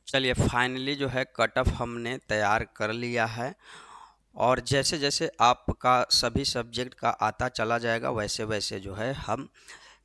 चलिए फाइनली जो है कट ऑफ हमने तैयार कर लिया है। और जैसे जैसे आपका सभी सब्जेक्ट का आता चला जाएगा वैसे वैसे जो है हम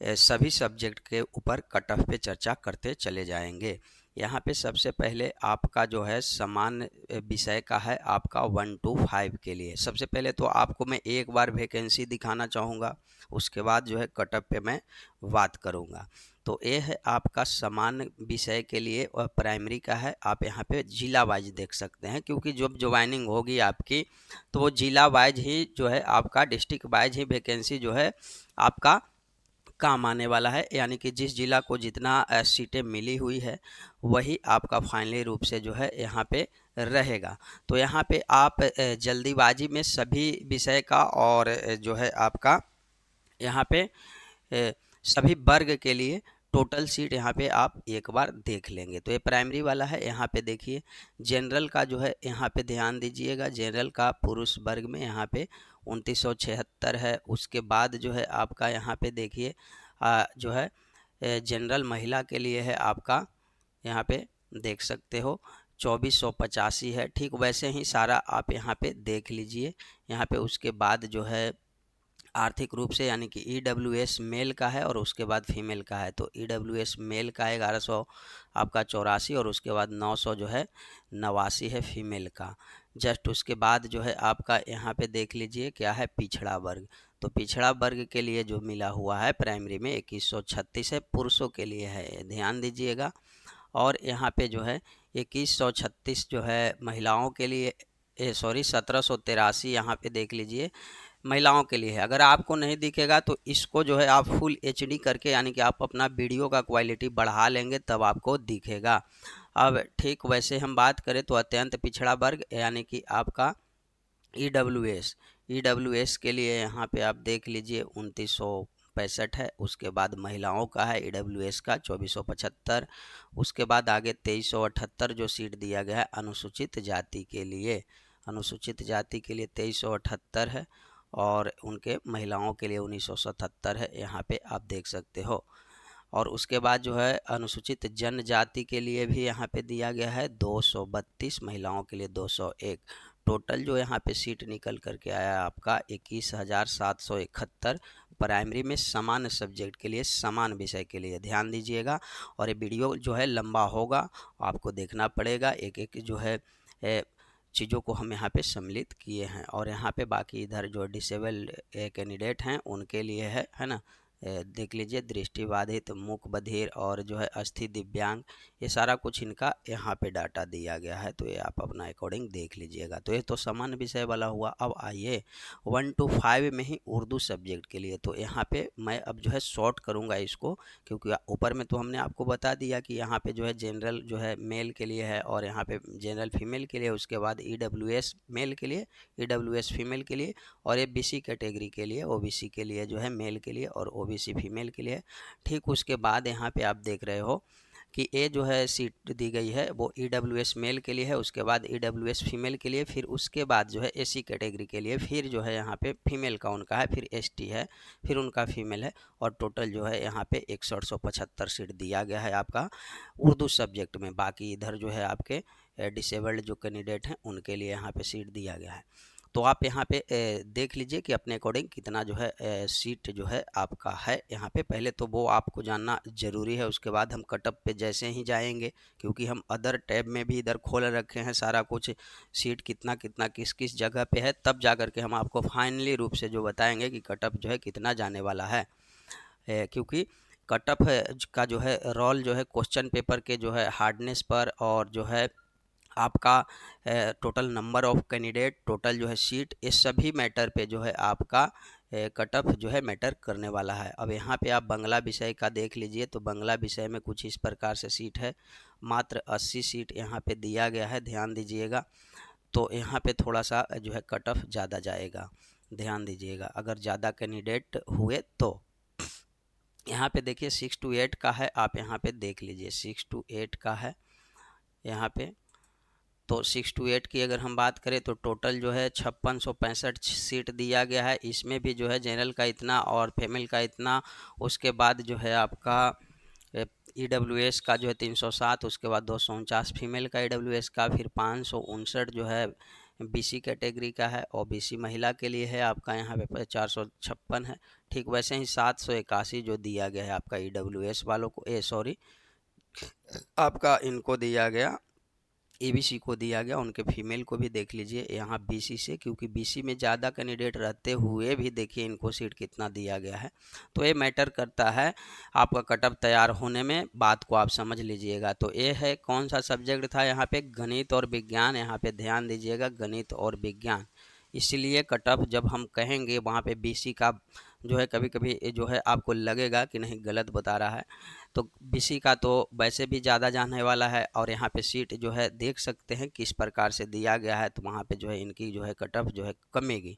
सभी सब्जेक्ट के ऊपर कट ऑफ पे चर्चा करते चले जाएंगे। यहाँ पे सबसे पहले आपका जो है समान विषय का है आपका 1 to 5 के लिए। सबसे पहले तो आपको मैं एक बार वैकेंसी दिखाना चाहूँगा, उसके बाद जो है कट ऑफ पे मैं बात करूँगा। तो ये है आपका समान विषय के लिए और प्राइमरी का है। आप यहाँ पे जिला वाइज देख सकते हैं, क्योंकि जब ज्वाइनिंग होगी आपकी तो वो जिला वाइज ही जो है आपका डिस्ट्रिक्ट वाइज ही वैकेंसी जो है आपका काम आने वाला है। यानी कि जिस जिला को जितना सीटें मिली हुई है वही आपका फाइनली रूप से जो है यहाँ पे रहेगा। तो यहाँ पे आप जल्दीबाजी में सभी विषय का और जो है आपका यहाँ पे ए, सभी वर्ग के लिए टोटल सीट यहाँ पे आप एक बार देख लेंगे। तो ये प्राइमरी वाला है। यहाँ पे देखिए जनरल का जो है यहाँ पे ध्यान दीजिएगा। जनरल का पुरुष वर्ग में यहाँ पे 2976 है। उसके बाद जो है आपका यहाँ पे देखिए जो है जनरल महिला के लिए है आपका यहाँ पे देख सकते हो 2485 है। ठीक वैसे ही सारा आप यहाँ पे देख लीजिए। यहाँ पे उसके बाद जो है आर्थिक रूप से यानी कि EWS मेल का है और उसके बाद फीमेल का है। तो EWS मेल का 1100 आपका 84 और उसके बाद 900 जो है 89 है फीमेल का। जस्ट उसके बाद जो है आपका यहाँ पे देख लीजिए क्या है पिछड़ा वर्ग। तो पिछड़ा वर्ग के लिए जो मिला हुआ है प्राइमरी में 2136 है, पुरुषों के लिए है, ध्यान दीजिएगा। और यहाँ पे जो है 2136 जो है महिलाओं के लिए, सॉरी 1783 यहाँ पे देख लीजिए महिलाओं के लिए है। अगर आपको नहीं दिखेगा तो इसको जो है आप फुल HD करके यानी कि आप अपना वीडियो का क्वालिटी बढ़ा लेंगे तब आपको दिखेगा। अब ठीक वैसे हम बात करें तो अत्यंत पिछड़ा वर्ग यानी कि आपका EWS के लिए यहाँ पे आप देख लीजिए 2965 है। उसके बाद महिलाओं का है EWS का 2475। उसके बाद आगे 2378 जो सीट दिया गया है अनुसूचित जाति के लिए। अनुसूचित जाति के लिए 2378 है और उनके महिलाओं के लिए 1977 है, यहाँ पे आप देख सकते हो। और उसके बाद जो है अनुसूचित जनजाति के लिए भी यहाँ पे दिया गया है 232, महिलाओं के लिए 201। टोटल जो यहाँ पे सीट निकल करके आया आपका 21,771 प्राइमरी में समान सब्जेक्ट के लिए, समान विषय के लिए, ध्यान दीजिएगा। और ये वीडियो जो है लंबा होगा, आपको देखना पड़ेगा, एक एक जो है चीज़ों को हम यहाँ पे सम्मिलित किए हैं। और यहाँ पे बाकी इधर जो डिसेबल्ड कैंडिडेट हैं उनके लिए है ना, देख लीजिए दृष्टिबाधित, मूक बधिर और जो है अस्थि दिव्यांग, ये सारा कुछ इनका यहाँ पे डाटा दिया गया है। तो ये आप अपना अकॉर्डिंग देख लीजिएगा। तो ये तो सामान्य विषय वाला हुआ। अब आइए 1 to 5 में ही उर्दू सब्जेक्ट के लिए। तो यहाँ पे मैं अब जो है शॉर्ट करूँगा इसको, क्योंकि ऊपर में तो हमने आपको बता दिया कि यहाँ पे जो है जनरल जो है मेल के लिए है और यहाँ पे जनरल फीमेल के लिए, उसके बाद EWS मेल के लिए, EWS फीमेल के लिए, और ABC कैटेगरी के लिए, OBC के लिए जो है मेल के लिए और OBC फीमेल के लिए। ठीक उसके बाद यहाँ पे आप देख रहे हो कि ये जो है सीट दी गई है वो EWS मेल के लिए है, उसके बाद EWS फीमेल के लिए, फिर उसके बाद जो है AC कैटेगरी के लिए, फिर जो है यहाँ पे फीमेल का उनका है, फिर ST है, फिर उनका फीमेल है। और टोटल जो है यहाँ पे 6175 सीट दिया गया है आपका उर्दू सब्जेक्ट में। बाकी इधर जो है आपके डिसेबल्ड जो कैंडिडेट हैं उनके लिए यहाँ पे सीट दिया गया है। तो आप यहाँ पे देख लीजिए कि अपने अकॉर्डिंग कितना जो है सीट जो है आपका है यहाँ पे। पहले तो वो आपको जानना ज़रूरी है, उसके बाद हम कटअप पे जैसे ही जाएंगे, क्योंकि हम अदर टैब में भी इधर खोल रखे हैं सारा कुछ, सीट कितना कितना किस किस जगह पे है, तब जा कर के हम आपको फाइनली रूप से जो बताएंगे कि कटअप जो है कितना जाने वाला है। क्योंकि कटअप का जो है रोल जो है क्वेश्चन पेपर के जो है हार्डनेस पर और जो है आपका total number of candidate, total जो है सीट, इस सभी मैटर पे जो है आपका कट ऑफ जो है मैटर करने वाला है। अब यहाँ पे आप बांग्ला विषय का देख लीजिए। तो बांग्ला विषय में कुछ इस प्रकार से सीट है, मात्र 80 सीट यहाँ पे दिया गया है, ध्यान दीजिएगा। तो यहाँ पे थोड़ा सा जो है कट ऑफ ज़्यादा जाएगा, ध्यान दीजिएगा, अगर ज़्यादा कैंडिडेट हुए तो। यहाँ पे देखिए 6 to 8 का है, आप यहाँ पे देख लीजिए 6 to 8 का है यहाँ पे। तो 6 to 8 की अगर हम बात करें तो टोटल जो है 5665 सीट दिया गया है। इसमें भी जो है जनरल का इतना और फीमेल का इतना, उसके बाद जो है आपका EWS का जो है 307, उसके बाद 249 फीमेल का EWS का, फिर 559 जो है BC कैटेगरी का है, और BC महिला के लिए है आपका यहाँ पे 456 है। ठीक वैसे ही 781 जो दिया गया है आपका EWS वालों को, सॉरी आपका इनको दिया गया, ABC को दिया गया, उनके फीमेल को भी देख लीजिए यहाँ BC से, क्योंकि BC में ज़्यादा कैंडिडेट रहते हुए भी देखिए इनको सीट कितना दिया गया है। तो ये मैटर करता है आपका कटअप तैयार होने में, बात को आप समझ लीजिएगा। तो ये है कौन सा सब्जेक्ट था यहाँ पे, गणित और विज्ञान। यहाँ पे ध्यान दीजिएगा, गणित और विज्ञान। इसलिए कटअप जब हम कहेंगे वहाँ पे BC का जो है, कभी कभी जो है आपको लगेगा कि नहीं गलत बता रहा है, तो BC का तो वैसे भी ज़्यादा जाने वाला है, और यहाँ पे सीट जो है देख सकते हैं किस प्रकार से दिया गया है, तो वहाँ पे जो है इनकी जो है कट ऑफ जो है कमेगी।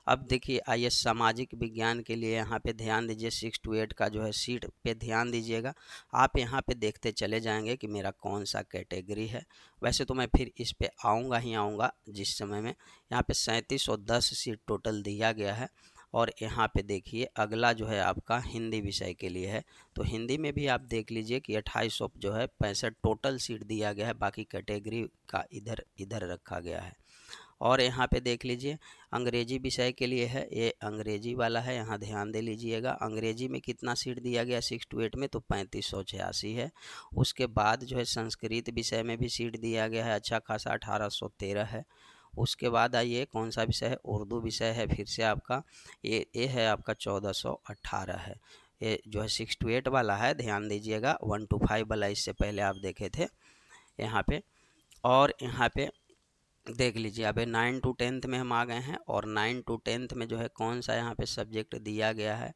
अब देखिए आइए सामाजिक विज्ञान के लिए यहाँ पे ध्यान दीजिए, 6 to 8 का जो है सीट पे ध्यान दीजिएगा। आप यहाँ पे देखते चले जाएंगे कि मेरा कौन सा कैटेगरी है। वैसे तो मैं फिर इस पे आऊँगा ही आऊँगा जिस समय में। यहाँ पे 3710 सीट टोटल दिया गया है। और यहाँ पे देखिए अगला जो है आपका हिंदी विषय के लिए है, तो हिंदी में भी आप देख लीजिए कि 2800 जो है 65 टोटल सीट दिया गया है, बाकी कैटेगरी का इधर इधर रखा गया है। और यहाँ पे देख लीजिए अंग्रेजी विषय के लिए है, ये अंग्रेजी वाला है, यहाँ ध्यान दे लीजिएगा। अंग्रेजी में कितना सीट दिया गया 6 to 8 में, तो 3586 है। उसके बाद जो है संस्कृत विषय में भी सीट दिया गया है अच्छा खासा, 1813 है। उसके बाद आइए कौन सा विषय है, उर्दू विषय है, फिर से आपका ये है आपका 1418 है। ये जो है 6 to 8 वाला है, ध्यान दीजिएगा। 1 to 5 वाला इससे पहले आप देखे थे यहाँ पे। और यहाँ पे देख लीजिए अभी 9 to 10 में हम आ गए हैं, और 9 to 10 में जो है कौन सा यहाँ पे सब्जेक्ट दिया गया है,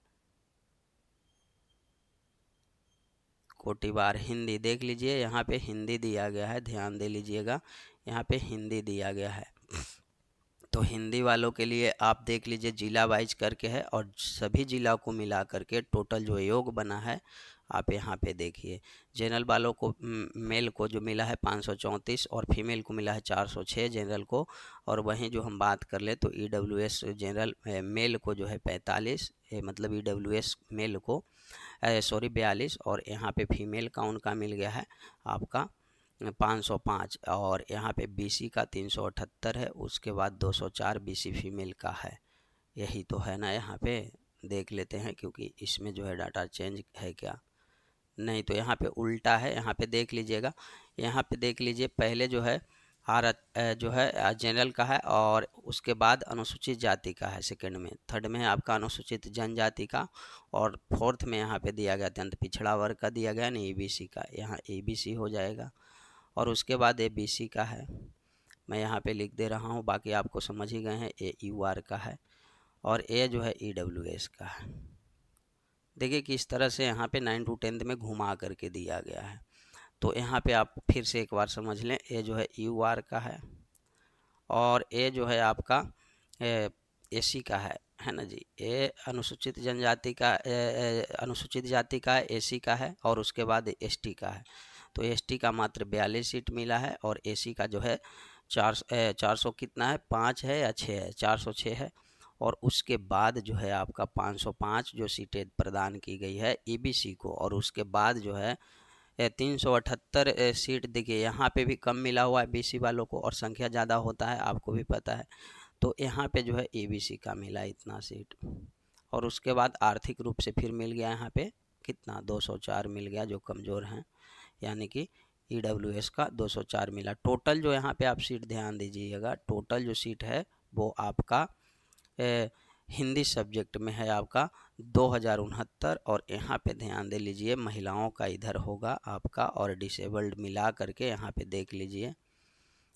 कोटिवार हिंदी। देख लीजिए यहाँ पे हिंदी दिया गया है, ध्यान दे लीजिएगा, यहाँ पे हिंदी दिया गया है। तो हिंदी वालों के लिए आप देख लीजिए जिला वाइज करके है, और सभी जिला को मिला करके टोटल जो योग बना है आप यहाँ पे देखिए। जनरल वालों को मेल को जो मिला है 534, और फीमेल को मिला है 406 जनरल को। और वहीं जो हम बात कर ले तो EWS जनरल मेल को जो है 45, मतलब EWS मेल को सॉरी 42, और यहाँ पे फीमेल का उनका मिल गया है आपका 505, और यहाँ पे BC का 378 है। उसके बाद 204 BC फीमेल का है। यही तो है ना, यहाँ पे देख लेते हैं, क्योंकि इसमें जो है डाटा चेंज है क्या, नहीं तो यहाँ पे उल्टा है। यहाँ पे देख लीजिएगा, यहाँ पे देख लीजिए पहले जो है जो है जनरल का है, और उसके बाद अनुसूचित जाति का है सेकंड में, थर्ड में है आपका अनुसूचित जनजाति का, और फोर्थ में यहाँ पे दिया गया अत्यंत पिछड़ा वर्ग का दिया गया ना ABC का, यहाँ ABC हो जाएगा। और उसके बाद ABC का है, मैं यहाँ पे लिख दे रहा हूँ, बाकी आपको समझ ही गए हैं, AUR का है, और A जो है EWS का है। देखिए किस तरह से यहाँ पे 9 to 10 में घुमा करके दिया गया है। तो यहाँ पे आप फिर से एक बार समझ लें, A जो है EUR का है, और A जो है आपका AC का है ना जी। A अनुसूचित जनजाति का अनुसूचित जाति का AC का है, और उसके बाद ST का है। तो ST का मात्र 42 सीट मिला है, और AC का जो है 400 कितना है, 5 है या 6 है, 406 है। और उसके बाद जो है आपका 505 जो सीटें प्रदान की गई है EBC को, और उसके बाद जो है 378 सीट। देखिए यहाँ पे भी कम मिला हुआ है BC वालों को, और संख्या ज़्यादा होता है आपको भी पता है। तो यहाँ पे जो है ABC का मिला इतना सीट, और उसके बाद आर्थिक रूप से फिर मिल गया यहाँ पे कितना 204 मिल गया जो कमज़ोर हैं, यानी कि EWS का 204 मिला। टोटल जो यहाँ पे आप सीट ध्यान दीजिएगा, टोटल जो सीट है वो आपका हिंदी सब्जेक्ट में है आपका 2069। और यहाँ पे ध्यान दे लीजिए महिलाओं का इधर होगा आपका, और डिसेबल्ड मिला करके यहाँ पे देख लीजिए।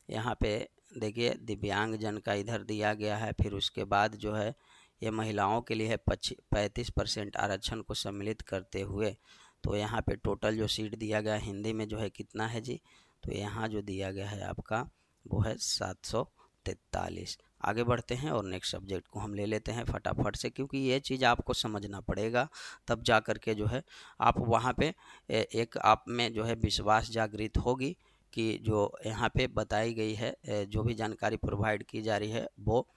यहाँ पे देखिए दिव्यांगजन का इधर दिया गया है। फिर उसके बाद जो है ये महिलाओं के लिए है 35% आरक्षण को सम्मिलित करते हुए। तो यहाँ पे टोटल जो सीट दिया गया हिंदी में जो है कितना है जी, तो यहाँ जो दिया गया है आपका वो है 743। आगे बढ़ते हैं और नेक्स्ट सब्जेक्ट को हम ले लेते हैं फटाफट से, क्योंकि ये चीज़ आपको समझना पड़ेगा, तब जा कर के जो है आप वहाँ पे एक आप में जो है विश्वास जागृत होगी कि जो यहाँ पे बताई गई है, जो भी जानकारी प्रोवाइड की जा रही है वो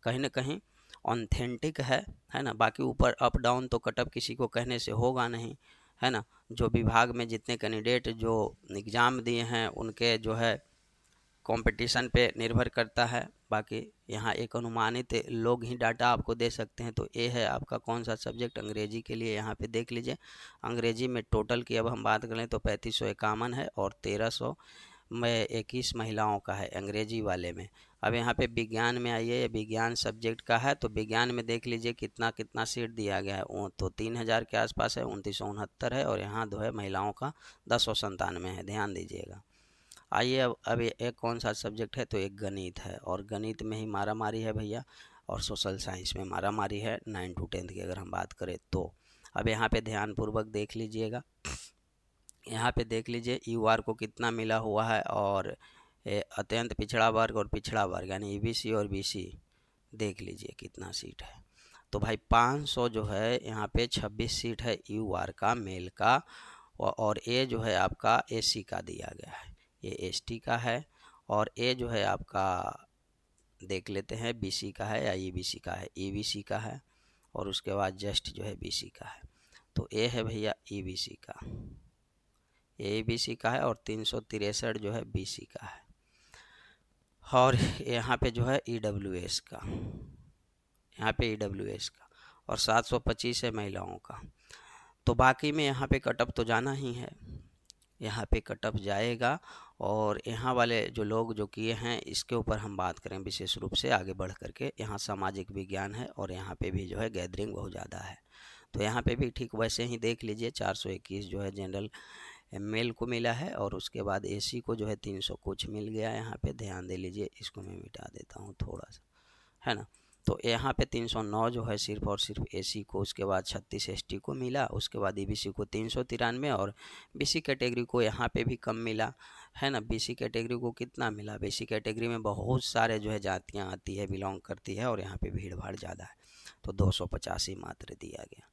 कहीं ना कहीं ऑथेंटिक है ना। बाकी ऊपर अप डाउन तो कटअप किसी को कहने से होगा नहीं, है ना। जो विभाग में जितने कैंडिडेट जो एग्ज़ाम दिए हैं उनके जो है कंपटीशन पे निर्भर करता है। बाकी यहाँ एक अनुमानित लोग ही डाटा आपको दे सकते हैं। तो ये है आपका कौन सा सब्जेक्ट अंग्रेजी के लिए, यहाँ पे देख लीजिए। अंग्रेजी में टोटल की अब हम बात करें तो 3551 है और 1300 में 21 महिलाओं का है अंग्रेजी वाले में। अब यहाँ पे विज्ञान में आइए, ये विज्ञान सब्जेक्ट का है। तो विज्ञान में देख लीजिए कितना कितना सीट दिया गया है, वो तो 3000 के आसपास है, 2969 है। और यहाँ जो है महिलाओं का 1097 है, ध्यान दीजिएगा। आइए अब एक कौन सा सब्जेक्ट है, तो एक गणित है। और गणित में ही मारा मारी है भैया, और सोशल साइंस में मारा मारी है 9 to 10 की अगर हम बात करें तो। अब यहाँ पे ध्यानपूर्वक देख लीजिएगा, यहाँ पे देख लीजिए यूआर को कितना मिला हुआ है, और अत्यंत पिछड़ा वर्ग और पिछड़ा वर्ग यानी ईबीसी और बीसी देख लीजिए कितना सीट है। तो भाई 500 जो है यहाँ पे 26 सीट है यूआर का, मेल का। और ए जो है आपका एसी का दिया गया है, ये एसटी का है। और ए जो है आपका देख लेते हैं बीसी का है या ईबीसी का है, ईबीसी का है। और उसके बाद जस्ट जो है बीसी का है। तो ए है भैया ईबीसी का, ईबीसी का है। और 363 जो है बीसी का है। और यहाँ पे जो है ईडब्ल्यूएस का, यहाँ पे ईडब्ल्यूएस का। और 725 है महिलाओं का। तो बाकी में यहाँ पे कटअप तो जाना ही है, यहाँ पे कटअप जाएगा। और यहाँ वाले जो लोग जो किए हैं इसके ऊपर हम बात करें विशेष रूप से आगे बढ़ करके। यहाँ सामाजिक विज्ञान है और यहाँ पे भी जो है गैदरिंग बहुत ज़्यादा है। तो यहाँ पे भी ठीक वैसे ही देख लीजिए 421 जो है जनरल मेल को मिला है। और उसके बाद एसी को जो है 300 कुछ मिल गया। यहाँ पे ध्यान दे लीजिए, इसको मैं मिटा देता हूँ थोड़ा सा, है ना। तो यहाँ पे 309 जो है सिर्फ और सिर्फ एसी को, उसके बाद 36 एसटी को मिला, उसके बाद ईबीसी को 393 और बीसी कैटेगरी को यहाँ पे भी कम मिला, है ना। बीसी कैटेगरी को कितना मिला, बीसी कैटेगरी में बहुत सारे जो है जातियाँ आती है, बिलोंग करती है, और यहाँ पे भीड़ भाड़ ज़्यादा है। तो 285 मात्र दिया गया।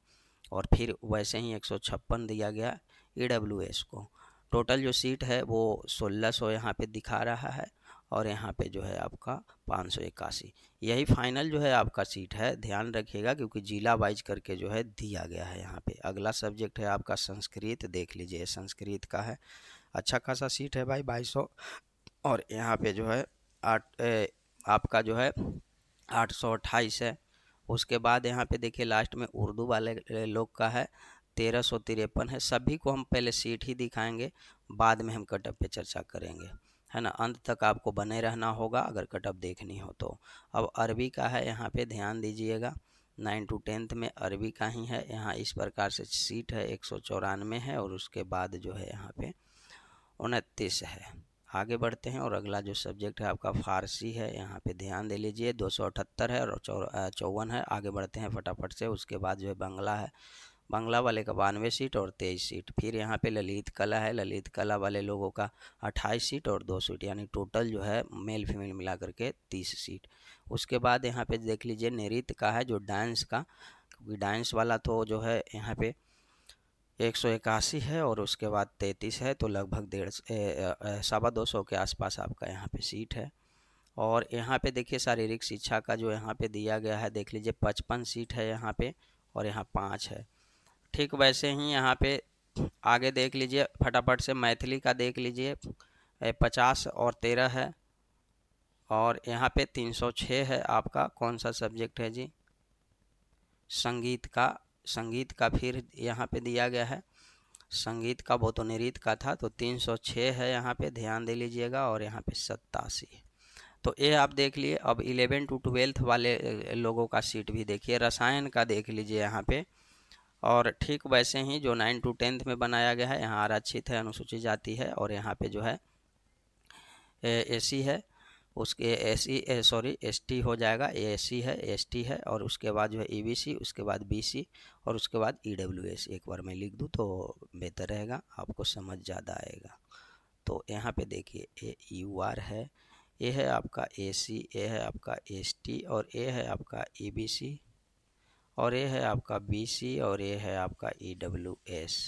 और फिर वैसे ही 156 दिया गया ईडब्ल्यूएस को। टोटल जो सीट है वो 1600 यहाँ पे दिखा रहा है। और यहाँ पे जो है आपका 581, यही फाइनल जो है आपका सीट है, ध्यान रखिएगा, क्योंकि जिला वाइज करके जो है दिया गया है यहाँ पे। अगला सब्जेक्ट है आपका संस्कृत, देख लीजिए संस्कृत का है। अच्छा खासा सीट है भाई 2200। और यहाँ पे जो है आपका जो है 828 है। उसके बाद यहाँ पे देखिए लास्ट में उर्दू वाले लोग का है 1353 है। सभी को हम पहले सीट ही दिखाएंगे, बाद में हम कटअप पे चर्चा करेंगे, है ना। अंत तक आपको बने रहना होगा अगर कटअप देखनी हो तो। अब अरबी का है, यहाँ पे ध्यान दीजिएगा 9 to 10 में अरबी का ही है। यहाँ इस प्रकार से सीट है 194 है। और उसके बाद जो है यहाँ पे 29 है। आगे बढ़ते हैं और अगला जो सब्जेक्ट है आपका फारसी है। यहाँ पे ध्यान दे लीजिए 278 है और 54 है। आगे बढ़ते हैं फटाफट से। उसके बाद जो है बांग्ला है, बांग्ला वाले का 92 सीट और 23 सीट। फिर यहाँ पे ललित कला है, ललित कला वाले लोगों का 28 सीट और 2 सीट, यानी टोटल जो है मेल फीमेल मिला करके 30 सीट। उसके बाद यहाँ पे देख लीजिए नृत्य का है, जो डांस का, क्योंकि डांस वाला तो जो है यहाँ पे 181 है और उसके बाद 33 है। तो लगभग 150 के आसपास आपका यहाँ पे सीट है। और यहाँ पे देखिए शारीरिक शिक्षा का जो यहाँ पे दिया गया है, देख लीजिए 55 सीट है यहाँ पे, और यहाँ 5 है। ठीक वैसे ही यहाँ पे आगे देख लीजिए फटाफट से, मैथिली का देख लीजिए 50 और 13 है। और यहाँ पे 306 है आपका कौन सा सब्जेक्ट है जी, संगीत का। संगीत का फिर यहाँ पे दिया गया है, संगीत का वो तो नृत्य का था। तो 306 है यहाँ पे, ध्यान दे लीजिएगा। और यहाँ पे 87। तो ये आप देख लिए। अब 11 to 12 वाले लोगों का सीट भी देखिए। रसायन का देख लीजिए यहाँ पे। और ठीक वैसे ही जो 9 to 10 में बनाया गया है, यहाँ आरक्षित है, अनुसूचित जाति है। और यहाँ पे जो है एसी है, उसके एसटी हो जाएगा, एसी है, एसटी है। और उसके बाद जो है ईबीसी, उसके बाद बीसी, और उसके बाद ईडब्ल्यूएस। एक बार मैं लिख दूँ तो बेहतर रहेगा, आपको समझ ज़्यादा आएगा। तो यहाँ पे देखिए ए यूआर है, ये है आपका एसी, ये है आपका एसटी, और ये है आपका ईबीसी, और ये है आपका बीसी, और ये है आपका ईडब्ल्यूएस,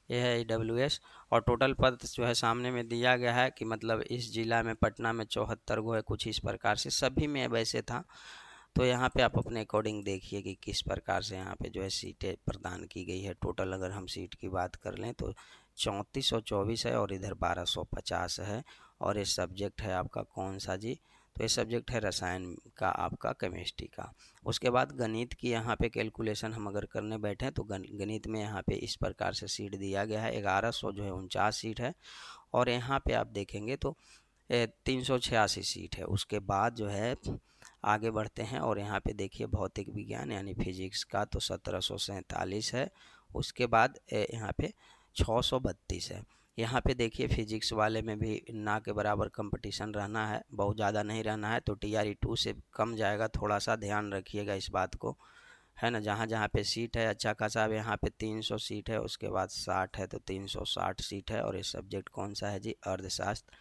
ये है ईडब्ल्यूएस। और टोटल पद जो है सामने में दिया गया है कि मतलब इस जिला में पटना में 74 गो है, कुछ इस प्रकार से। सभी में वैसे था तो यहाँ पे आप अपने अकॉर्डिंग देखिए कि किस प्रकार से यहाँ पे जो है सीटें प्रदान की गई है। टोटल अगर हम सीट की बात कर लें तो 3424 है और इधर 1250 है। और ये सब्जेक्ट है आपका कौन सा जी? तो ये सब्जेक्ट है रसायन का, आपका केमिस्ट्री का। उसके बाद गणित की यहाँ पे कैलकुलेशन हम अगर करने बैठे तो गणित में यहाँ पे इस प्रकार से सीट दिया गया है, 1100 जो है 49 सीट है। और यहाँ पे आप देखेंगे तो 386 सीट है। उसके बाद जो है आगे बढ़ते हैं और यहाँ पे देखिए भौतिक विज्ञान यानी फिजिक्स का तो 1747 है। उसके बाद यहाँ पे 632 है। यहाँ पे देखिए फिजिक्स वाले में भी ना के बराबर कंपटीशन रहना है, बहुत ज़्यादा नहीं रहना है, तो TRE 2 से कम जाएगा, थोड़ा सा ध्यान रखिएगा इस बात को, है ना। जहाँ जहाँ पे सीट है अच्छा खासा, अब यहाँ पे 300 सीट है, उसके बाद 60 है तो 360 सीट है। और ये सब्जेक्ट कौन सा है जी? अर्थशास्त्र,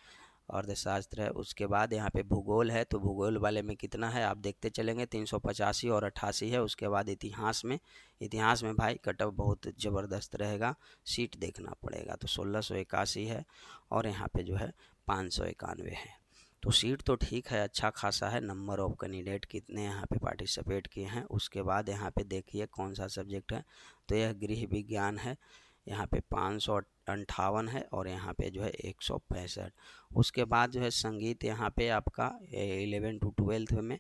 अर्थशास्त्र है। उसके बाद यहाँ पे भूगोल है, तो भूगोल वाले में कितना है आप देखते चलेंगे, 385 और 88 है। उसके बाद इतिहास में भाई कटअप बहुत ज़बरदस्त रहेगा, सीट देखना पड़ेगा, तो 1681 है। और यहाँ पे जो है 591 है। तो सीट तो ठीक है, अच्छा खासा है। नंबर ऑफ कैंडिडेट कितने यहाँ पे पार्टिसिपेट किए हैं। उसके बाद यहाँ पे देखिए कौन सा सब्जेक्ट है, तो यह गृह विज्ञान है, यहाँ पे 558 है और यहाँ पे जो है 165। उसके बाद जो है संगीत यहाँ पे आपका 11 to 12 में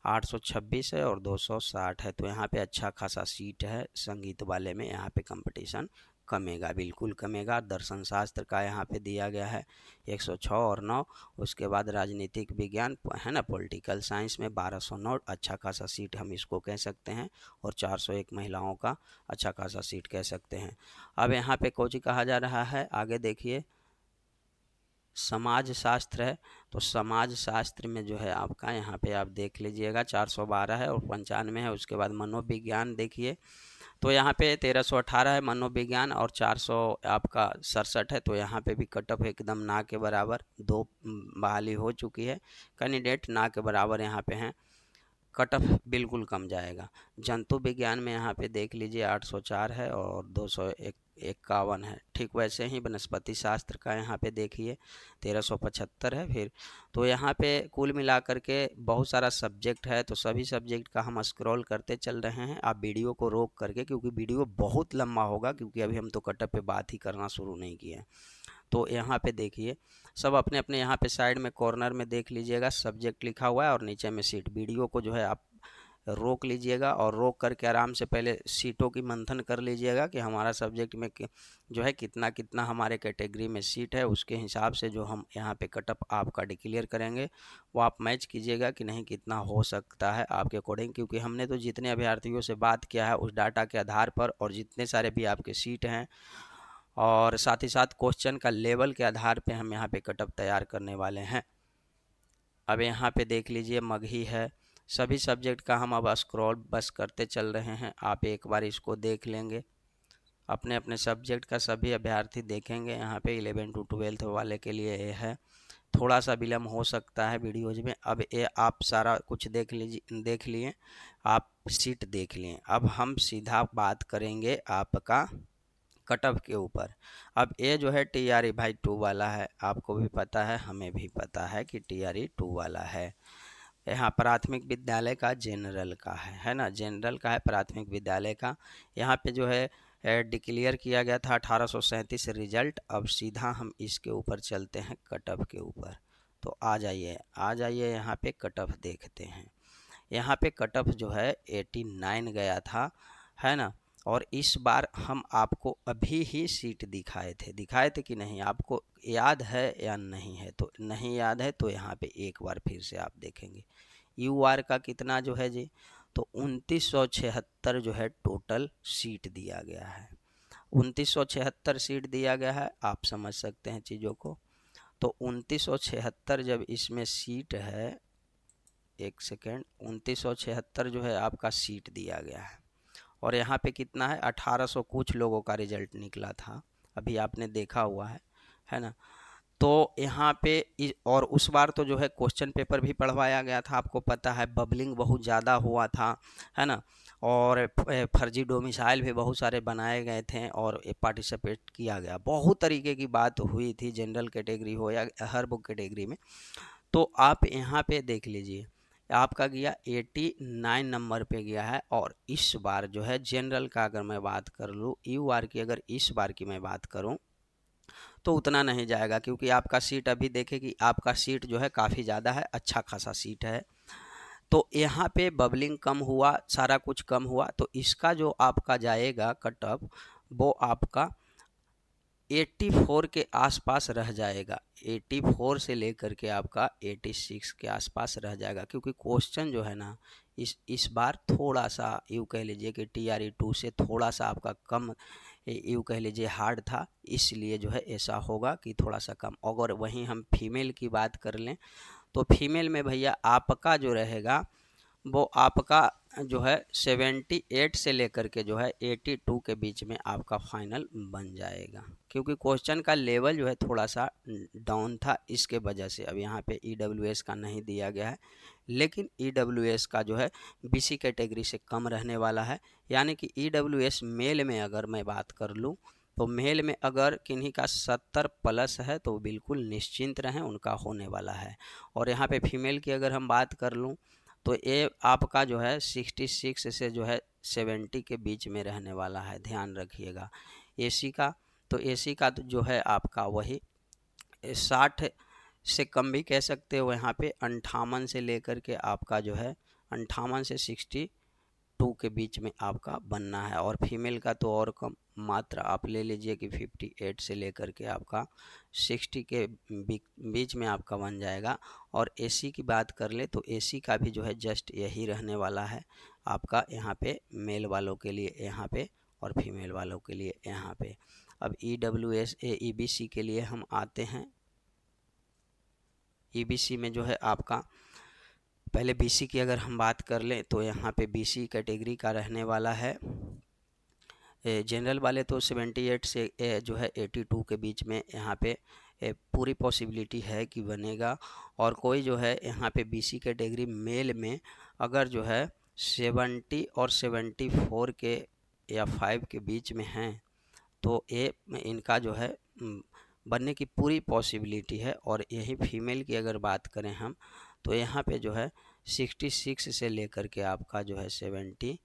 826 है और 260 है। तो यहाँ पे अच्छा खासा सीट है संगीत वाले में, यहाँ पे कंपटीशन कमेगा, बिल्कुल कमेगा। दर्शन शास्त्र का यहाँ पे दिया गया है 106 और 9। उसके बाद राजनीतिक विज्ञान है ना, पॉलिटिकल साइंस में 1209, अच्छा खासा सीट हम इसको कह सकते हैं। और 401 महिलाओं का अच्छा खासा सीट कह सकते हैं। अब यहाँ पे कोची कहा जा रहा है, आगे देखिए समाज शास्त्र है, तो समाज शास्त्र में जो है आपका यहाँ पे आप देख लीजिएगा 412 है और 95 है। उसके बाद मनोविज्ञान देखिए, तो यहाँ पे 1318 है मनोविज्ञान और 400 आपका 67 है। तो यहाँ पे भी कटअप एकदम ना के बराबर, दो बहाली हो चुकी है, कैंडिडेट ना के बराबर यहाँ पे हैं, कटअफ बिल्कुल कम जाएगा। जंतु विज्ञान में यहाँ पे देख लीजिए 804 है और 251 है। ठीक वैसे ही वनस्पति शास्त्र का यहाँ पे देखिए 1375 है फिर। तो यहाँ पे कुल मिलाकर के बहुत सारा सब्जेक्ट है, तो सभी सब्जेक्ट का हम स्क्रॉल करते चल रहे हैं। आप वीडियो को रोक करके, क्योंकि वीडियो बहुत लंबा होगा, क्योंकि अभी हम तो कटअप पे बात ही करना शुरू नहीं किए। तो यहाँ पे देखिए सब अपने अपने यहाँ पे साइड में कॉर्नर में देख लीजिएगा, सब्जेक्ट लिखा हुआ है और नीचे में सीट। वीडियो को जो है आप रोक लीजिएगा और रोक करके आराम से पहले सीटों की मंथन कर लीजिएगा कि हमारा सब्जेक्ट में जो है कितना कितना हमारे कैटेगरी में सीट है। उसके हिसाब से जो हम यहाँ पे कटअप आपका डिक्लेयर करेंगे वो आप मैच कीजिएगा कि नहीं, कितना हो सकता है आपके अकॉर्डिंग। क्योंकि हमने तो जितने अभ्यर्थियों से बात किया है उस डाटा के आधार पर, और जितने सारे भी आपके सीट हैं और साथ ही साथ क्वेश्चन का लेवल के आधार पे हम यहाँ पे कटअप तैयार करने वाले हैं। अब यहाँ पे देख लीजिए मगही है, सभी सब्जेक्ट का हम अब स्क्रॉल बस करते चल रहे हैं, आप एक बार इसको देख लेंगे, अपने अपने सब्जेक्ट का सभी अभ्यर्थी देखेंगे। यहाँ पे 11 to 12 वाले के लिए ये है, थोड़ा सा विलम्ब हो सकता है वीडियोज में। अब ये आप सारा कुछ देख लिए, आप सीट देख लिए। अब हम सीधा बात करेंगे आपका कटअप के ऊपर। अब ये जो है TRE भाई 2 वाला है, आपको भी पता है, हमें भी पता है कि TRE 2 वाला है। यहाँ प्राथमिक विद्यालय का जनरल का है ना, जनरल का है प्राथमिक विद्यालय का। यहाँ पे जो है डिक्लेयर किया गया था 1837 रिजल्ट। अब सीधा हम इसके ऊपर चलते हैं कटअप के ऊपर। तो आ जाइए यहाँ पे कटअप देखते हैं। यहाँ पे कटअप जो है 89 गया था, है ना। और इस बार हम आपको अभी ही सीट दिखाए थे कि नहीं, आपको याद है या नहीं है? तो नहीं याद है तो यहाँ पे एक बार फिर से आप देखेंगे UR का कितना जो है जी, तो 2976 जो है टोटल सीट दिया गया है। 2976 सीट दिया गया है, आप समझ सकते हैं चीज़ों को। तो 2976 जब इसमें सीट है, एक सेकेंड, 2976 जो है आपका सीट दिया गया है। और यहाँ पे कितना है, 1800 कुछ लोगों का रिजल्ट निकला था, अभी आपने देखा हुआ है ना। तो यहाँ पे और उस बार तो जो है क्वेश्चन पेपर भी पढ़वाया गया था, आपको पता है बबलिंग बहुत ज़्यादा हुआ था, है ना। और फर्जी डोमिसाइल भी बहुत सारे बनाए गए थे और पार्टिसिपेट किया गया, बहुत तरीके की बात हुई थी, जनरल कैटेगरी हो या हर बुक कैटेगरी में। तो आप यहाँ पे देख लीजिए आपका गया 89 नंबर पे गया है। और इस बार जो है जनरल का अगर मैं बात कर लूँ, यूआर की अगर इस बार की मैं बात करूँ तो उतना नहीं जाएगा, क्योंकि आपका सीट अभी देखे कि आपका सीट जो है काफ़ी ज़्यादा है, अच्छा खासा सीट है। तो यहाँ पे बबलिंग कम हुआ, सारा कुछ कम हुआ, तो इसका जो आपका जाएगा कट ऑफ वो आपका 84 के आसपास रह जाएगा। 84 से लेकर के आपका 86 के आसपास रह जाएगा, क्योंकि क्वेश्चन जो है ना इस बार थोड़ा सा यूँ कह लीजिए कि TRE 2 से थोड़ा सा आपका कम, यूँ कह लीजिए हार्ड था, इसलिए जो है ऐसा होगा कि थोड़ा सा कम। अगर वहीं हम फीमेल की बात कर लें तो फीमेल में भैया आपका जो रहेगा वो आपका जो है 78 से लेकर के जो है 82 के बीच में आपका फाइनल बन जाएगा, क्योंकि क्वेश्चन का लेवल जो है थोड़ा सा डाउन था, इसके वजह से अब यहाँ पे EWS का नहीं दिया गया है। लेकिन EWS का जो है BC कैटेगरी से कम रहने वाला है, यानी कि EWS मेल में अगर मैं बात कर लूँ तो मेल में अगर किन्हीं का 70 प्लस है तो बिल्कुल निश्चिंत रहें, उनका होने वाला है। और यहाँ पे फीमेल की अगर हम बात कर लूँ तो ये आपका जो है 66 से जो है 70 के बीच में रहने वाला है, ध्यान रखिएगा। AC का तो AC का तो जो है आपका वही 60 से कम भी कह सकते हो, यहाँ पे 58 से लेकर के आपका जो है 58 से 62 के बीच में आपका बनना है। और फीमेल का तो और कम, मात्र आप ले लीजिए कि 58 से लेकर के आपका 60 के बीच में आपका बन जाएगा। और AC की बात कर ले तो AC का भी जो है जस्ट यही रहने वाला है आपका, यहाँ पे मेल वालों के लिए यहाँ पे और फीमेल वालों के लिए यहाँ पे। अब EWS EBC के लिए हम आते हैं। EBC में जो है आपका पहले BC की अगर हम बात कर लें तो यहाँ पे BC कैटेगरी का रहने वाला है। जनरल वाले तो 78 से जो है 82 के बीच में यहाँ पे पूरी पॉसिबिलिटी है कि बनेगा। और कोई जो है यहाँ पे BC कैटेगरी मेल में अगर जो है 70 और 74 के या 5 के बीच में हैं तो ये इनका जो है बनने की पूरी पॉसिबिलिटी है। और यही फीमेल की अगर बात करें हम तो यहाँ पे जो है 66 से लेकर के आपका जो है 72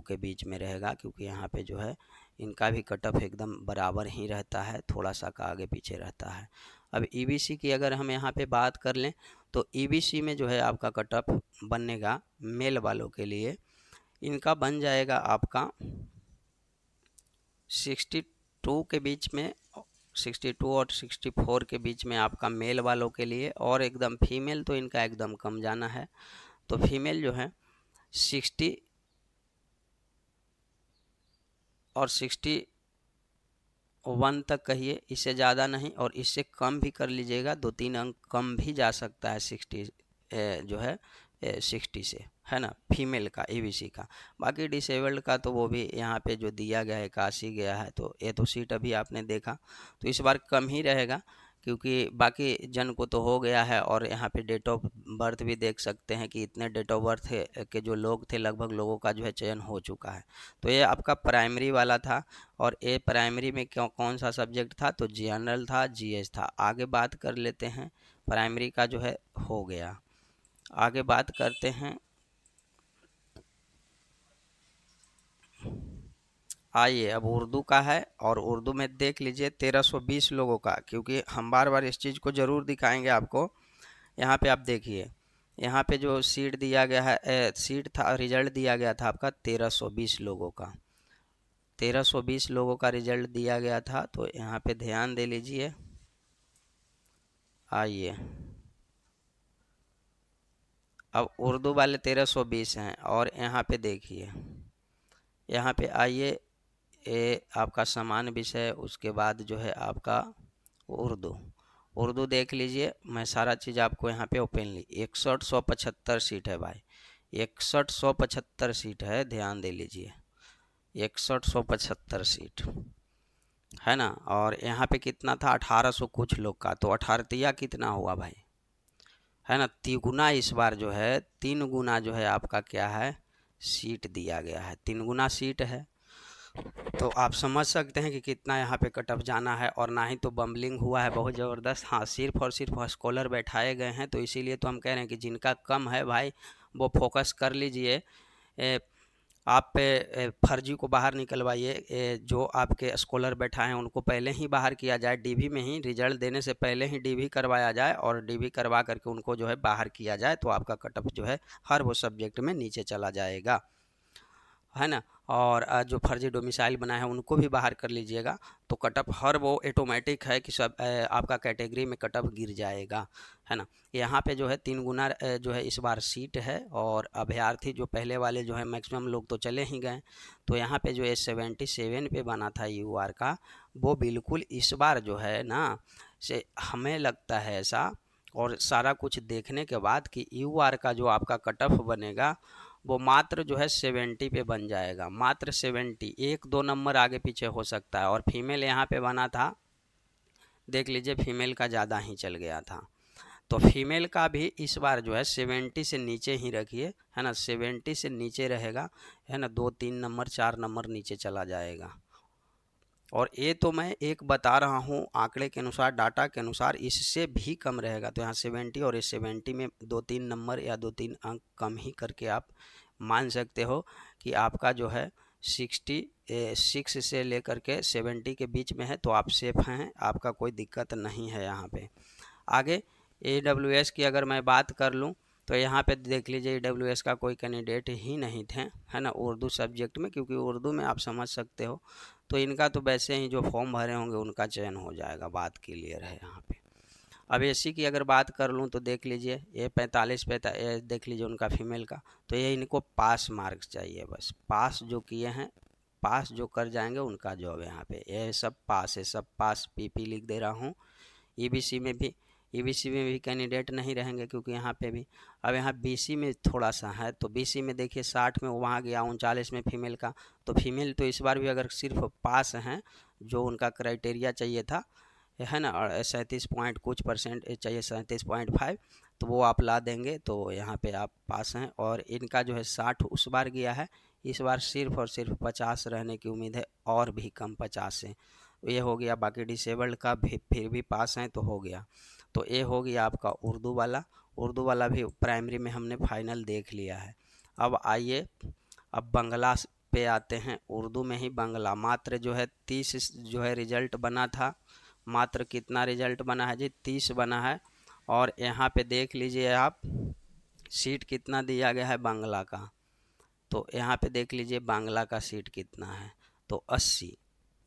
के बीच में रहेगा, क्योंकि यहाँ पे जो है इनका भी कट ऑफ एकदम बराबर ही रहता है, थोड़ा सा का आगे पीछे रहता है। अब EBC की अगर हम यहाँ पे बात कर लें तो EBC में जो है आपका कट ऑफ बनेगा मेल वालों के लिए, इनका बन जाएगा आपका 62 के बीच में, 62 और 64 के बीच में आपका मेल वालों के लिए। और एकदम फीमेल तो इनका एकदम कम जाना है, तो फीमेल जो है 60 और 61 तक कहिए, इससे ज़्यादा नहीं, और इससे कम भी कर लीजिएगा, 2-3 अंक कम भी जा सकता है 60 जो है 60 से, है ना, फीमेल का EBC का। बाकी डिसेबल्ड का तो वो भी यहाँ पे जो दिया गया है 81 गया है, तो ये तो सीट अभी आपने देखा, तो इस बार कम ही रहेगा, क्योंकि बाकी जन को तो हो गया है। और यहाँ पे डेट ऑफ बर्थ भी देख सकते हैं कि इतने डेट ऑफ बर्थ के जो लोग थे लगभग लोगों का जो है चयन हो चुका है। तो ये आपका प्राइमरी वाला था। और ये प्राइमरी में कौन सा सब्जेक्ट था, तो जनरल था, GS था। आगे बात कर लेते हैं, प्राइमरी का जो है हो गया। आगे बात करते हैं, आइए अब उर्दू का है। और उर्दू में देख लीजिए 1320 लोगों का, क्योंकि हम बार बार इस चीज़ को ज़रूर दिखाएंगे आपको। यहाँ पे आप देखिए, यहाँ पे जो सीट दिया गया है, सीट था, रिजल्ट दिया गया था आपका 1320 लोगों का, 1320 लोगों का रिजल्ट दिया गया था। तो यहाँ पे ध्यान दे लीजिए। आइए अब उर्दू वाले 1320 हैं। और यहाँ पे देखिए, यहाँ पे आइए, ये आपका समान विषय, उसके बाद जो है आपका उर्दू, उर्दू देख लीजिए। मैं सारा चीज़ आपको यहाँ पे ओपनली 6175 सीट है भाई, 6175 सीट है, ध्यान दे लीजिए, 6175 सीट है ना। और यहाँ पे कितना था, 1800 कुछ लोग का, तो 18 कितना हुआ भाई, है ना, तिगुना इस बार जो है 3 गुना जो है आपका क्या है, सीट दिया गया है, 3 गुना सीट है। तो आप समझ सकते हैं कि कितना यहाँ पे कट ऑफ जाना है, और ना ही तो बम्बलिंग हुआ है बहुत ज़बरदस्त। हाँ, सिर्फ और सिर्फ स्कॉलर बैठाए गए हैं, तो इसीलिए तो हम कह रहे हैं कि जिनका कम है भाई वो फोकस कर लीजिए। आप फर्जी को बाहर निकलवाइए। जो आपके स्कॉलर बैठा हैं उनको पहले ही बाहर किया जाए, डीवी में ही रिजल्ट देने से पहले ही डीवी करवाया जाए, और डीवी करवा करके उनको जो है बाहर किया जाए, तो आपका कट ऑफ जो है हर वो सब्जेक्ट में नीचे चला जाएगा, है ना। और जो फर्जी डोमिसाइल बनाए हैं उनको भी बाहर कर लीजिएगा, तो कटअप हर वो ऑटोमेटिक है कि सब आपका कैटेगरी में कटअप गिर जाएगा, है ना। यहाँ पे जो है 3 गुना जो है इस बार सीट है, और अभ्यर्थी जो पहले वाले जो है मैक्सिमम लोग तो चले ही गए। तो यहाँ पे जो है 77 पे बना था यूआर का, वो बिल्कुल इस बार जो है ना से हमें लगता है ऐसा, और सारा कुछ देखने के बाद कि यूआर का जो आपका कट ऑफ बनेगा वो मात्र जो है 70 पे बन जाएगा, मात्र 70, 1-2 नंबर आगे पीछे हो सकता है। और फीमेल यहाँ पे बना था, देख लीजिए फीमेल का ज़्यादा ही चल गया था, तो फीमेल का भी इस बार जो है 70 से नीचे ही रखिए, है ना, 70 से नीचे रहेगा, है ना, 2-3 नंबर 4 नंबर नीचे चला जाएगा। और ये तो मैं एक बता रहा हूँ आंकड़े के अनुसार, डाटा के अनुसार इससे भी कम रहेगा। तो यहाँ 70 और इस 70 में 2-3 नंबर या 2-3 अंक कम ही करके आप मान सकते हो कि आपका जो है 66 से लेकर के 70 के बीच में है, तो आप सेफ हैं, आपका कोई दिक्कत नहीं है यहाँ पे। आगे AWS की अगर मैं बात कर लूँ, तो यहाँ पे देख लीजिए AWS का कोई कैंडिडेट ही नहीं थे, है ना, उर्दू सब्जेक्ट में, क्योंकि उर्दू में आप समझ सकते हो, तो इनका तो वैसे ही जो फॉर्म भरे होंगे उनका चयन हो जाएगा, बात क्लियर है यहाँ पे। अब एसी की अगर बात कर लूँ तो देख लीजिए ये 45 पे देख लीजिए उनका फीमेल का, तो ये इनको पास मार्क्स चाहिए, बस पास जो किए हैं, पास जो कर जाएंगे उनका जॉब है यहाँ पे। ये सब पास है, सब पास, पीपी लिख दे रहा हूँ। ईबीसी में भी, ईबीसी में भी कैंडिडेट नहीं रहेंगे, क्योंकि यहाँ पे भी, अब यहाँ बीसी में थोड़ा सा है, तो बीसी में देखिए 60 में वहाँ गया, 39 में फीमेल का, तो फीमेल तो इस बार भी अगर सिर्फ पास हैं, जो उनका क्राइटेरिया चाहिए था, है ना, और 37 कुछ परसेंट चाहिए, 37.5, तो वो आप ला देंगे, तो यहाँ पे आप पास हैं। और इनका जो है 60 उस बार गया है, इस बार सिर्फ और सिर्फ 50 रहने की उम्मीद है, और भी कम 50 से ये हो गया। बाकी डिसेबल्ड का भी फिर भी पास हैं तो हो गया। तो ये हो गया आपका उर्दू वाला, उर्दू वाला भी प्राइमरी में हमने फाइनल देख लिया है। अब आइए, अब बांग्ला पे आते हैं। उर्दू में ही बांग्ला, मात्र जो है 30 जो है रिजल्ट बना था, मात्र कितना रिजल्ट बना है जी, 30 बना है। और यहाँ पे देख लीजिए आप सीट कितना दिया गया है बांग्ला का, तो यहाँ पे देख लीजिए बांग्ला का सीट कितना है, तो 80।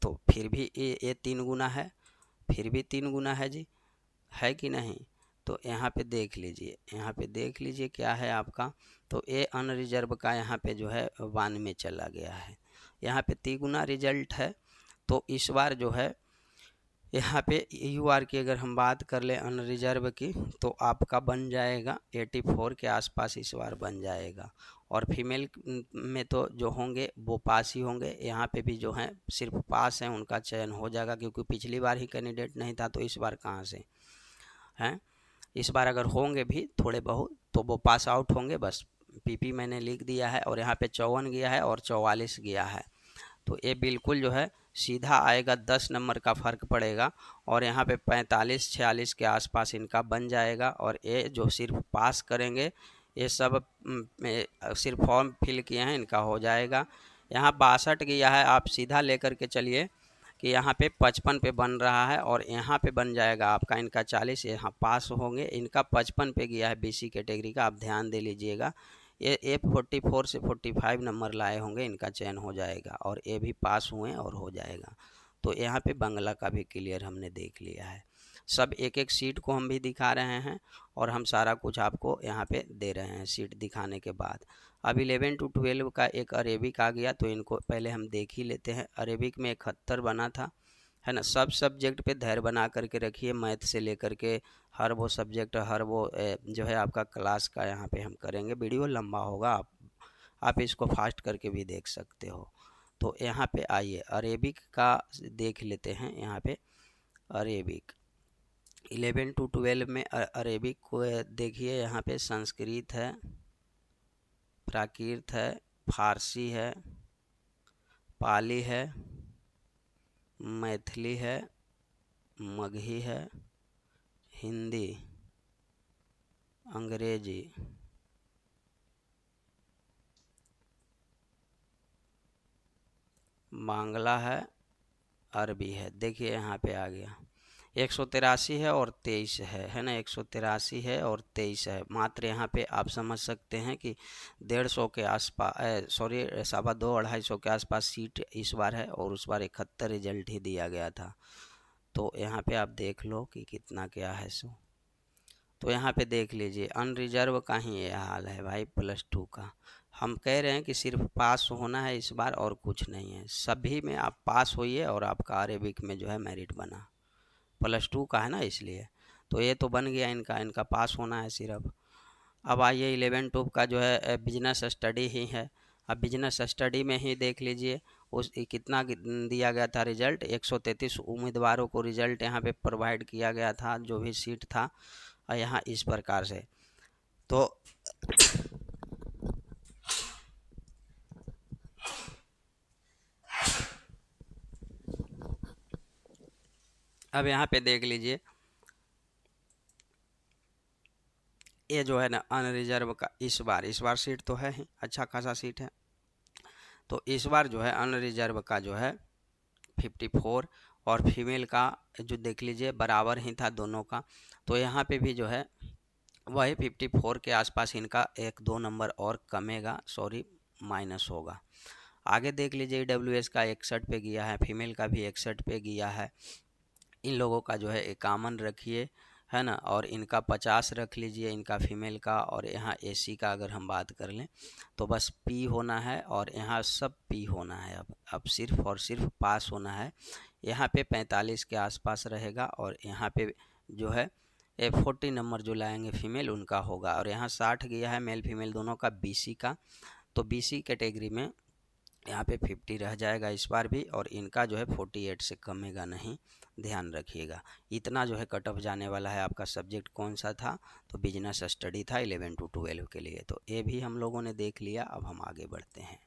तो फिर भी ये 3 गुना है, फिर भी 3 गुना है जी, है कि नहीं। तो यहाँ पे देख लीजिए, यहाँ पे देख लीजिए क्या है आपका, तो ये अनरिजर्व का यहाँ पे जो है 1 में चला गया है, यहाँ पे 3 गुना रिजल्ट है। तो इस बार जो है यहाँ पे यूआर की अगर हम बात कर ले अनरिजर्व की, तो आपका बन जाएगा 84 के आसपास इस बार बन जाएगा। और फीमेल में तो जो होंगे वो पास ही होंगे, यहाँ पे भी जो हैं सिर्फ पास हैं, उनका चयन हो जाएगा, क्योंकि पिछली बार ही कैंडिडेट नहीं था, तो इस बार कहाँ से हैं। इस बार अगर होंगे भी थोड़े बहुत तो वो पास आउट होंगे, बस पीपी मैंने लिख दिया है। और यहाँ पे 54 गया है और 44 गया है, तो ये बिल्कुल जो है सीधा आएगा, 10 नंबर का फ़र्क पड़ेगा। और यहाँ पे 45-46 के आसपास इनका बन जाएगा। और ये जो सिर्फ पास करेंगे, ये सब सिर्फ फॉर्म फिल किए हैं, इनका हो जाएगा। यहाँ 62 गया है, आप सीधा लेकर के चलिए कि यहाँ पे 55 पे बन रहा है, और यहाँ पे बन जाएगा आपका इनका 40, यहाँ पास होंगे। इनका 55 पे गया है बीसी कैटेगरी का, आप ध्यान दे लीजिएगा। ये 44 से 45 नंबर लाए होंगे, इनका चयन हो जाएगा, और ये भी पास हुए और हो जाएगा। तो यहाँ पे बांग्ला का भी क्लियर हमने देख लिया है। सब एक एक सीट को हम भी दिखा रहे हैं, और हम सारा कुछ आपको यहाँ पे दे रहे हैं सीट दिखाने के बाद। अब 11 to 12 का एक अरेबिक आ गया, तो इनको पहले हम देख ही लेते हैं। अरेबिक में 71 बना था, है ना। सब सब्जेक्ट पे धैर्य बना करके रखिए, मैथ से लेकर के हर वो सब्जेक्ट, हर वो जो है आपका क्लास का यहाँ पे हम करेंगे। वीडियो लंबा होगा, आप इसको फास्ट करके भी देख सकते हो। तो यहाँ पे आइए अरेबिक का देख लेते हैं। यहाँ पे अरेबिक 11 to 12 में अरेबिक को देखिए, यहाँ पे संस्कृत है, प्राकृत है, फारसी है, पाली है, मैथिली है, मगही है, हिंदी, अंग्रेजी, बांग्ला है, अरबी है। देखिए यहाँ पे आ गया 183 है और 23 है ना, 183 है और 23 है। मात्र यहाँ पे आप समझ सकते हैं कि 150 के आसपास, सॉरी 250-250 के आसपास सीट इस बार है, और उस बार 71 रिजल्ट ही दिया गया था। तो यहाँ पे आप देख लो कि कितना क्या है सो। तो यहाँ पे देख लीजिए अनरिजर्व का ही ये हाल है भाई, +2 का। हम कह रहे हैं कि सिर्फ पास होना है इस बार और कुछ नहीं है। सभी में आप पास होइए और आपका अरेबिक में जो है मेरिट बना, +2 का है ना, इसलिए। तो ये तो बन गया इनका, इनका पास होना है सिर्फ। अब आइए 11 टूब का जो है बिजनेस स्टडी ही है। अब बिजनेस स्टडी में ही देख लीजिए उस कितना दिया गया था रिजल्ट। 133 उम्मीदवारों को रिजल्ट यहाँ पे प्रोवाइड किया गया था, जो भी सीट था। और यहाँ इस प्रकार से तो अब यहाँ पे देख लीजिए ये जो है ना अनरिजर्व का इस बार सीट तो है ही, अच्छा खासा सीट है। तो इस बार जो है अनरिजर्व का जो है 54, और फीमेल का जो देख लीजिए बराबर ही था दोनों का। तो यहाँ पे भी जो है वही 54 के आसपास इनका 1-2 नंबर और कमेगा, सॉरी माइनस होगा। आगे देख लीजिए EWS का 61 पे गया है, फीमेल का भी 61 पे गया है। इन लोगों का जो है 51 रखिए, है ना, और इनका 50 रख लीजिए, इनका फीमेल का। और यहाँ AC का अगर हम बात कर लें तो बस P होना है, और यहाँ सब P होना है। अब सिर्फ और सिर्फ पास होना है। यहाँ पे 45 के आसपास रहेगा, और यहाँ पे जो है 40 नंबर जो लाएंगे फीमेल उनका होगा। और यहाँ 60 गया है मेल फीमेल दोनों का BC का। तो BC कैटेगरी में यहाँ पे 50 रह जाएगा इस बार भी, और इनका जो है 48 से कमेगा नहीं, ध्यान रखिएगा। इतना जो है कट ऑफ जाने वाला है। आपका सब्जेक्ट कौन सा था? तो बिजनेस स्टडी था 11 to 12 के लिए। तो ये भी हम लोगों ने देख लिया। अब हम आगे बढ़ते हैं।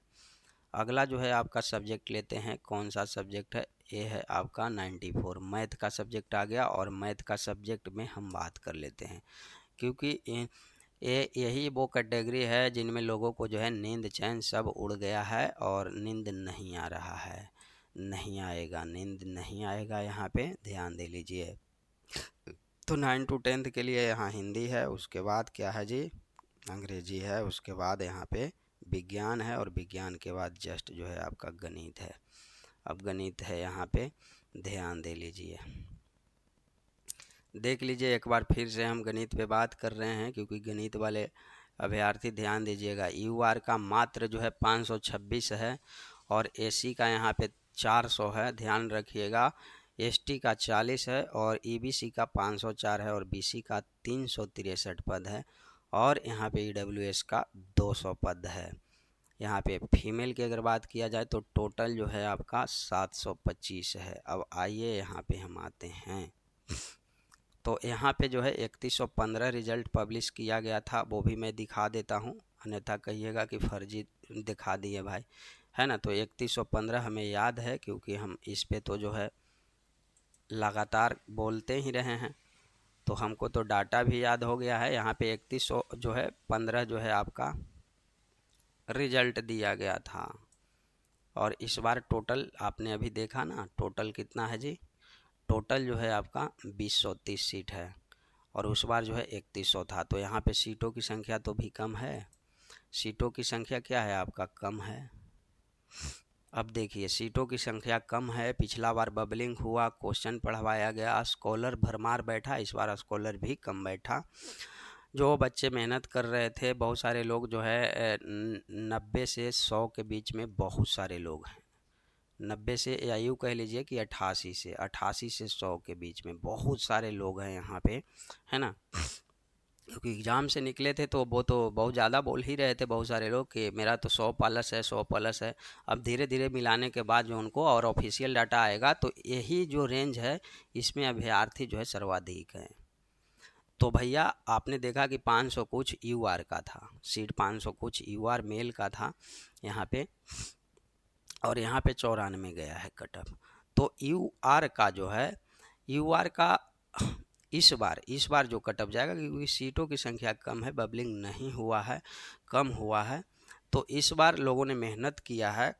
अगला जो है आपका सब्जेक्ट लेते हैं। कौन सा सब्जेक्ट है? ये है आपका 94 मैथ का सब्जेक्ट आ गया। और मैथ का सब्जेक्ट में हम बात कर लेते हैं, क्योंकि यही वो कैटेगरी है जिनमें लोगों को जो है नींद चैन सब उड़ गया है, और नींद नहीं आ रहा है। नहीं आएगा, नींद नहीं आएगा, यहाँ पे ध्यान दे लीजिए। तो 9 to 10 के लिए यहाँ हिंदी है, उसके बाद क्या है जी, अंग्रेजी है, उसके बाद यहाँ पे विज्ञान है, और विज्ञान के बाद जस्ट जो है आपका गणित है। अब गणित है यहाँ पे, ध्यान दे लीजिए। देख लीजिए एक बार फिर से हम गणित पे बात कर रहे हैं, क्योंकि गणित वाले अभ्यर्थी ध्यान दीजिएगा। UR का मात्र जो है 526 है, और AC का यहाँ पे 400 है, ध्यान रखिएगा। ST का 40 है, और EBC का 504 है, और BC का 363 पद है, और यहाँ पे EWS का 200 पद है। यहाँ पे फीमेल की अगर बात किया जाए तो टोटल जो है आपका 725 है। अब आइए यहाँ पे हम आते हैं। तो यहाँ पे जो है 3115 रिजल्ट पब्लिश किया गया था, वो भी मैं दिखा देता हूँ, अन्यथा कहिएगा कि फर्जी दिखा दिए भाई, है ना। तो 3115 हमें याद है, क्योंकि हम इस पे तो जो है लगातार बोलते ही रहे हैं, तो हमको तो डाटा भी याद हो गया है। यहाँ पे 3100 जो है 15 जो है आपका रिजल्ट दिया गया था। और इस बार टोटल आपने अभी देखा ना, टोटल कितना है जी, टोटल जो है आपका 2030 सीट है, और उस बार जो है 3100 था। तो यहाँ पे सीटों की संख्या तो भी कम है, सीटों की संख्या क्या है आपका, कम है। अब देखिए सीटों की संख्या कम है, पिछला बार बबलिंग हुआ, क्वेश्चन पढ़वाया गया, स्कॉलर भरमार बैठा, इस बार स्कॉलर भी कम बैठा। जो बच्चे मेहनत कर रहे थे, बहुत सारे लोग जो है 90 से 100 के बीच में बहुत सारे लोग हैं। 90 से, या यूँ कह लीजिए कि 88 से 100 के बीच में बहुत सारे लोग हैं यहाँ पे, है ना। क्योंकि एग्ज़ाम से निकले थे तो वो तो बहुत ज़्यादा बोल ही रहे थे बहुत सारे लोग कि मेरा तो 100 प्लस है, 100 प्लस है। अब धीरे धीरे मिलाने के बाद जो उनको और ऑफिशियल डाटा आएगा, तो यही जो रेंज है इसमें अभ्यर्थी जो है सर्वाधिक हैं। तो भैया आपने देखा कि 500 कुछ UR का था, सीट 500 कुछ UR मेल का था यहाँ पे। और यहाँ पे 94 गया है कट ऑफ। तो यू आर का जो है, यू आर का इस बार जो कट ऑफ जाएगा, क्योंकि सीटों की संख्या कम है, बबलिंग नहीं हुआ है, कम हुआ है, तो इस बार लोगों ने मेहनत किया है।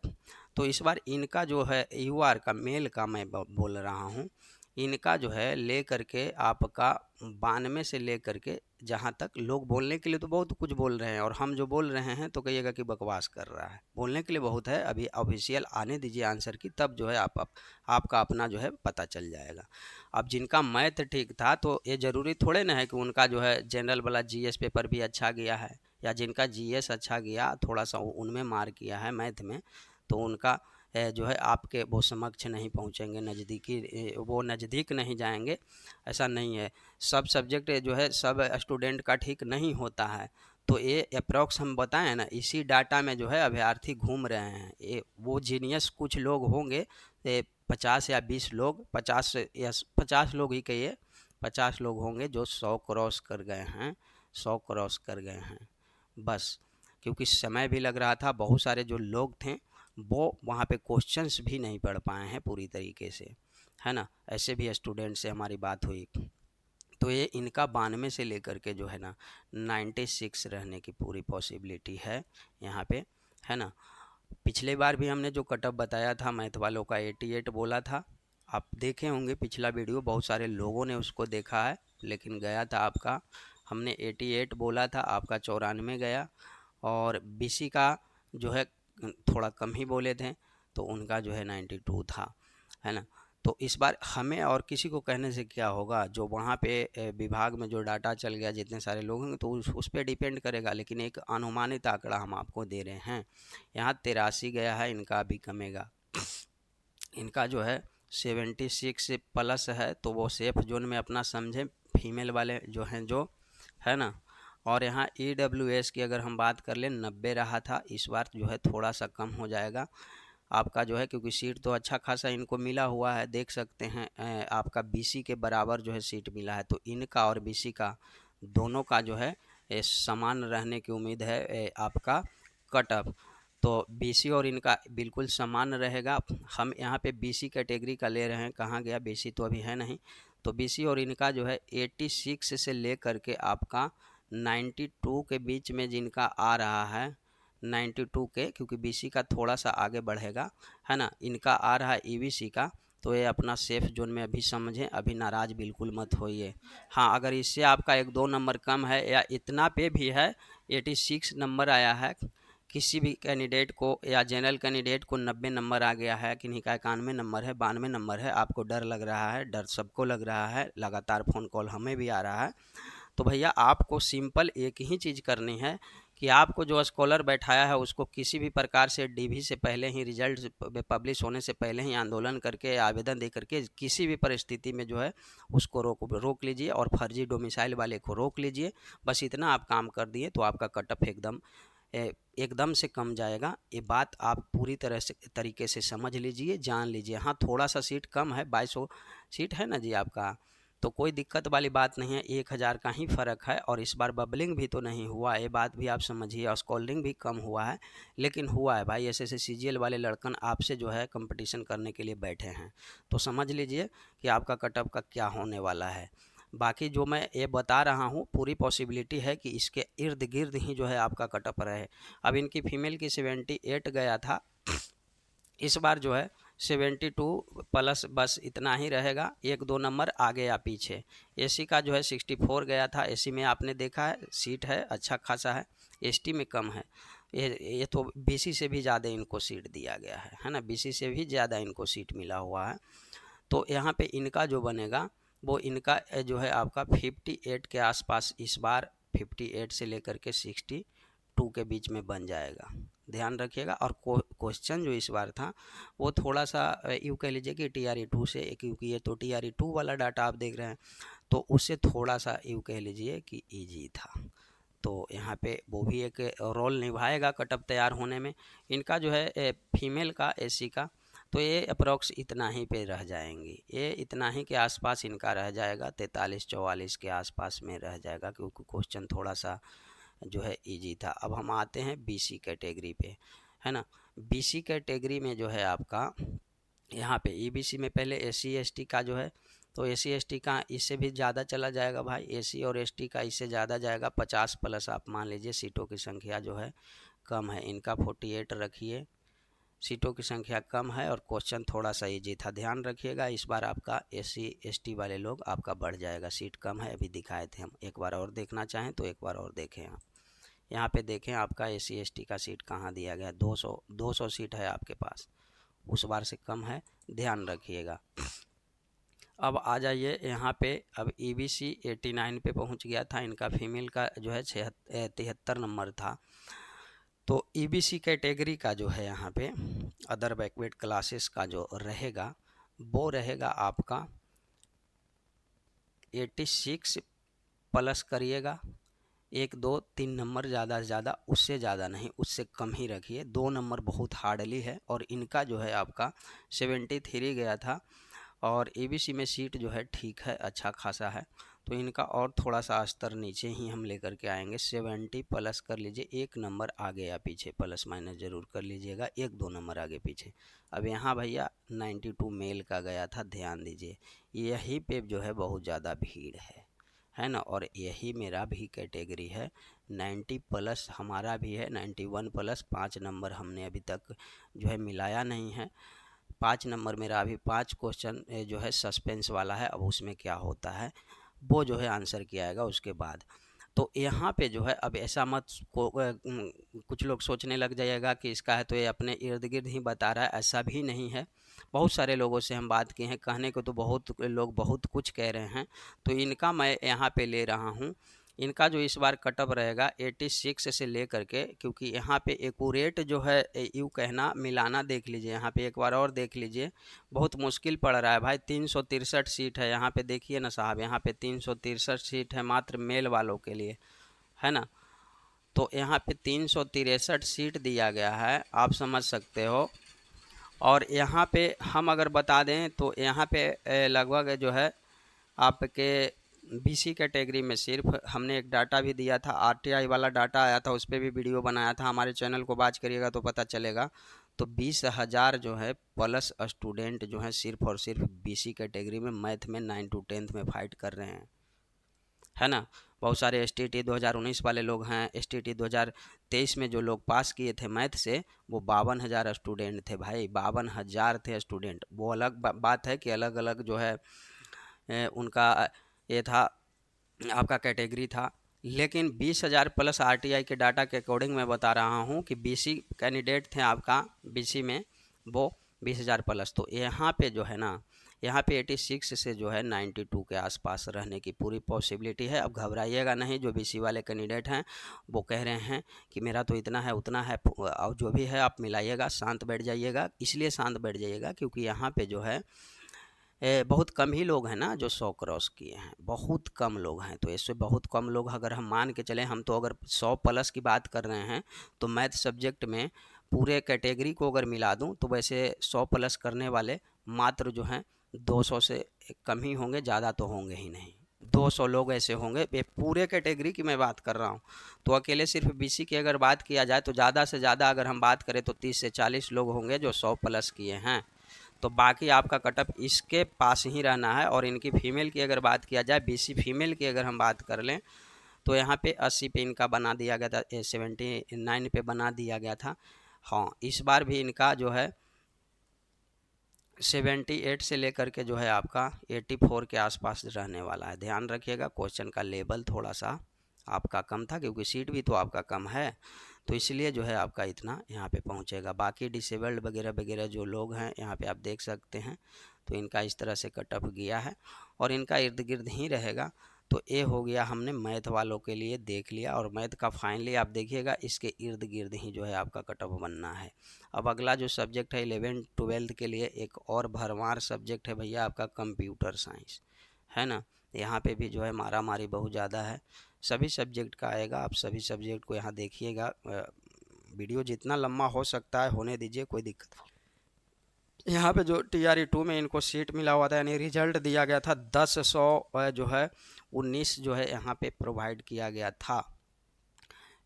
तो इस बार इनका जो है यू आर का मेल का मैं बोल रहा हूँ, इनका जो है ले करके आपका 92 से ले करके जहाँ तक, लोग बोलने के लिए तो बहुत कुछ बोल रहे हैं, और हम जो बोल रहे हैं तो कहिएगा कि बकवास कर रहा है। बोलने के लिए बहुत है, अभी ऑफिशियल आने दीजिए आंसर की, तब जो है आपका अपना जो है पता चल जाएगा। अब जिनका मैथ ठीक था, तो ये ज़रूरी थोड़े ना है कि उनका जो है जनरल वाला जीएस पेपर भी अच्छा गया है, या जिनका जीएस अच्छा गया, थोड़ा सा उनमें मार्क किया है मैथ में, तो उनका जो है आपके वो समक्ष नहीं पहुंचेंगे, नज़दीकी वो नज़दीक नहीं जाएंगे, ऐसा नहीं है। सब सब्जेक्ट जो है सब स्टूडेंट का ठीक नहीं होता है। तो ये अप्रॉक्स हम बताएं ना, इसी डाटा में जो है अभ्यर्थी घूम रहे हैं। ये वो जीनियस कुछ लोग होंगे, 50 या 20 लोग, 50 लोग ही कहिए, 50 लोग होंगे जो 100 क्रॉस कर गए हैं, 100 क्रॉस कर गए हैं बस। क्योंकि समय भी लग रहा था, बहुत सारे जो लोग थे वो वहाँ पे क्वेश्चंस भी नहीं पढ़ पाए हैं पूरी तरीके से, है ना। ऐसे भी स्टूडेंट से हमारी बात हुई, तो ये इनका 92 से लेकर के जो है ना 96 रहने की पूरी पॉसिबिलिटी है यहाँ पे, है ना। पिछले बार भी हमने जो कटअप बताया था मैथ वालों का 88 बोला था, आप देखे होंगे पिछला वीडियो, बहुत सारे लोगों ने उसको देखा है, लेकिन गया था आपका, हमने 88 बोला था, आपका 94 गया। और बीसी का जो है थोड़ा कम ही बोले थे, तो उनका जो है 92 था, है ना। तो इस बार हमें और किसी को कहने से क्या होगा, जो वहाँ पे विभाग में जो डाटा चल गया, जितने सारे लोग होंगे, तो उस पर डिपेंड करेगा, लेकिन एक अनुमानित आंकड़ा हम आपको दे रहे हैं। यहाँ 83 गया है, इनका अभी कमेगा, इनका जो है 76 प्लस है, तो वो सेफ जोन में अपना समझें, फीमेल वाले जो हैं जो, है ना। और यहाँ EWS की अगर हम बात कर लें, 90 रहा था, इस बार जो है थोड़ा सा कम हो जाएगा आपका जो है, क्योंकि सीट तो अच्छा खासा इनको मिला हुआ है, देख सकते हैं आपका बीसी के बराबर जो है सीट मिला है, तो इनका और बीसी का दोनों का जो है समान रहने की उम्मीद है आपका कट ऑफ। तो बीसी और इनका बिल्कुल समान रहेगा। हम यहाँ पे बीसी कैटेगरी का ले रहे हैं, कहाँ गया बीसी, तो अभी है नहीं। तो बीसी और इनका जो है 86 से ले करके आपका 92 के बीच में जिनका आ रहा है, 92 के, क्योंकि बीसी का थोड़ा सा आगे बढ़ेगा, है ना, इनका आ रहा है ईवीसी का, तो ये अपना सेफ जोन में अभी समझें, अभी नाराज़ बिल्कुल मत होइए। हाँ, अगर इससे आपका 1-2 नंबर कम है, या इतना पे भी है, 86 नंबर आया है, किसी भी कैंडिडेट को या जनरल कैंडिडेट को 90 नंबर आ गया है, किन्हीं का 91 नंबर है, 92 नंबर है, आपको डर लग रहा है, डर सबको लग रहा है, लगातार फ़ोन कॉल हमें भी आ रहा है, तो भैया आपको सिंपल एक ही चीज़ करनी है कि आपको जो स्कॉलर बैठाया है उसको किसी भी प्रकार से डीवी से पहले ही, रिजल्ट पब्लिश होने से पहले ही आंदोलन करके, आवेदन दे करके, किसी भी परिस्थिति में जो है उसको रोक लीजिए, और फर्जी डोमिसाइल वाले को रोक लीजिए। बस इतना आप काम कर दिए तो आपका कटअप एकदम से कम जाएगा। ये बात आप पूरी तरह से तरीके से समझ लीजिए, जान लीजिए। हाँ, थोड़ा सा सीट कम है, 2200 सीट है ना जी आपका, तो कोई दिक्कत वाली बात नहीं है, 1000 का ही फ़र्क है। और इस बार बबलिंग भी तो नहीं हुआ, ये बात भी आप समझिए, और स्कॉलरिंग भी कम हुआ है, लेकिन हुआ है भाई, ऐसे CGL वाले लड़कन आपसे जो है कंपटीशन करने के लिए बैठे हैं, तो समझ लीजिए कि आपका कटअप का क्या होने वाला है। बाकी जो मैं ये बता रहा हूँ, पूरी पॉसिबिलिटी है कि इसके इर्द गिर्द ही जो है आपका कटअप रहे। अब इनकी फ़ीमेल की 78 गया था, इस बार जो है 72 प्लस, बस इतना ही रहेगा, 1-2 नंबर आगे या पीछे। एसी का जो है 64 गया था, एसी में आपने देखा है सीट है अच्छा खासा है, एसटी में कम है। ये तो बीसी से भी ज़्यादा इनको सीट दिया गया है ना, बीसी से भी ज़्यादा इनको सीट मिला हुआ है। तो यहाँ पे इनका जो बनेगा, वो इनका जो है आपका 58 के आसपास इस बार, 58 से लेकर के 62 के बीच में बन जाएगा, ध्यान रखिएगा। और क्वेश्चन जो इस बार था वो थोड़ा सा यूँ कह लीजिए कि TRE 2 से, क्योंकि ये तो TRE 2 वाला डाटा आप देख रहे हैं, तो उससे थोड़ा सा यूँ कह लीजिए कि ईजी था। तो यहाँ पे वो भी एक रोल निभाएगा कटअप तैयार होने में। इनका जो है फीमेल का एसी का, तो ये अप्रोक्स इतना ही पे रह जाएंगी, ये इतना ही के आसपास इनका रह जाएगा, 43-44 के आसपास में रह जाएगा, क्योंकि क्वेश्चन थोड़ा सा जो है इजी था। अब हम आते हैं बीसी कैटेगरी पे, है ना। बीसी कैटेगरी में जो है आपका यहाँ पे ईबीसी में पहले एससी एसटी का जो है, तो एससी एसटी का इससे भी ज़्यादा चला जाएगा भाई, एससी और एसटी का इससे ज़्यादा जाएगा 50+। आप मान लीजिए सीटों की संख्या जो है कम है, इनका 48 रखिए, सीटों की संख्या कम है और क्वेश्चन थोड़ा सा इजी था, ध्यान रखिएगा। इस बार आपका एससी एसटी वाले लोग आपका बढ़ जाएगा, सीट कम है, अभी दिखाए थे हम। एक बार और देखना चाहें तो एक बार और देखें आप, यहाँ पे देखें आपका एससी एसटी का सीट कहाँ दिया गया, 200 सीट है आपके पास, उस बार से कम है, ध्यान रखिएगा। अब आ जाइए यहाँ पे, अब ईबीसी 89 पे पहुँच गया था, इनका फीमेल का जो है 73 नंबर था। तो ईबीसी कैटेगरी का जो है यहाँ पे अदर बैकवर्ड क्लासेस का जो रहेगा वो रहेगा आपका 86+ करिएगा, 1 2 3 नंबर ज़्यादा से ज़्यादा, उससे ज़्यादा नहीं, उससे कम ही रखिए, 2 नंबर बहुत हार्डली है। और इनका जो है आपका 73 गया था, और एबीसी में सीट जो है ठीक है, अच्छा खासा है, तो इनका और थोड़ा सा स्तर नीचे ही हम लेकर के आएंगे, 70+ कर लीजिए, 1 नंबर आगे या पीछे प्लस माइनस ज़रूर कर लीजिएगा, 1 2 नंबर आगे पीछे। अब यहाँ भैया 92 मेल का गया था, ध्यान दीजिए, यही पे जो है बहुत ज़्यादा भीड़ है ना, और यही मेरा भी कैटेगरी है, 90+ हमारा भी है, 91+, 5 नंबर हमने अभी तक जो है मिलाया नहीं है, 5 नंबर मेरा अभी 5 क्वेश्चन जो है सस्पेंस वाला है, अब उसमें क्या होता है वो जो है आंसर किया जाएगा उसके बाद। तो यहाँ पे जो है अब ऐसा मत कुछ लोग सोचने लग जाएगा कि इसका है तो ये अपने इर्द गिर्द ही बता रहा है, ऐसा भी नहीं है। बहुत सारे लोगों से हम बात किए हैं, कहने को तो बहुत लोग बहुत कुछ कह रहे हैं, तो इनका मैं यहाँ पे ले रहा हूँ। इनका जो इस बार कटअप रहेगा 86 से लेकर के, क्योंकि यहाँ पे एक्यूरेट जो है यू कहना मिलाना, देख लीजिए यहाँ पे एक बार और देख लीजिए, बहुत मुश्किल पड़ रहा है भाई। 363 सीट है यहाँ पे, देखिए ना साहब, यहाँ पे 363 सीट है मात्र मेल वालों के लिए, है ना। तो यहाँ पे 363 सीट दिया गया है, आप समझ सकते हो। और यहाँ पे हम अगर बता दें तो यहाँ पे लगभग जो है आपके बीसी कैटेगरी में सिर्फ हमने एक डाटा भी दिया था, आरटीआई वाला डाटा आया था, उस पर भी वीडियो बनाया था, हमारे चैनल को वॉच करिएगा तो पता चलेगा। तो 20,000 जो है प्लस स्टूडेंट जो हैं सिर्फ और सिर्फ बीसी कैटेगरी में मैथ में 9 to 10th में फाइट कर रहे हैं, है ना। बहुत सारे एसटीटी 2019 वाले लोग हैं, एसटीटी 2023 में जो लोग पास किए थे मैथ से, वो 52,000 स्टूडेंट थे भाई, 52,000 थे स्टूडेंट। वो अलग बात है कि अलग अलग जो है उनका ये था, आपका कैटेगरी था, लेकिन 20,000+ आरटीआई के डाटा के अकॉर्डिंग मैं बता रहा हूँ कि बीसी कैंडिडेट थे आपका बीसी में, वो 20,000+। तो यहाँ पे जो है ना, यहाँ पे 86 से जो है 92 के आसपास रहने की पूरी पॉसिबिलिटी है। अब घबराइएगा नहीं, जो बीसी वाले कैंडिडेट हैं वो कह रहे हैं कि मेरा तो इतना है उतना है, और जो भी है आप मिलाइएगा, शांत बैठ जाइएगा। इसलिए शांत बैठ जाइएगा क्योंकि यहाँ पे जो है बहुत कम ही लोग हैं ना जो 100 क्रॉस किए हैं, बहुत कम लोग हैं। तो इससे बहुत कम लोग अगर हम मान के चलें, हम तो अगर 100+ की बात कर रहे हैं, तो मैथ सब्जेक्ट में पूरे कैटेगरी को अगर मिला दूं तो वैसे 100+ करने वाले मात्र जो हैं 200 से कम ही होंगे, ज़्यादा तो होंगे ही नहीं। 200 लोग ऐसे होंगे, ये पूरे कैटेगरी की मैं बात कर रहा हूँ। तो अकेले सिर्फ बीसी की अगर बात किया जाए तो ज़्यादा से ज़्यादा अगर हम बात करें तो 30 से 40 लोग होंगे जो 100+ किए हैं। तो बाकी आपका कटअप इसके पास ही रहना है। और इनकी फ़ीमेल की अगर बात किया जाए, बीसी फीमेल की अगर हम बात कर लें, तो यहाँ पे 80 पे इनका बना दिया गया था, 79 पे बना दिया गया था। हाँ, इस बार भी इनका जो है 78 से लेकर के जो है आपका 84 के आसपास रहने वाला है, ध्यान रखिएगा। क्वेश्चन का लेवल थोड़ा सा आपका कम था, क्योंकि सीट भी तो आपका कम है, तो इसलिए जो है आपका इतना यहाँ पे पहुँचेगा। बाकी डिसेबल्ड वगैरह वगैरह जो लोग हैं यहाँ पे आप देख सकते हैं, तो इनका इस तरह से कटअप गया है और इनका इर्द गिर्द ही रहेगा। तो ये हो गया, हमने मैथ वालों के लिए देख लिया, और मैथ का फाइनली आप देखिएगा इसके इर्द गिर्द ही जो है आपका कटअप बनना है। अब अगला जो सब्जेक्ट है 11th 12th के लिए एक और भरमार सब्जेक्ट है भैया आपका कंप्यूटर साइंस, है ना। यहाँ पे भी जो है मारा मारी बहुत ज़्यादा है, सभी सब्जेक्ट का आएगा, आप सभी सब्जेक्ट को यहाँ देखिएगा। वीडियो जितना लंबा हो सकता है होने दीजिए, कोई दिक्कत। यहाँ पे जो TRE 2 में इनको सीट मिला हुआ था, यानी रिजल्ट दिया गया था 10 जो है 19 जो है यहाँ पे प्रोवाइड किया गया था,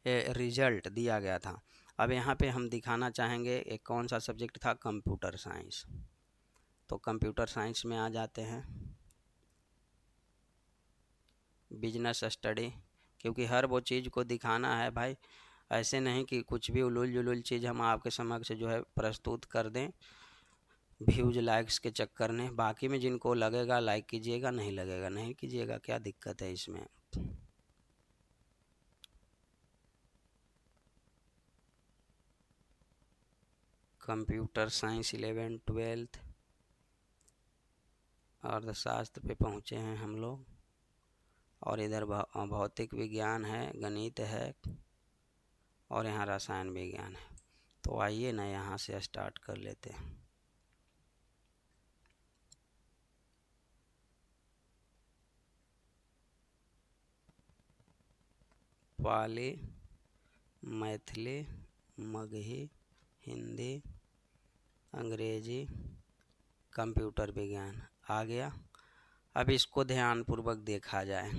रिजल्ट दिया गया था। अब यहाँ पे हम दिखाना चाहेंगे एक कौन सा सब्जेक्ट था, कंप्यूटर साइंस। तो कंप्यूटर साइंस में आ जाते हैं, बिजनेस स्टडी, क्योंकि हर वो चीज़ को दिखाना है भाई, ऐसे नहीं कि कुछ भी उलूल जुलूल चीज़ हम आपके समक्ष जो है प्रस्तुत कर दें व्यूज लाइक्स के चक्कर में। बाकी में जिनको लगेगा लाइक कीजिएगा, नहीं लगेगा नहीं कीजिएगा, क्या दिक्कत है इसमें। कंप्यूटर साइंस 11 12 अर्थशास्त्र पे पहुँचे हैं हम लोग, और इधर भौतिक विज्ञान है, गणित है, और यहाँ रसायन विज्ञान है। तो आइए ना यहाँ से स्टार्ट कर लेते हैं। पाली, मैथिली, मगही, हिंदी, अंग्रेजी, कंप्यूटर विज्ञान आ गया। अब इसको ध्यानपूर्वक देखा जाए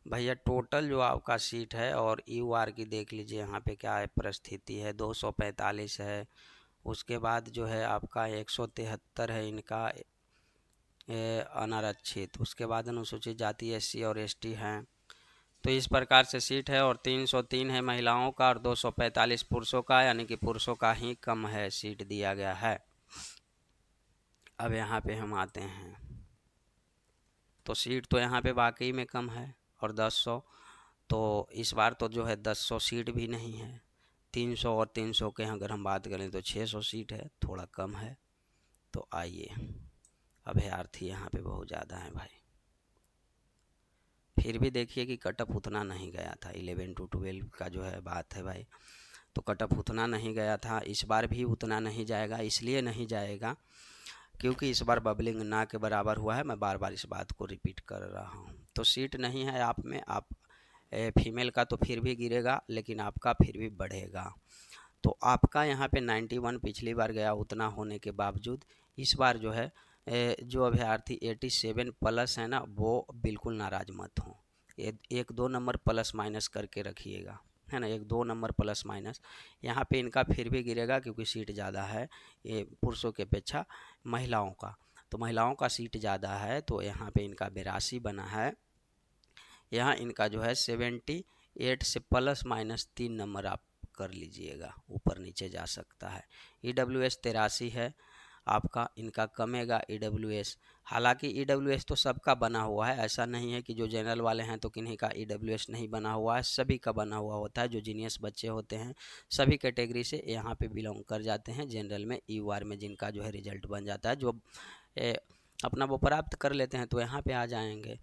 भैया, टोटल जो आपका सीट है और यू आर की देख लीजिए यहाँ पे क्या है परिस्थिति है, 245 है। उसके बाद जो है आपका 173 है इनका अनारक्षित, उसके बाद अनुसूचित जाति SC और ST हैं। तो इस प्रकार से सीट है, और 303 है महिलाओं का और 245 पुरुषों का, यानी कि पुरुषों का ही कम है सीट दिया गया है। अब यहाँ पे हम आते हैं, तो सीट तो यहाँ पे वाकई में कम है, और 1000, तो इस बार तो जो है 1000 सीट भी नहीं है। 300 और 300 के अगर हम बात करें तो 600 सीट है, थोड़ा कम है। तो आइए, अभ्यर्थी यहाँ पे बहुत ज़्यादा है भाई। फिर भी देखिए कि कटअप उतना नहीं गया था, 11 to 12 का जो है बात है भाई, तो कटअप उतना नहीं गया था। इस बार भी उतना नहीं जाएगा, इसलिए नहीं जाएगा क्योंकि इस बार बबलिंग ना के बराबर हुआ है। मैं बार बार इस बात को रिपीट कर रहा हूँ। तो सीट नहीं है आप में, आप फीमेल का तो फिर भी गिरेगा, लेकिन आपका फिर भी बढ़ेगा। तो आपका यहाँ पे 91 पिछली बार गया, उतना होने के बावजूद इस बार जो है जो अभ्यर्थी 87 प्लस है ना, वो बिल्कुल नाराज मत हो। एक दो नंबर प्लस माइनस करके रखिएगा, है ना, 1-2 नंबर प्लस माइनस। यहाँ पे इनका फिर भी गिरेगा क्योंकि सीट ज़्यादा है ये पुरुषों के अपेक्षा महिलाओं का। तो महिलाओं का सीट ज़्यादा है, तो यहाँ पे इनका 82 बना है। यहाँ इनका जो है 78 से प्लस माइनस 3 नंबर आप कर लीजिएगा, ऊपर नीचे जा सकता है। EWS 83 है आपका, इनका कमेगा EWS। हालांकि EWS तो सबका बना हुआ है, ऐसा नहीं है कि जो जनरल वाले हैं तो किन्हीं का EWS नहीं बना हुआ है, सभी का बना हुआ होता है। जो जीनियस बच्चे होते हैं सभी कैटेगरी से यहाँ पे बिलोंग कर जाते हैं। जनरल में EOR में जिनका जो है रिजल्ट बन जाता है, जो अपना वो प्राप्त कर लेते हैं, तो यहाँ पे आ जाएंगे,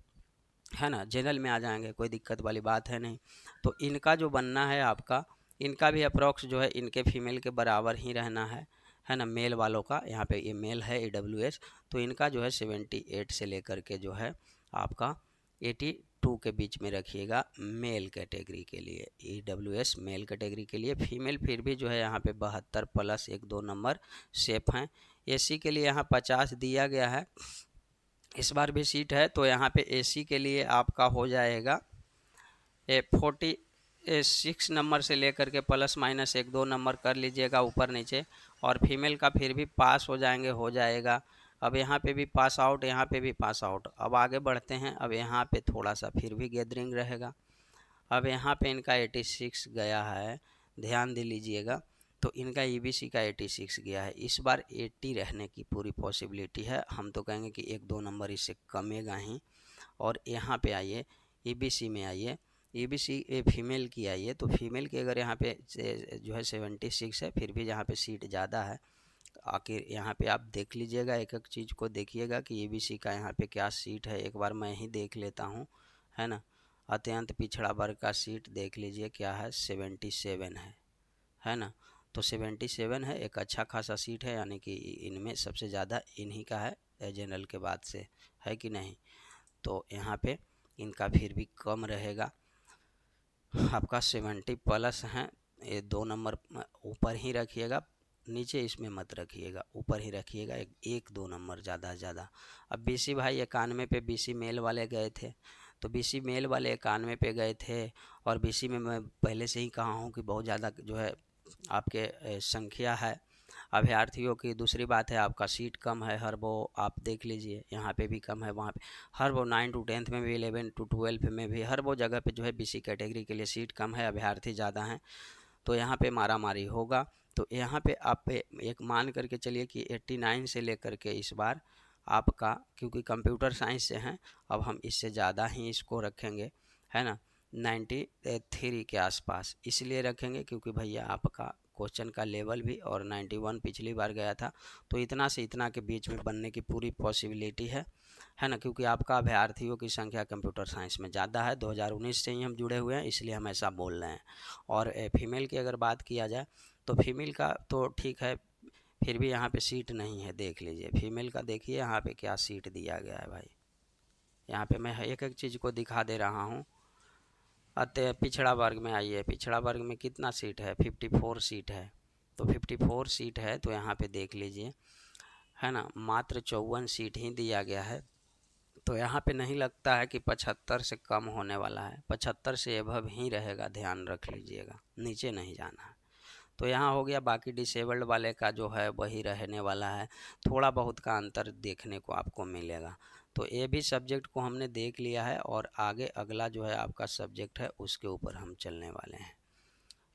है ना, जनरल में आ जाएंगे, कोई दिक्कत वाली बात है नहीं। तो इनका जो बनना है आपका, इनका भी अप्रोक्स जो है इनके फीमेल के बराबर ही रहना है ना। मेल वालों का यहाँ पे ये मेल है EWS, तो इनका जो है 78 से लेकर के जो है आपका 82 के बीच में रखिएगा मेल कैटेगरी के लिए। EWS मेल कैटेगरी के लिए। फीमेल फिर भी जो है यहाँ पे 72 प्लस 1-2 नंबर सेफ हैं। SC के लिए यहाँ 50 दिया गया है, इस बार भी सीट है, तो यहाँ पे AC के लिए आपका हो जाएगा 46 नंबर से लेकर के प्लस माइनस 1-2 नंबर कर लीजिएगा ऊपर नीचे, और फीमेल का फिर भी पास हो जाएंगे, हो जाएगा। अब यहाँ पे भी पास आउट, यहाँ पे भी पास आउट। अब आगे बढ़ते हैं, अब यहाँ पे थोड़ा सा फिर भी गैदरिंग रहेगा। अब यहाँ पे इनका 86 गया है, ध्यान दे लीजिएगा। तो इनका EBC का 86 गया है, इस बार 80 रहने की पूरी पॉसिबिलिटी है। हम तो कहेंगे कि 1-2 नंबर इससे कमेगा ही। और यहाँ पे आइए, EBC में आइए, EBC फीमेल की आइए, तो फीमेल की अगर यहाँ पे जो है 76 है, फिर भी यहाँ पे सीट ज़्यादा है। आखिर यहाँ पे आप देख लीजिएगा, एक एक चीज़ को देखिएगा कि EBC का यहाँ पे क्या सीट है। एक बार मैं ही देख लेता हूँ, है ना। अत्यंत पिछड़ा वर्ग का सीट देख लीजिए क्या है, 77 है ना। तो 77 है, एक अच्छा खासा सीट है, यानी कि इनमें सबसे ज़्यादा इन्हीं का है जनरल के बाद से, है कि नहीं। तो यहाँ पे इनका फिर भी कम रहेगा, आपका 70 प्लस हैं। ये 2 नंबर ऊपर ही रखिएगा, नीचे इसमें मत रखिएगा, ऊपर ही रखिएगा, 1-2 नंबर ज़्यादा से ज़्यादा। अब BC भाई 91 पे BC मेल वाले गए थे, तो BC मेल वाले 91 पे गए थे, और BC में मैं पहले से ही कहा हूँ कि बहुत ज़्यादा जो है आपके संख्या है अभ्यर्थियों की। दूसरी बात है आपका सीट कम है, हर वो आप देख लीजिए यहाँ पे भी कम है, वहाँ पे हर वो 9 to 10th में भी 11 to 12 में भी हर वो जगह पे जो है BC कैटेगरी के लिए सीट कम है, अभ्यर्थी ज़्यादा हैं, तो यहाँ पे मारा मारी होगा। तो यहाँ पे आप एक मान करके चलिए कि 89 से लेकर के इस बार आपका, क्योंकि कंप्यूटर साइंस से हैं, अब हम इससे ज़्यादा ही इसको रखेंगे, है ना, 93 के आसपास इसलिए रखेंगे क्योंकि भैया आपका क्वेश्चन का लेवल भी और 91 पिछली बार गया था, तो इतना से इतना के बीच में बनने की पूरी पॉसिबिलिटी है ना, क्योंकि आपका अभ्यर्थियों की संख्या कंप्यूटर साइंस में ज़्यादा है, 2019 से ही हम जुड़े हुए हैं इसलिए हम ऐसा बोल रहे हैं। और फीमेल की अगर बात किया जाए तो फीमेल का तो ठीक है, फिर भी यहाँ पे सीट नहीं है, देख लीजिए फीमेल का, देखिए यहाँ पे क्या सीट दिया गया है भाई। यहाँ पे मैं एक एक चीज़ को दिखा दे रहा हूँ। अतः पिछड़ा वर्ग में आइए, पिछड़ा वर्ग में कितना सीट है, 54 सीट है। तो 54 सीट है तो यहाँ पे देख लीजिए, है ना, मात्र 54 सीट ही दिया गया है। तो यहाँ पे नहीं लगता है कि 75 से कम होने वाला है, 75 से एभव ही रहेगा, ध्यान रख लीजिएगा, नीचे नहीं जाना है। तो यहाँ हो गया, बाकी डिसेबल्ड वाले का जो है वही रहने वाला है, थोड़ा बहुत का अंतर देखने को आपको मिलेगा। तो ये भी सब्जेक्ट को हमने देख लिया है और आगे अगला जो है आपका सब्जेक्ट है उसके ऊपर हम चलने वाले हैं।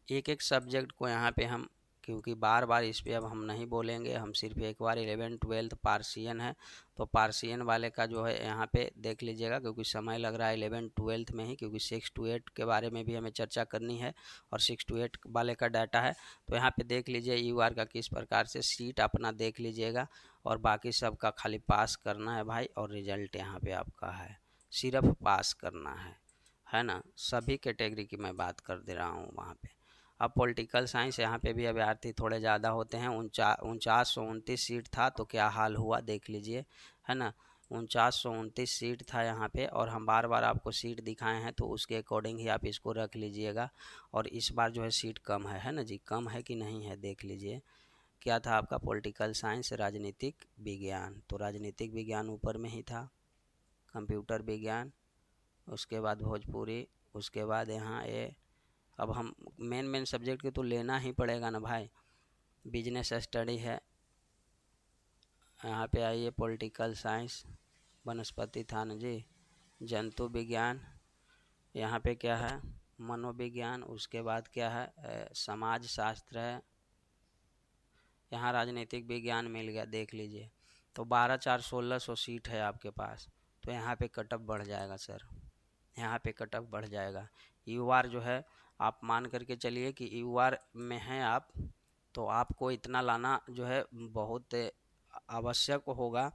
एक एक सब्जेक्ट को यहाँ पे हम, क्योंकि बार बार इस पे अब हम नहीं बोलेंगे, हम सिर्फ एक बार 11 12 पार्शियन है, तो पार्शियन वाले का जो है यहाँ पे देख लीजिएगा, क्योंकि समय लग रहा है 11 12 में ही, क्योंकि 6 to 8 के बारे में भी हमें चर्चा करनी है और 6 to 8 वाले का डाटा है। तो यहाँ पे देख लीजिए UR का किस प्रकार से सीट अपना देख लीजिएगा, और बाकी सब का खाली पास करना है भाई, और रिजल्ट यहाँ पे आपका है, सिर्फ पास करना है ना। सभी कैटेगरी की मैं बात कर दे रहा हूँ वहाँ पे। अब पॉलिटिकल साइंस यहाँ पे भी अभ्यर्थी थोड़े ज़्यादा होते हैं, 4929 सीट था, तो क्या हाल हुआ देख लीजिए, है ना, 4929 सीट था यहाँ पे, और हम बार बार आपको सीट दिखाए हैं तो उसके अकॉर्डिंग ही आप इसको रख लीजिएगा। और इस बार जो है सीट कम है ना जी, कम है कि नहीं है देख लीजिए। क्या था आपका, पॉलिटिकल साइंस, राजनीतिक विज्ञान, तो राजनीतिक विज्ञान ऊपर में ही था, कंप्यूटर विज्ञान, उसके बाद भोजपुरी, उसके बाद यहाँ ये, अब हम मेन सब्जेक्ट के तो लेना ही पड़ेगा ना भाई, बिजनेस स्टडी है, यहाँ पे आइए पॉलिटिकल साइंस, वनस्पति था ना जी, जंतु विज्ञान, यहाँ पे क्या है, मनोविज्ञान, उसके बाद क्या है, समाज शास्त्र है, यहाँ राजनीतिक विज्ञान मिल गया, देख लीजिए। तो 12 4 1600 सीट है आपके पास, तो यहाँ पे कटअप बढ़ जाएगा सर, यहाँ पे कटअप बढ़ जाएगा। UR जो है आप मान करके चलिए कि UR में हैं आप, तो आपको इतना लाना जो है बहुत आवश्यक होगा,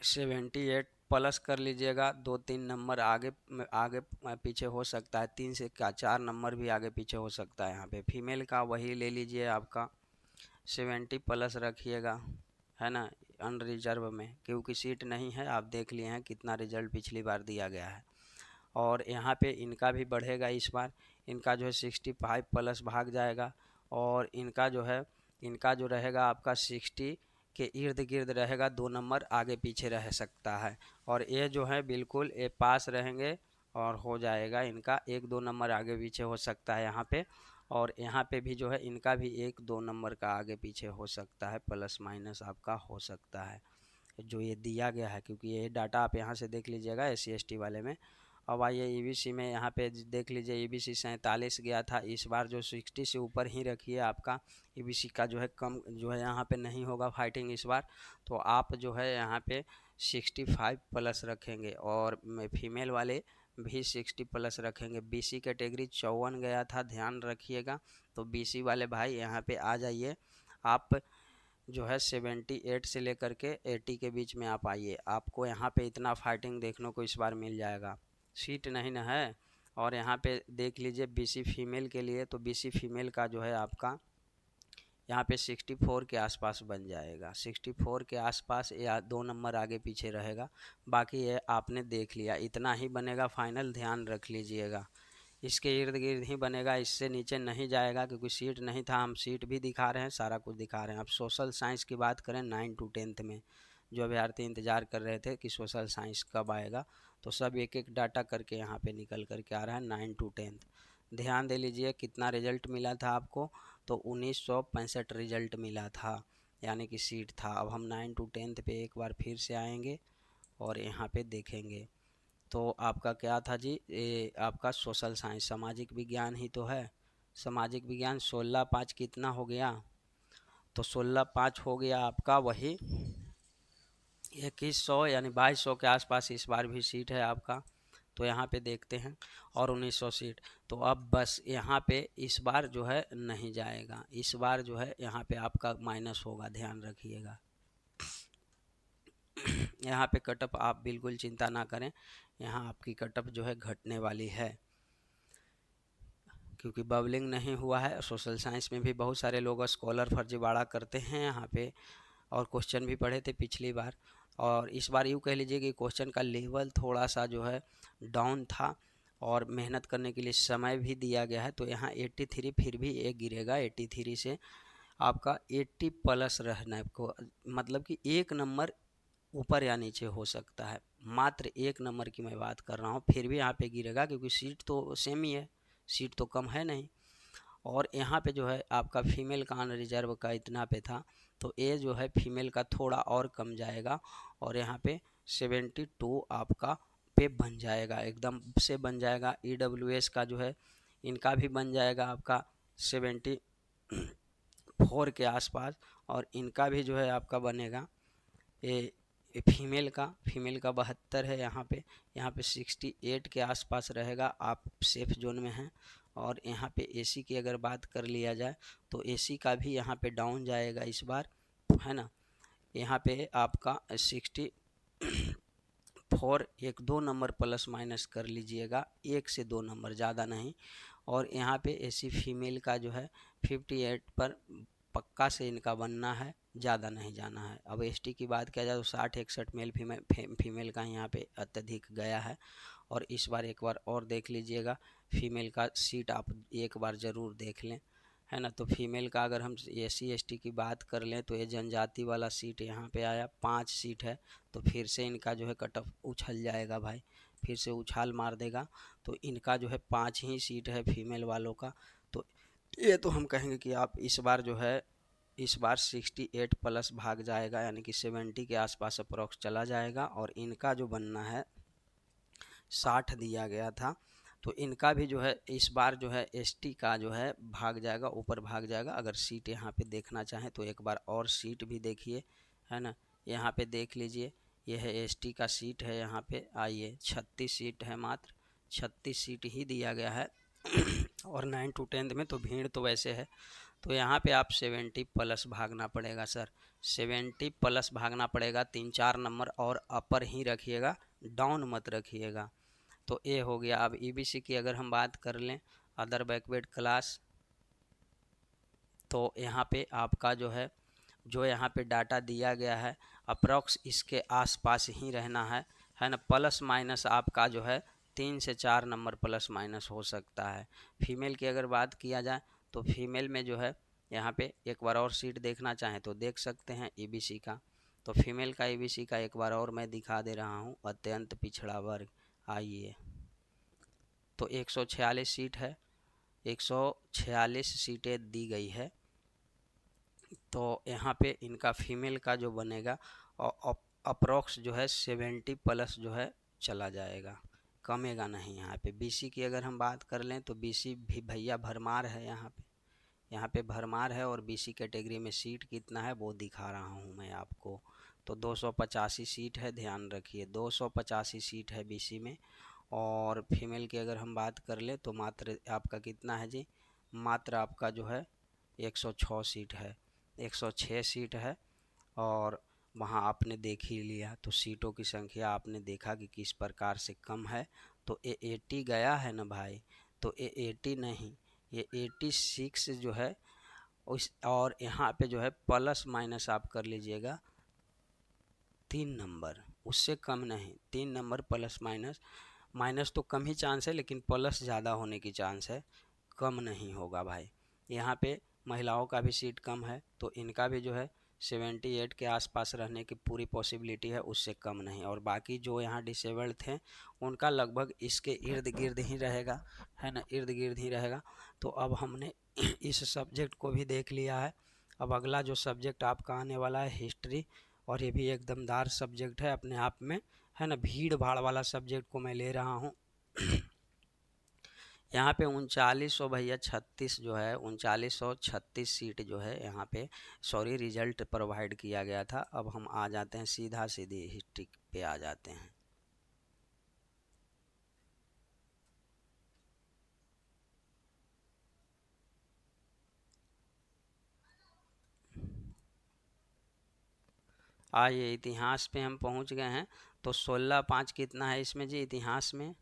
78 प्लस कर लीजिएगा, 2-3 नंबर आगे आगे पीछे हो सकता है, 3 से 4 नंबर भी आगे पीछे हो सकता है। यहाँ पे फीमेल का वही ले लीजिए, आपका 70 प्लस रखिएगा, है ना, अनरिजर्व में, क्योंकि सीट नहीं है, आप देख लिए हैं कितना रिजल्ट पिछली बार दिया गया है। और यहाँ पे इनका भी बढ़ेगा इस बार, इनका जो है 65 प्लस भाग जाएगा, और इनका जो है, इनका जो रहेगा आपका 60 के इर्द गिर्द रहेगा, 2 नंबर आगे पीछे रह सकता है। और ये जो है बिल्कुल ये पास रहेंगे, और हो जाएगा इनका 1-2 नंबर आगे पीछे हो सकता है यहाँ पे, और यहाँ पे भी जो है इनका भी 1-2 नंबर का आगे पीछे हो सकता है, प्लस माइनस आपका हो सकता है जो ये दिया गया है, क्योंकि ये डाटा आप यहाँ से देख लीजिएगा SC ST वाले में। अब आइए EBC में, यहाँ पे देख लीजिए EBC 47 गया था, इस बार जो 60 से ऊपर ही रखिए, आपका EBC का जो है कम जो है यहाँ पे नहीं होगा फाइटिंग इस बार, तो आप जो है यहाँ पे 65 प्लस रखेंगे, और फीमेल वाले भी 60 प्लस रखेंगे। BC कैटेगरी 54 गया था, ध्यान रखिएगा, तो BC वाले भाई यहाँ पे आ जाइए, आप जो है 78 से लेकर के 80 के बीच में आप आइए, आपको यहाँ पे इतना फाइटिंग देखने को इस बार मिल जाएगा। सीट नहीं ना है। और यहाँ पे देख लीजिए BC फीमेल के लिए, तो BC फीमेल का जो है आपका यहाँ पे 64 के आसपास बन जाएगा, 64 के आसपास या 2 नंबर आगे पीछे रहेगा। बाकी ये आपने देख लिया, इतना ही बनेगा फाइनल, ध्यान रख लीजिएगा, इसके इर्द गिर्द ही बनेगा, इससे नीचे नहीं जाएगा, क्योंकि सीट नहीं था, हम सीट भी दिखा रहे हैं, सारा कुछ दिखा रहे हैं। अब सोशल साइंस की बात करें 9 to 10th में, जो अभ्यर्थी इंतज़ार कर रहे थे कि सोशल साइंस कब आएगा, तो सब एक एक डाटा करके यहाँ पे निकल करके आ रहा है 9 to 10th। ध्यान दे लीजिए कितना रिजल्ट मिला था आपको, तो 1965 रिजल्ट मिला था, यानी कि सीट था। अब हम 9 to 10 पे एक बार फिर से आएंगे और यहाँ पे देखेंगे। तो आपका क्या था जी, ये आपका सोशल साइंस, सामाजिक विज्ञान ही तो है। सामाजिक विज्ञान 16/5 कितना हो गया, तो 16/5 हो गया आपका वही 2100 यानी 2200 के आसपास इस बार भी सीट है आपका। तो यहाँ पे देखते हैं, और 1900 सीट। तो अब बस यहाँ पे इस बार जो है नहीं जाएगा, इस बार जो है यहाँ पे आपका माइनस होगा, ध्यान रखिएगा। यहाँ पे कटअप आप बिल्कुल चिंता ना करें, यहाँ आपकी कटअप जो है घटने वाली है, क्योंकि बबलिंग नहीं हुआ है। सोशल साइंस में भी बहुत सारे लोग स्कॉलर फर्जीवाड़ा करते हैं यहाँ पे, और क्वेश्चन भी पढ़े थे पिछली बार। और इस बार यूँ कह लीजिए कि क्वेश्चन का लेवल थोड़ा सा जो है डाउन था, और मेहनत करने के लिए समय भी दिया गया है। तो यहाँ 83 फिर भी एक गिरेगा, 83 से आपका 80 प्लस रहना को, मतलब कि एक नंबर ऊपर या नीचे हो सकता है, मात्र एक नंबर की मैं बात कर रहा हूँ। फिर भी यहाँ पे गिरेगा, क्योंकि सीट तो सेम ही है, सीट तो कम है नहीं। और यहाँ पे जो है आपका फीमेल का अनरिजर्व का इतना पे था, तो ये जो है फीमेल का थोड़ा और कम जाएगा, और यहाँ पे 72 आपका पे बन जाएगा, एकदम से बन जाएगा। EWS का जो है इनका भी बन जाएगा आपका 74 के आसपास, और इनका भी जो है आपका बनेगा ये फीमेल का 72 है। यहाँ पे 68 के आसपास रहेगा, आप सेफ जोन में हैं। और यहाँ पे एसी की अगर बात कर लिया जाए, तो एसी का भी यहाँ पे डाउन जाएगा इस बार, है ना। यहाँ पे आपका 64, 1-2 नंबर प्लस माइनस कर लीजिएगा, 1 से 2 नंबर, ज़्यादा नहीं। और यहाँ पे एसी फीमेल का जो है 58 पर पक्का से इनका बनना है, ज़्यादा नहीं जाना है। अब एसटी की बात किया जाए तो 60-61 मेल फीमेल का यहाँ पे अत्यधिक गया है। और इस बार एक बार और देख लीजिएगा, फीमेल का सीट आप एक बार ज़रूर देख लें, है ना। तो फीमेल का अगर हम SC ST की बात कर लें, तो ये जनजाति वाला सीट यहाँ पे आया, 5 सीट है। तो फिर से इनका जो है कट ऑफ उछल जाएगा भाई, फिर से उछाल मार देगा। तो इनका जो है 5 ही सीट है फीमेल वालों का। तो ये तो हम कहेंगे कि आप इस बार जो है, इस बार 68 प्लस भाग जाएगा, यानी कि 70 के आसपास अप्रॉक्स चला जाएगा। और इनका जो बनना है 60 दिया गया था, तो इनका भी जो है इस बार जो है ST का जो है भाग जाएगा, ऊपर भाग जाएगा। अगर सीट यहाँ पे देखना चाहें तो एक बार और सीट भी देखिए, है ना। यहाँ पे देख लीजिए, यह है ST का सीट है, यहाँ पे आइए 36 सीट है, मात्र 36 सीट ही दिया गया है। और 9 to 10 में तो भीड़ तो वैसे है। तो यहाँ पे आप 70 प्लस भागना पड़ेगा सर, 70 प्लस भागना पड़ेगा, 3-4 नंबर और अपर ही रखिएगा, डाउन मत रखिएगा। तो ये हो गया। अब EBC की अगर हम बात कर लें, अदर बैकवर्ड क्लास, तो यहाँ पे आपका जो है, जो यहाँ पे डाटा दिया गया है अप्रॉक्स इसके आसपास ही रहना है ना। प्लस माइनस आपका जो है 3 से 4 नंबर प्लस माइनस हो सकता है। फीमेल की अगर बात किया जाए, तो फीमेल में जो है यहाँ पे एक बार और सीट देखना चाहें तो देख सकते हैं EBC का। तो फीमेल का EBC का एक बार और मैं दिखा दे रहा हूँ, अत्यंत पिछड़ा वर्ग। आइए, तो 146 सीट है, 146 सीटें दी गई है। तो यहाँ पे इनका फीमेल का जो बनेगा अप्रॉक्स जो है 70 प्लस जो है चला जाएगा, कमेगा नहीं। यहाँ पे BC की अगर हम बात कर लें, तो BC भी भैया भरमार है, यहाँ पे भरमार है। और BC कैटेगरी में सीट कितना है वो दिखा रहा हूँ मैं आपको। तो 285 सीट है, ध्यान रखिए 285 सीट है BC में। और फीमेल की अगर हम बात कर ले, तो मात्र आपका कितना है जी, मात्र आपका जो है 106 सीट है, 106 सीट है। और वहाँ आपने देख ही लिया, तो सीटों की संख्या आपने देखा कि किस प्रकार से कम है। तो ये 80 गया है ना भाई, तो ये 80 नहीं, ये 86 जो है उस, और यहाँ पे जो है प्लस माइनस आप कर लीजिएगा 3 नंबर, उससे कम नहीं, 3 नंबर प्लस माइनस। माइनस तो कम ही चांस है, लेकिन प्लस ज़्यादा होने की चांस है, कम नहीं होगा भाई। यहाँ पे महिलाओं का भी सीट कम है, तो इनका भी जो है 78 के आसपास रहने की पूरी पॉसिबिलिटी है, उससे कम नहीं। और बाकी जो यहाँ डिसेबल्ड थे उनका लगभग इसके इर्द गिर्द ही रहेगा, है ना, इर्द गिर्द ही रहेगा। तो अब हमने इस सब्जेक्ट को भी देख लिया है। अब अगला जो सब्जेक्ट आपका आने वाला है हिस्ट्री, और ये भी एक दमदार सब्जेक्ट है अपने आप में, है ना। भीड़ भाड़ वाला सब्जेक्ट को मैं ले रहा हूँ। यहाँ पे 3900 भैया 36 जो है 3936 सीट जो है यहाँ पे सॉरी रिजल्ट प्रोवाइड किया गया था। अब हम आ जाते हैं सीधा सीधी हिस्ट्री पे आ जाते हैं। आइए इतिहास पे हम पहुँच गए हैं। तो 16/5 कितना है इसमें जी इतिहास में,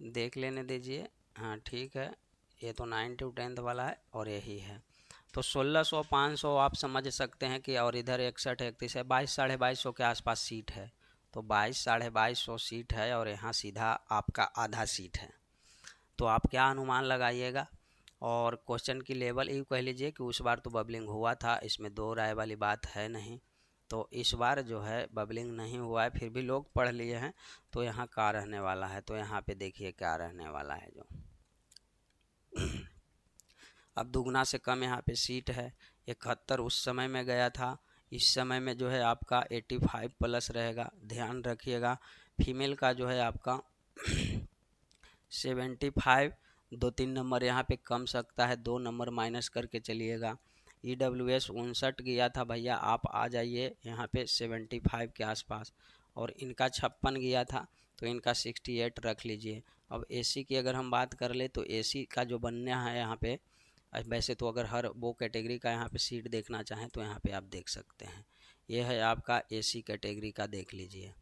देख लेने दीजिए। हाँ ठीक है, ये तो 9 to 10 वाला है और यही है। तो 1600 500 आप समझ सकते हैं कि, और इधर 61 31 है, 22 2250 के आसपास सीट है। तो 22 2250 सीट है और यहाँ सीधा आपका आधा सीट है। तो आप क्या अनुमान लगाइएगा। और क्वेश्चन की लेवल ये कह लीजिए कि उस बार तो बबलिंग हुआ था, इसमें दो राय वाली बात है नहीं। तो इस बार जो है बबलिंग नहीं हुआ है, फिर भी लोग पढ़ लिए हैं। तो यहाँ क्या रहने वाला है, तो यहाँ पे देखिए क्या रहने वाला है जो अब दुगना से कम यहाँ पे सीट है। 71 उस समय में गया था, इस समय में जो है आपका 85 प्लस रहेगा। ध्यान रखिएगा फीमेल का जो है आपका 75, 2-3 नंबर यहाँ पे कम सकता है, 2 नंबर माइनस करके चलिएगा। EWS 59 गया था भैया, आप आ जाइए यहाँ पे 75 के आसपास। और इनका 56 गया था, तो इनका 68 रख लीजिए। अब AC की अगर हम बात कर ले तो AC का जो बनना है यहाँ पे, वैसे तो अगर हर वो कैटेगरी का यहाँ पे सीट देखना चाहें तो यहाँ पे आप देख सकते हैं। ये है आपका AC कैटेगरी का, देख लीजिए।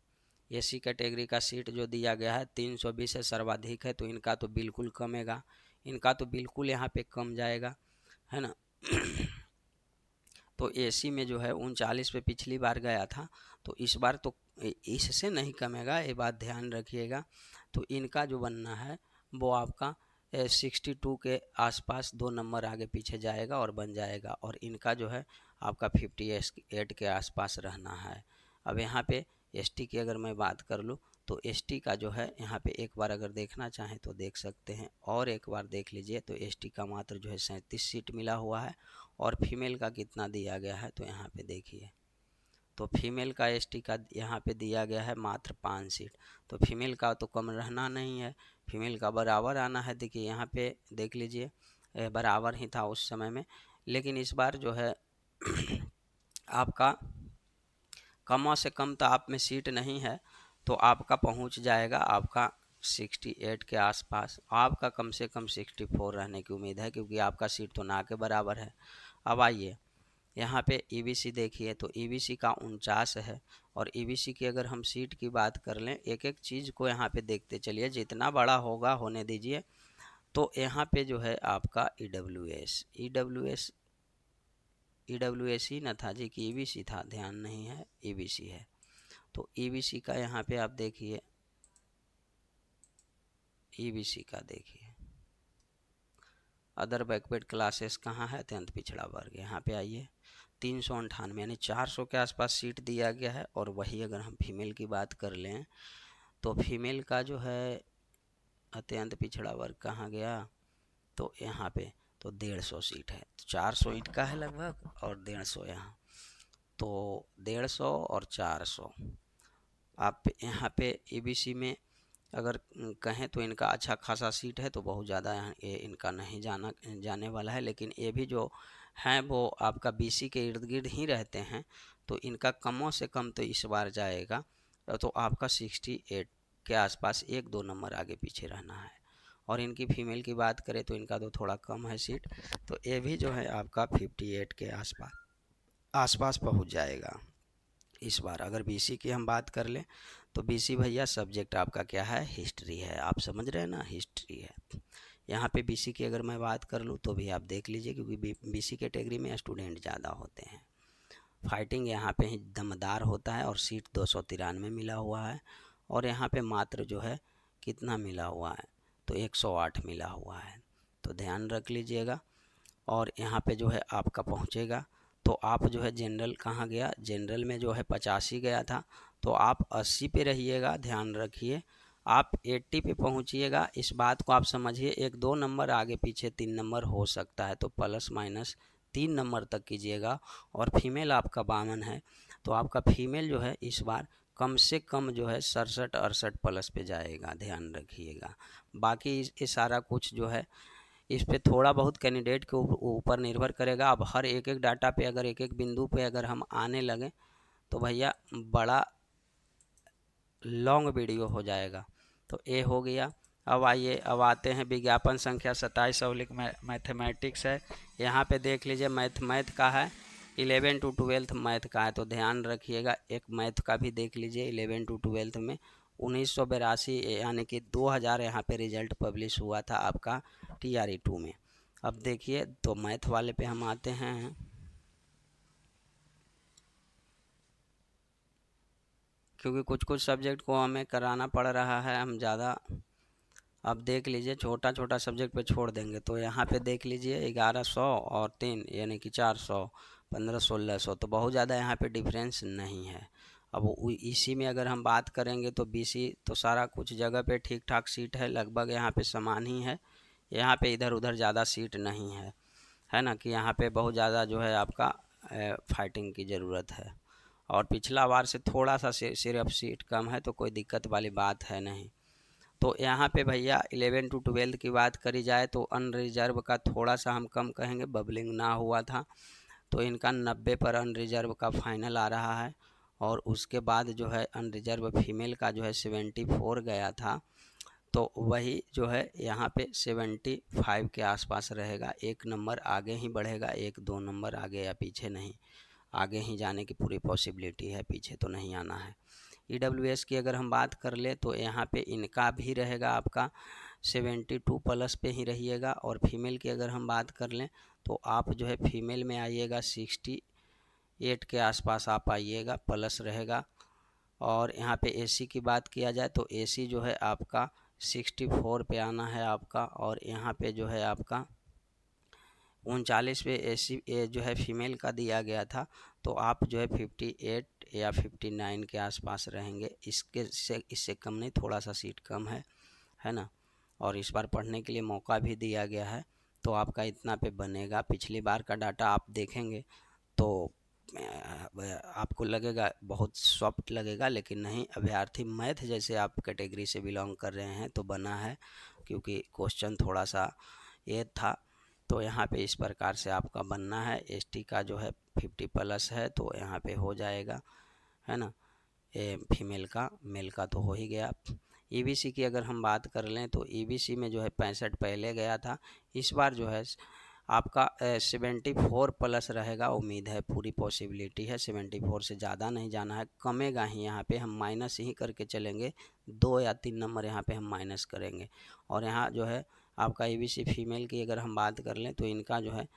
AC कैटेगरी का सीट जो दिया गया है 320 है, सर्वाधिक है। तो इनका तो बिल्कुल कमेगा, इनका तो बिल्कुल यहाँ पे कम जाएगा, है ना। तो AC में जो है 39 पे पिछली बार गया था, तो इस बार तो इससे नहीं कमेगा, ये बात ध्यान रखिएगा। तो इनका जो बनना है वो आपका 62 के आसपास 2 नंबर आगे पीछे जाएगा और बन जाएगा। और इनका जो है आपका 58 के आसपास रहना है। अब यहाँ पे ST की अगर मैं बात कर लूँ तो ST का जो है यहाँ पे एक बार अगर देखना चाहें तो देख सकते हैं, और एक बार देख लीजिए। तो ST का मात्र जो है 37 सीट मिला हुआ है। और फीमेल का कितना दिया गया है तो यहाँ पे देखिए, तो फीमेल का ST का यहाँ पे दिया गया है मात्र 5 सीट। तो फीमेल का तो कम रहना नहीं है, फीमेल का बराबर आना है। देखिए यहाँ पे देख लीजिए बराबर ही था उस समय में, लेकिन इस बार जो है आपका कम से कम तो आप में सीट नहीं है, तो आपका पहुंच जाएगा आपका 68 के आसपास। आपका कम से कम 64 रहने की उम्मीद है, क्योंकि आपका सीट तो ना के बराबर है। अब आइए यहाँ पे EBC देखिए, तो EBC का 49 है। और EBC की अगर हम सीट की बात कर लें, एक एक चीज़ को यहाँ पे देखते चलिए, जितना बड़ा होगा होने दीजिए। तो यहाँ पे जो है आपका EWS ही न था जी कि EBC था, ध्यान नहीं है, EBC है। तो EBC का यहाँ पे आप देखिए, EBC का देखिए अदर बैकवर्ड क्लासेस कहाँ है, अत्यंत पिछड़ा वर्ग, यहाँ पे आइए 398 यानी 400 के आसपास सीट दिया गया है। और वही अगर हम फीमेल की बात कर लें तो फीमेल का जो है अत्यंत पिछड़ा वर्ग कहाँ गया, तो यहाँ पे तो 150 सीट है। तो 400 ईंट का है लगभग और 150 यहाँ, तो 150 और 400। आप यहाँ पे EBC में अगर कहें तो इनका अच्छा खासा सीट है, तो बहुत ज़्यादा ये इनका नहीं जाने वाला है। लेकिन ये भी जो हैं वो आपका BC के इर्द गिर्द ही रहते हैं, तो इनका कमों से कम तो इस बार जाएगा। तो आपका 68 के आसपास 1-2 नंबर आगे पीछे रहना है। और इनकी फीमेल की बात करें तो इनका तो थोड़ा कम है सीट, तो ये भी जो है आपका 58 के आसपास पहुँच जाएगा इस बार। अगर BC की हम बात कर लें तो BC भैया सब्जेक्ट आपका क्या है, हिस्ट्री है। आप समझ रहे हैं ना, हिस्ट्री है। यहाँ पे BC की अगर मैं बात कर लूँ तो भी आप देख लीजिए, क्योंकि BC कैटेगरी में स्टूडेंट ज़्यादा होते हैं। फाइटिंग यहाँ पे ही दमदार होता है। और सीट 293 मिला हुआ है। और यहाँ पे मात्र जो है कितना मिला हुआ है, तो 108 मिला हुआ है। तो ध्यान रख लीजिएगा। और यहाँ पे जो है आपका पहुँचेगा। तो आप जो है जनरल कहाँ गया, जनरल में जो है 85 गया था, तो आप 80 पे रहिएगा, ध्यान रखिए। आप 80 पे पहुँचिएगा, इस बात को आप समझिए। 1-2 नंबर आगे पीछे 3 नंबर हो सकता है, तो प्लस माइनस 3 नंबर तक कीजिएगा। और फीमेल आपका 52 है, तो आपका फीमेल जो है इस बार कम से कम जो है 67-68 प्लस पे जाएगा, ध्यान रखिएगा। बाकी ये सारा कुछ जो है इस पे थोड़ा बहुत कैंडिडेट के ऊपर निर्भर करेगा। अब हर एक एक डाटा पे अगर एक एक बिंदु पे अगर हम आने लगे तो भैया बड़ा लॉन्ग वीडियो हो जाएगा। तो ये हो गया। अब आइए, अब आते हैं विज्ञापन संख्या 27 अवलिक मैथमेटिक्स है। यहाँ पे देख लीजिए मैथ का है, 11 to 12 मैथ का है, तो ध्यान रखिएगा। एक मैथ का भी देख लीजिए 11 to 12 में 1982 यानी कि 2000 यहाँ पे रिजल्ट पब्लिश हुआ था आपका TRE 2 में। अब देखिए, तो मैथ वाले पे हम आते हैं। क्योंकि कुछ कुछ सब्जेक्ट को हमें कराना पड़ रहा है, हम ज़्यादा अब देख लीजिए छोटा छोटा सब्जेक्ट पे छोड़ देंगे। तो यहाँ पे देख लीजिए 1100 और 3 यानी कि 400, 1500-1600, तो बहुत ज़्यादा यहाँ पे डिफरेंस नहीं है। अब इसी में अगर हम बात करेंगे तो BC तो सारा कुछ जगह पे ठीक ठाक सीट है, लगभग यहाँ पे समान ही है। यहाँ पे इधर उधर ज़्यादा सीट नहीं है ना, कि यहाँ पे बहुत ज़्यादा जो है आपका फाइटिंग की ज़रूरत है। और पिछला बार से थोड़ा सा सिर्फ सीट कम है, तो कोई दिक्कत वाली बात है नहीं। तो यहाँ पे भैया 11 to 12 की बात करी जाए तो अनरिजर्व का थोड़ा सा हम कम कहेंगे, बबलिंग ना हुआ था, तो इनका 90 पर अनरिजर्व का फाइनल आ रहा है। और उसके बाद जो है अनरिजर्व फीमेल का जो है 74 गया था, तो वही जो है यहाँ पे 75 के आसपास रहेगा। 1 नंबर आगे ही बढ़ेगा, 1-2 नंबर आगे या पीछे नहीं, आगे ही जाने की पूरी पॉसिबिलिटी है, पीछे तो नहीं आना है। EWS की अगर हम बात कर ले तो यहाँ पे इनका भी रहेगा आपका 72 प्लस पे ही रहिएगा। और फीमेल की अगर हम बात कर लें तो आप जो है फीमेल में आइएगा 68 के आसपास आप आइएगा, प्लस रहेगा। और यहाँ पे AC की बात किया जाए तो AC जो है आपका 64 पे आना है आपका। और यहाँ पे जो है आपका 39 पे AC जो है फीमेल का दिया गया था, तो आप जो है 58 या 59 के आसपास रहेंगे। इससे कम नहीं, थोड़ा सा सीट कम है ना। और इस बार पढ़ने के लिए मौका भी दिया गया है, तो आपका इतना पे बनेगा। पिछली बार का डाटा आप देखेंगे तो आपको लगेगा बहुत सॉफ्ट लगेगा, लेकिन नहीं, अभ्यर्थी मैथ जैसे आप कैटेगरी से बिलोंग कर रहे हैं तो बना है, क्योंकि क्वेश्चन थोड़ा सा ये था। तो यहाँ पे इस प्रकार से आपका बनना है। ST का जो है 50 प्लस है, तो यहाँ पे हो जाएगा, है ना। फीमेल का, मेल का तो हो ही गया। EBC की अगर हम बात कर लें तो EBC में जो है 65 पहले गया था, इस बार जो है आपका 74 प्लस रहेगा। उम्मीद है, पूरी पॉसिबिलिटी है, 74 से ज़्यादा नहीं जाना है, कमेगा ही। यहाँ पे हम माइनस ही करके चलेंगे, 2 या 3 नंबर यहाँ पे हम माइनस करेंगे। और यहाँ जो है आपका EBC फीमेल की अगर हम बात कर लें तो इनका जो है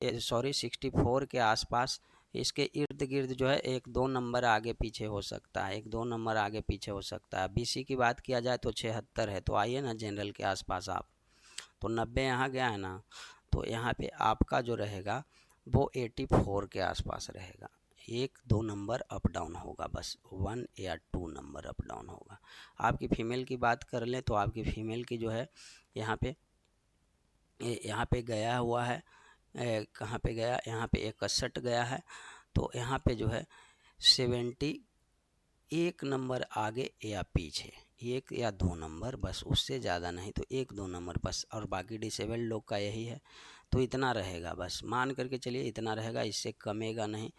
64 के आसपास, इसके इर्द गिर्द जो है 1-2 नंबर आगे पीछे हो सकता है, 1-2 नंबर आगे पीछे हो सकता है। BC की बात किया जाए तो 76 है, तो आइए ना जनरल के आसपास आप, तो 90 यहाँ गया है ना, तो यहाँ पे आपका जो रहेगा वो 84 के आसपास रहेगा। 1-2 नंबर अप डाउन होगा, बस 1 या 2 नंबर अप डाउन होगा। आपकी फीमेल की बात कर लें तो आपकी फीमेल की जो है यहाँ पे गया हुआ है, कहाँ पे गया, यहाँ पे 61 गया है। तो यहाँ पे जो है 71 नंबर आगे या पीछे, 1 या 2 नंबर बस, उससे ज़्यादा नहीं, तो 1-2 नंबर बस। और बाकी डिसेबल्ड लोग का यही है, तो इतना रहेगा, बस मान करके चलिए इतना रहेगा, इससे कमेगा नहीं।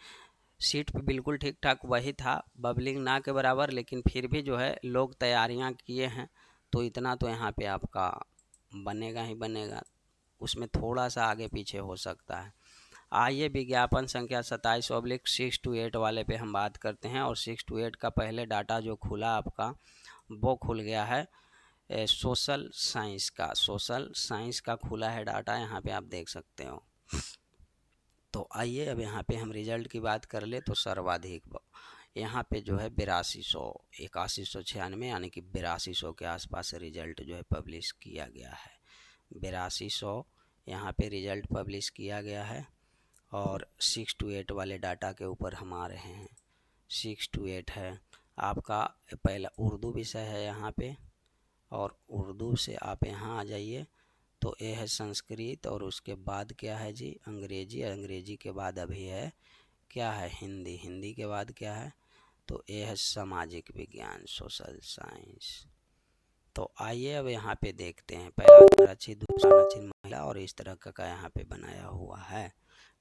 सीट पे बिल्कुल ठीक ठाक वही था, बबलिंग ना के बराबर, लेकिन फिर भी जो है लोग तैयारियां किए हैं, तो इतना तो यहाँ पे आपका बनेगा ही बनेगा, उसमें थोड़ा सा आगे पीछे हो सकता है। आइए विज्ञापन संख्या 27/6 to 8 वाले पे हम बात करते हैं। और 6 to 8 का पहले डाटा जो खुला आपका, वो खुल गया है सोशल साइंस का खुला है डाटा, यहाँ पे आप देख सकते हो। तो आइए अब यहाँ पे हम रिजल्ट की बात कर ले तो सर्वाधिक यहाँ पे जो है 8200, 8196 यानी कि 8200 के आसपास रिजल्ट जो है पब्लिश किया गया है। 8200 यहाँ पे रिज़ल्ट पब्लिश किया गया है और 6 to 8 वाले डाटा के ऊपर हम आ रहे हैं। 6 to 8 है आपका पहला उर्दू विषय है यहाँ पे, और उर्दू से आप यहाँ आ जाइए तो ये है संस्कृत, और उसके बाद क्या है जी अंग्रेजी, अंग्रेजी के बाद अभी है क्या है हिंदी, हिंदी के बाद क्या है तो ये है सामाजिक विज्ञान सोशल साइंस। तो आइए अब यहाँ पे देखते हैं, पहला अनरक्षित, दूसरा अनरक्षित महिला, और इस तरह का यहाँ पे बनाया हुआ है।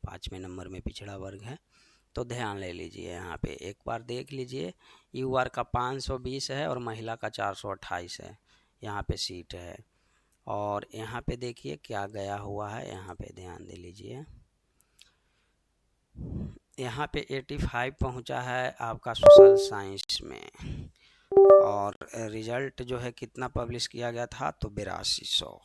5वें नंबर में पिछड़ा वर्ग है। तो ध्यान ले लीजिए, यहाँ पे एक बार देख लीजिए, यूआर का 520 है और महिला का 428 है यहाँ पे सीट है। और यहाँ पे देखिए क्या गया हुआ है, यहाँ पे ध्यान दे लीजिए, यहाँ पे 85 पहुँचा है आपका सोशल साइंस में, और रिजल्ट जो है कितना पब्लिश किया गया था तो 8200।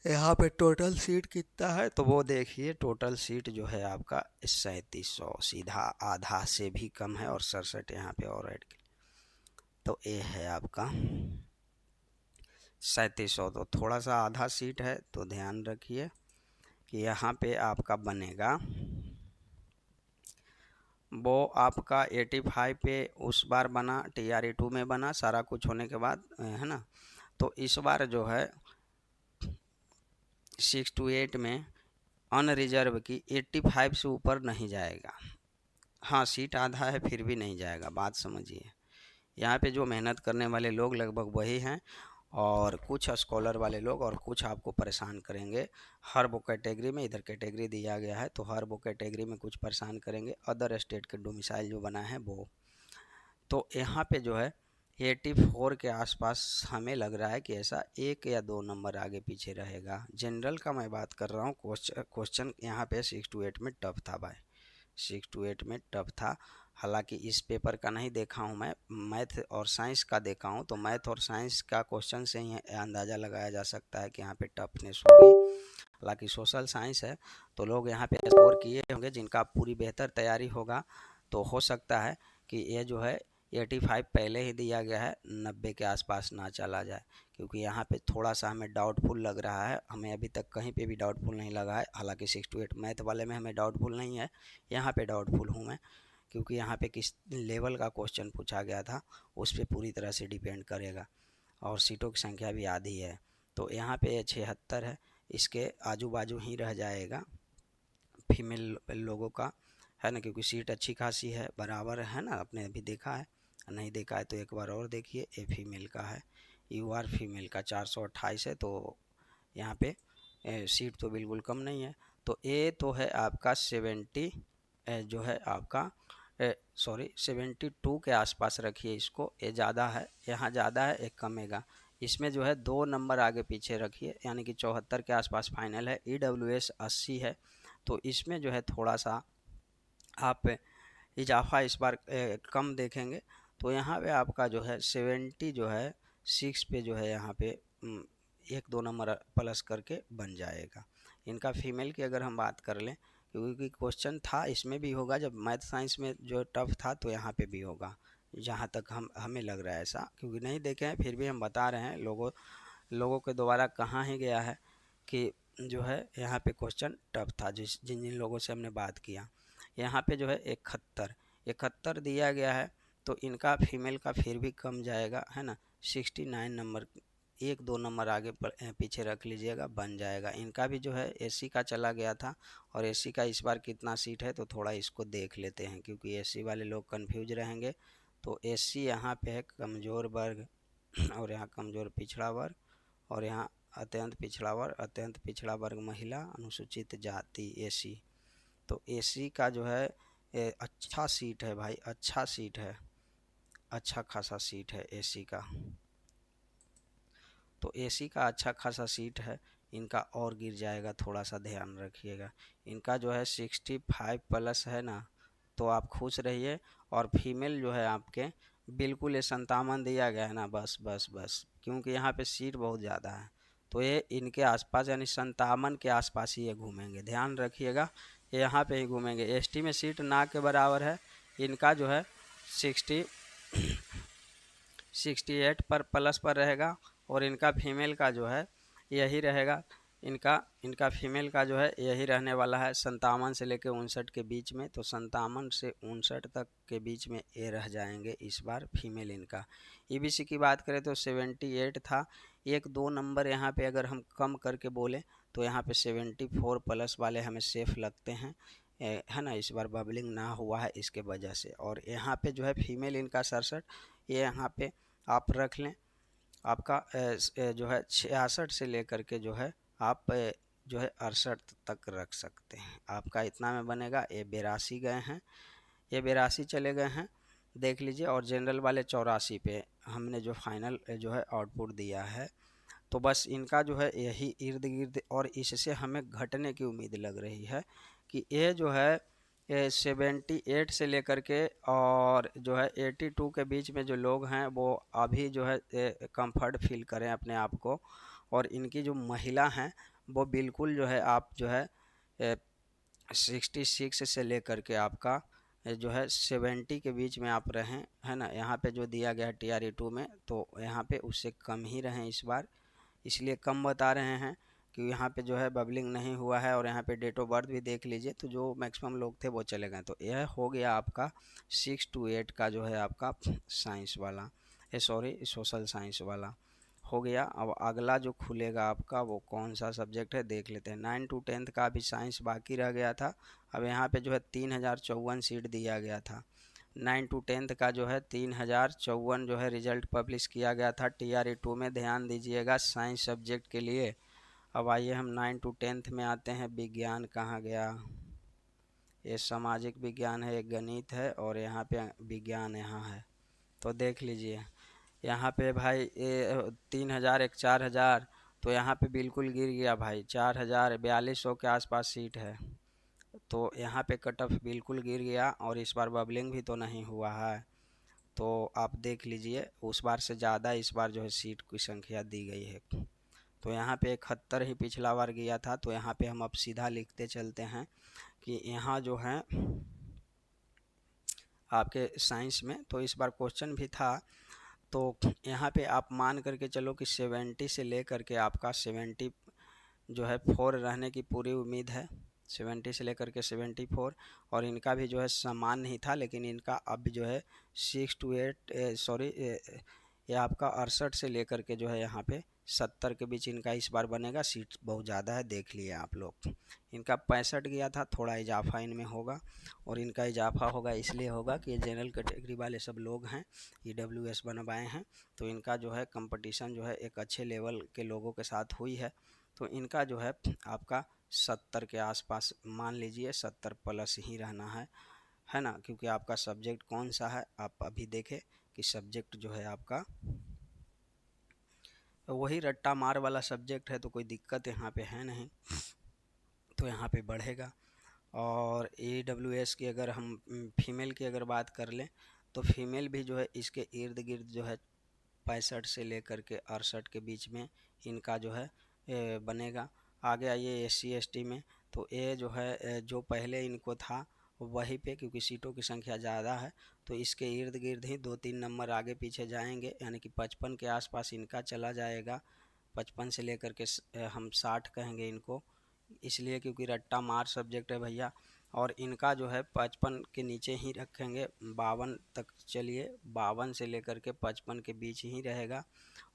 यहाँ पे टोटल सीट कितना है तो वो देखिए, टोटल सीट जो है आपका 3700, सीधा आधा से भी कम है, और 67 यहाँ पे और ऐड, तो ये है आपका 3700। तो थोड़ा सा आधा सीट है, तो ध्यान रखिए कि यहाँ पे आपका बनेगा वो आपका 85 पे उस बार बना, TRE 2 में बना सारा कुछ होने के बाद, है ना। तो इस बार जो है 6 to 8 में अनरिजर्व की 85 से ऊपर नहीं जाएगा। हाँ सीट आधा है फिर भी नहीं जाएगा, बात समझिए। यहाँ पे जो मेहनत करने वाले लोग लगभग वही हैं, और कुछ स्कॉलर वाले लोग और कुछ आपको परेशान करेंगे हर वो कैटेगरी में। इधर कैटेगरी दिया गया है तो हर वो कैटेगरी में कुछ परेशान करेंगे, अदर स्टेट के डोमिसाइल जो बना है वो। तो यहाँ पे जो है 84 के आसपास हमें लग रहा है कि ऐसा 1 या 2 नंबर आगे पीछे रहेगा। जनरल का मैं बात कर रहा हूँ, क्वेश्चन यहाँ पे 6 to 8 में टफ था भाई, 6 to 8 में टफ था। हालांकि इस पेपर का नहीं देखा हूँ मैं, मैथ और साइंस का देखा हूँ, तो मैथ और साइंस का क्वेश्चन से ही अंदाज़ा लगाया जा सकता है कि यहाँ पे टफनेस होगी। हालांकि सोशल साइंस है तो लोग यहाँ पे स्कोर किए होंगे जिनका पूरी बेहतर तैयारी होगा, तो हो सकता है कि ये जो है 85 पहले ही दिया गया है, 90 के आसपास ना चला जाए, क्योंकि यहाँ पे थोड़ा सा हमें डाउटफुल लग रहा है। हमें अभी तक कहीं पे भी डाउटफुल नहीं लगा है, हालांकि 6 to 8 मैथ वाले में हमें डाउटफुल नहीं है, यहाँ पे डाउटफुल हूँ मैं, क्योंकि यहाँ पे किस लेवल का क्वेश्चन पूछा गया था उस पर पूरी तरह से डिपेंड करेगा, और सीटों की संख्या भी आधी है। तो यहाँ पे 76 है, इसके आजू बाजू ही रह जाएगा फीमेल लोगों का, है ना, क्योंकि सीट अच्छी खासी है, बराबर है ना। आपने अभी देखा है, नहीं देखा है तो एक बार और देखिए। ये फीमेल का है, यूआर फीमेल का 428 है, तो यहाँ पे सीट तो बिल्कुल कम नहीं है। तो ए तो है आपका 70 जो है आपका सॉरी 72 के आसपास रखिए इसको, ये ज़्यादा है, यहाँ ज़्यादा है, एक कमेगा। इसमें जो है 2 नंबर आगे पीछे रखिए, यानी कि 74 के आसपास फाइनल है। EWS 80 है, तो इसमें जो है थोड़ा सा आप इजाफा इस बार कम देखेंगे। तो यहाँ पे आपका जो है 70 जो है 6 पे जो है यहाँ पे 1-2 नंबर प्लस करके बन जाएगा। इनका फीमेल की अगर हम बात कर लें, क्योंकि क्वेश्चन था इसमें भी होगा, जब मैथ साइंस में जो टफ था तो यहाँ पे भी होगा, जहाँ तक हमें लग रहा है ऐसा, क्योंकि नहीं देखे हैं फिर भी हम बता रहे हैं। लोगों के द्वारा कहाँ ही गया है कि जो है यहाँ पे क्वेश्चन टफ था, जिन जिन लोगों से हमने बात किया। यहाँ पे जो है 71 दिया गया है, तो इनका फीमेल का फिर भी कम जाएगा, है ना। 69 नंबर, 1-2 नंबर आगे पीछे रख लीजिएगा, बन जाएगा। इनका भी जो है एससी का चला गया था, और एससी का इस बार कितना सीट है तो थोड़ा इसको देख लेते हैं, क्योंकि एससी वाले लोग कंफ्यूज रहेंगे। तो एससी यहाँ पे है कमज़ोर वर्ग, और यहाँ कमज़ोर पिछड़ा वर्ग, और यहाँ अत्यंत पिछड़ा वर्ग, अत्यंत पिछड़ा वर्ग महिला, अनुसूचित जाति एसी। तो एसी का जो है अच्छा सीट है भाई, अच्छा सीट है, अच्छा खासा सीट है एसी का। तो एसी का अच्छा खासा सीट है, इनका और गिर जाएगा, थोड़ा सा ध्यान रखिएगा। इनका जो है 65 प्लस है ना, तो आप खुश रहिए। और फीमेल जो है आपके बिल्कुल ये 57 दिया गया है ना, बस बस बस, क्योंकि यहाँ पे सीट बहुत ज़्यादा है, तो ये इनके आसपास यानी 57 के आसपास ही ये घूमेंगे, ध्यान रखिएगा, यहाँ पे ही घूमेंगे। एसटी में सीट ना के बराबर है, इनका जो है 68 पर प्लस पर रहेगा, और इनका फीमेल का जो है यही रहेगा इनका इनका फीमेल का जो है यही रहने वाला है 57 से लेकर 59 के बीच में। तो 57 से 59 तक के बीच में ये रह जाएंगे इस बार फीमेल इनका। ईबीसी की बात करें तो 78 था। एक दो नंबर यहाँ पे अगर हम कम करके बोले तो यहाँ पे 74 प्लस वाले हमें सेफ लगते हैं, है ना। इस बार बबलिंग ना हुआ है इसके वजह से। और यहाँ पे जो है फीमेल इनका 67, ये यहाँ पे आप रख लें। आपका जो है 66 से लेकर के जो है आप जो है 68 तक रख सकते हैं। आपका इतना में बनेगा। ये 82 गए हैं, ये 82 चले गए हैं, देख लीजिए। और जनरल वाले 84 पे हमने जो फाइनल जो है आउटपुट दिया है। तो बस इनका जो है यही इर्द गिर्द, और इससे हमें घटने की उम्मीद लग रही है कि ये जो है 78 से लेकर के और जो है 82 के बीच में जो लोग हैं वो अभी जो है कंफर्ट फील करें अपने आप को। और इनकी जो महिला हैं वो बिल्कुल जो है आप जो है 66 से लेकर के आपका जो है 70 के बीच में आप रहें, है ना। यहाँ पे जो दिया गया है TRE2 में, तो यहाँ पे उससे कम ही रहें इस बार। इसलिए कम बता रहे हैं कि यहाँ पे जो है बबलिंग नहीं हुआ है। और यहाँ पे डेट ऑफ बर्थ भी देख लीजिए, तो जो मैक्सिमम लोग थे वो चले गए। तो यह हो गया आपका 6 to 8 का जो है आपका साइंस वाला, सॉरी सोशल साइंस वाला हो गया। अब अगला जो खुलेगा आपका वो कौन सा सब्जेक्ट है देख लेते हैं। 9 to 10 का अभी साइंस बाकी रह गया था। अब यहाँ पे जो है 3054 सीट दिया गया था। 9 to 10 का जो है 3054 जो है रिजल्ट पब्लिश किया गया था TRE2 में। ध्यान दीजिएगा साइंस सब्जेक्ट के लिए। अब आइए हम 9 to 10 में आते हैं। विज्ञान कहाँ गया, ये सामाजिक विज्ञान है, एक गणित है, और यहाँ पे विज्ञान यहाँ है। तो देख लीजिए यहाँ पे भाई ये 3000 एक 4000, तो यहाँ पे बिल्कुल गिर गया भाई। 4000 4200 के आसपास सीट है। तो यहाँ पे कट ऑफ बिल्कुल गिर गया। और इस बार बबलिंग भी तो नहीं हुआ है। तो आप देख लीजिए उस बार से ज़्यादा इस बार जो है सीट की संख्या दी गई है। तो यहाँ पे 71 ही पिछला बार गया था। तो यहाँ पे हम अब सीधा लिखते चलते हैं कि यहाँ जो है आपके साइंस में, तो इस बार क्वेश्चन भी था। तो यहाँ पे आप मान करके चलो कि 70 से लेकर के आपका 70 जो है 4 रहने की पूरी उम्मीद है। 70 से लेकर के 74। और इनका भी जो है समान नहीं था, लेकिन इनका अब जो है 6 to 8 सॉरी ये आपका 68 से लेकर के जो है यहाँ पे 70 के बीच इनका इस बार बनेगा। सीट बहुत ज़्यादा है, देख लिए आप लोग। इनका 65 गया था, थोड़ा इजाफा इनमें होगा। और इनका इजाफा होगा इसलिए होगा कि ये जनरल कैटेगरी वाले सब लोग हैं, EWS बनवाए हैं। तो इनका जो है कंपटीशन जो है एक अच्छे लेवल के लोगों के साथ हुई है। तो इनका जो है आपका 70 के आसपास मान लीजिए, 70 प्लस ही रहना है ना। क्योंकि आपका सब्जेक्ट कौन सा है आप अभी देखें कि सब्जेक्ट जो है आपका वही रट्टा मार वाला सब्जेक्ट है। तो कोई दिक्कत यहाँ पे है नहीं, तो यहाँ पे बढ़ेगा। और EWS की अगर हम फीमेल की अगर बात कर लें, तो फीमेल भी जो है इसके इर्द गिर्द जो है 65 से लेकर के 68 के बीच में इनका जो है बनेगा। आगे आइए SC ST में, तो ये जो है जो पहले इनको था वहीं पे, क्योंकि सीटों की संख्या ज़्यादा है तो इसके इर्द गिर्द ही 2-3 नंबर आगे पीछे जाएंगे। यानी कि 55 के आसपास इनका चला जाएगा। 55 से लेकर के हम 60 कहेंगे इनको, इसलिए क्योंकि रट्टा मार सब्जेक्ट है भैया। और इनका जो है 55 के नीचे ही रखेंगे, 52 तक चलिए, 52 से लेकर के 55 के बीच ही रहेगा।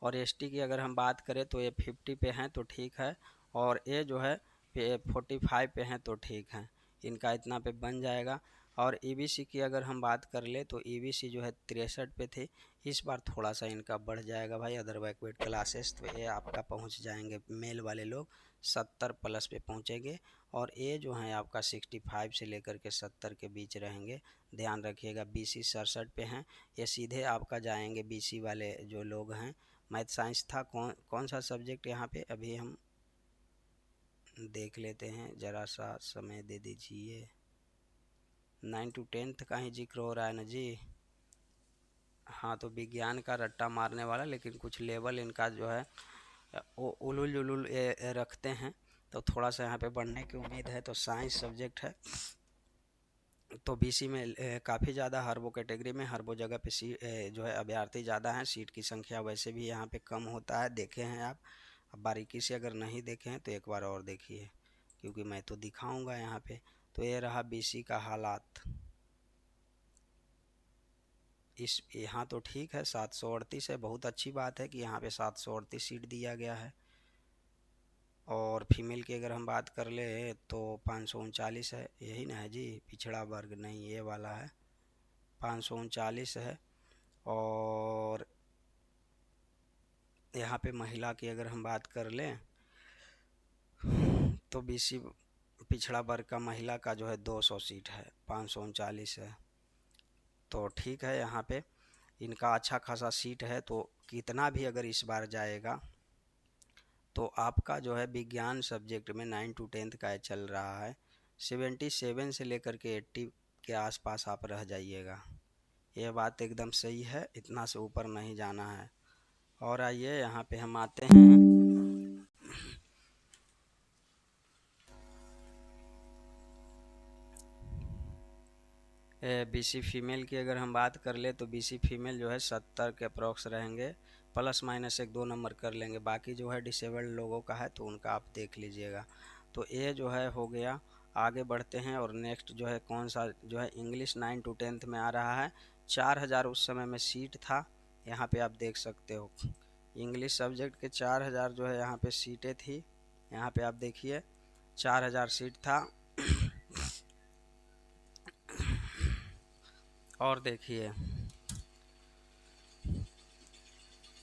और ST की अगर हम बात करें तो ये 50 पे हैं तो ठीक है, और ये जो है 45 पे हैं तो ठीक है, इनका इतना पे बन जाएगा। और EBC की अगर हम बात कर ले तो EBC जो है 63 पे थे, इस बार थोड़ा सा इनका बढ़ जाएगा भाई। अदर बैकवर्ड क्लासेस तो ये आपका पहुंच जाएंगे, मेल वाले लोग 70 प्लस पे पहुंचेंगे। और ये जो है आपका 65 से लेकर के 70 के बीच रहेंगे। ध्यान रखिएगा। BC 67 पे हैं, ये सीधे आपका जाएंगे BC वाले जो लोग हैं। मैथ साइंस था, कौन कौन सा सब्जेक्ट यहाँ पे अभी हम देख लेते हैं, ज़रा सा समय दे दीजिए। 9 to 10 का ही जिक्र हो रहा है ना जी। हाँ, तो विज्ञान का रट्टा मारने वाला, लेकिन कुछ लेवल इनका जो है उलुल जुलुल रखते हैं, तो थोड़ा सा यहाँ पे बढ़ने की उम्मीद है। तो साइंस सब्जेक्ट है, तो BC में काफ़ी ज़्यादा, हर वो कैटेगरी में हर वो जगह पे जो है अभ्यर्थी ज़्यादा हैं। सीट की संख्या वैसे भी यहाँ पे कम होता है, देखे हैं आप। अब बारीकी से अगर नहीं देखे हैं तो एक बार और देखिए, क्योंकि मैं तो दिखाऊंगा यहाँ पे। तो ये रहा बीसी का हालात। इस यहाँ तो ठीक है 738 है, बहुत अच्छी बात है कि यहाँ पे 738 सीट दिया गया है। और फीमेल की अगर हम बात कर ले तो 539 है, यही ना है जी, पिछड़ा वर्ग नहीं ये वाला है, 539 है। और यहाँ पे महिला की अगर हम बात कर लें तो बीसी पिछड़ा वर्ग का महिला का जो है 200 सीट है, 539 है। तो ठीक है, यहाँ पे इनका अच्छा खासा सीट है। तो कितना भी अगर इस बार जाएगा तो आपका जो है विज्ञान सब्जेक्ट में 9 to 10 का चल रहा है, 77 से लेकर के 80 के आसपास आप रह जाइएगा। ये बात एकदम सही है, इतना से ऊपर नहीं जाना है। और आइए यहाँ पे हम आते हैं बीसी फीमेल की। अगर हम बात कर ले तो बीसी फीमेल जो है 70 के अप्रॉक्स रहेंगे, प्लस माइनस 1-2 नंबर कर लेंगे। बाकी जो है डिसेबल्ड लोगों का है तो उनका आप देख लीजिएगा। तो ये जो है हो गया। आगे बढ़ते हैं और नेक्स्ट जो है कौन सा जो है इंग्लिश 9 to 10 में आ रहा है। 4000 उस समय में सीट था, यहाँ पे आप देख सकते हो इंग्लिश सब्जेक्ट के 4000 जो है यहाँ पे सीटें थी। यहाँ पे आप देखिए 4000 सीट था। और देखिए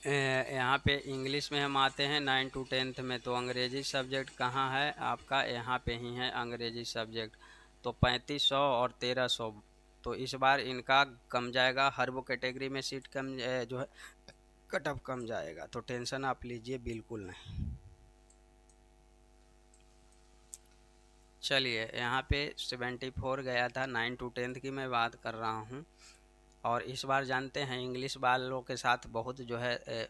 यहाँ पे इंग्लिश में हम आते हैं 9 to 10 में। तो अंग्रेजी सब्जेक्ट कहाँ है आपका, यहाँ पे ही है अंग्रेजी सब्जेक्ट। तो 3500 और 1300। तो इस बार इनका कम जाएगा, हर वो कैटेगरी में सीट कम जो है कट ऑफ कम जाएगा। तो टेंशन आप लीजिए बिल्कुल नहीं। चलिए यहाँ पे 74 गया था, 9 to 10 की मैं बात कर रहा हूँ। और इस बार जानते हैं इंग्लिश वालों के साथ बहुत जो है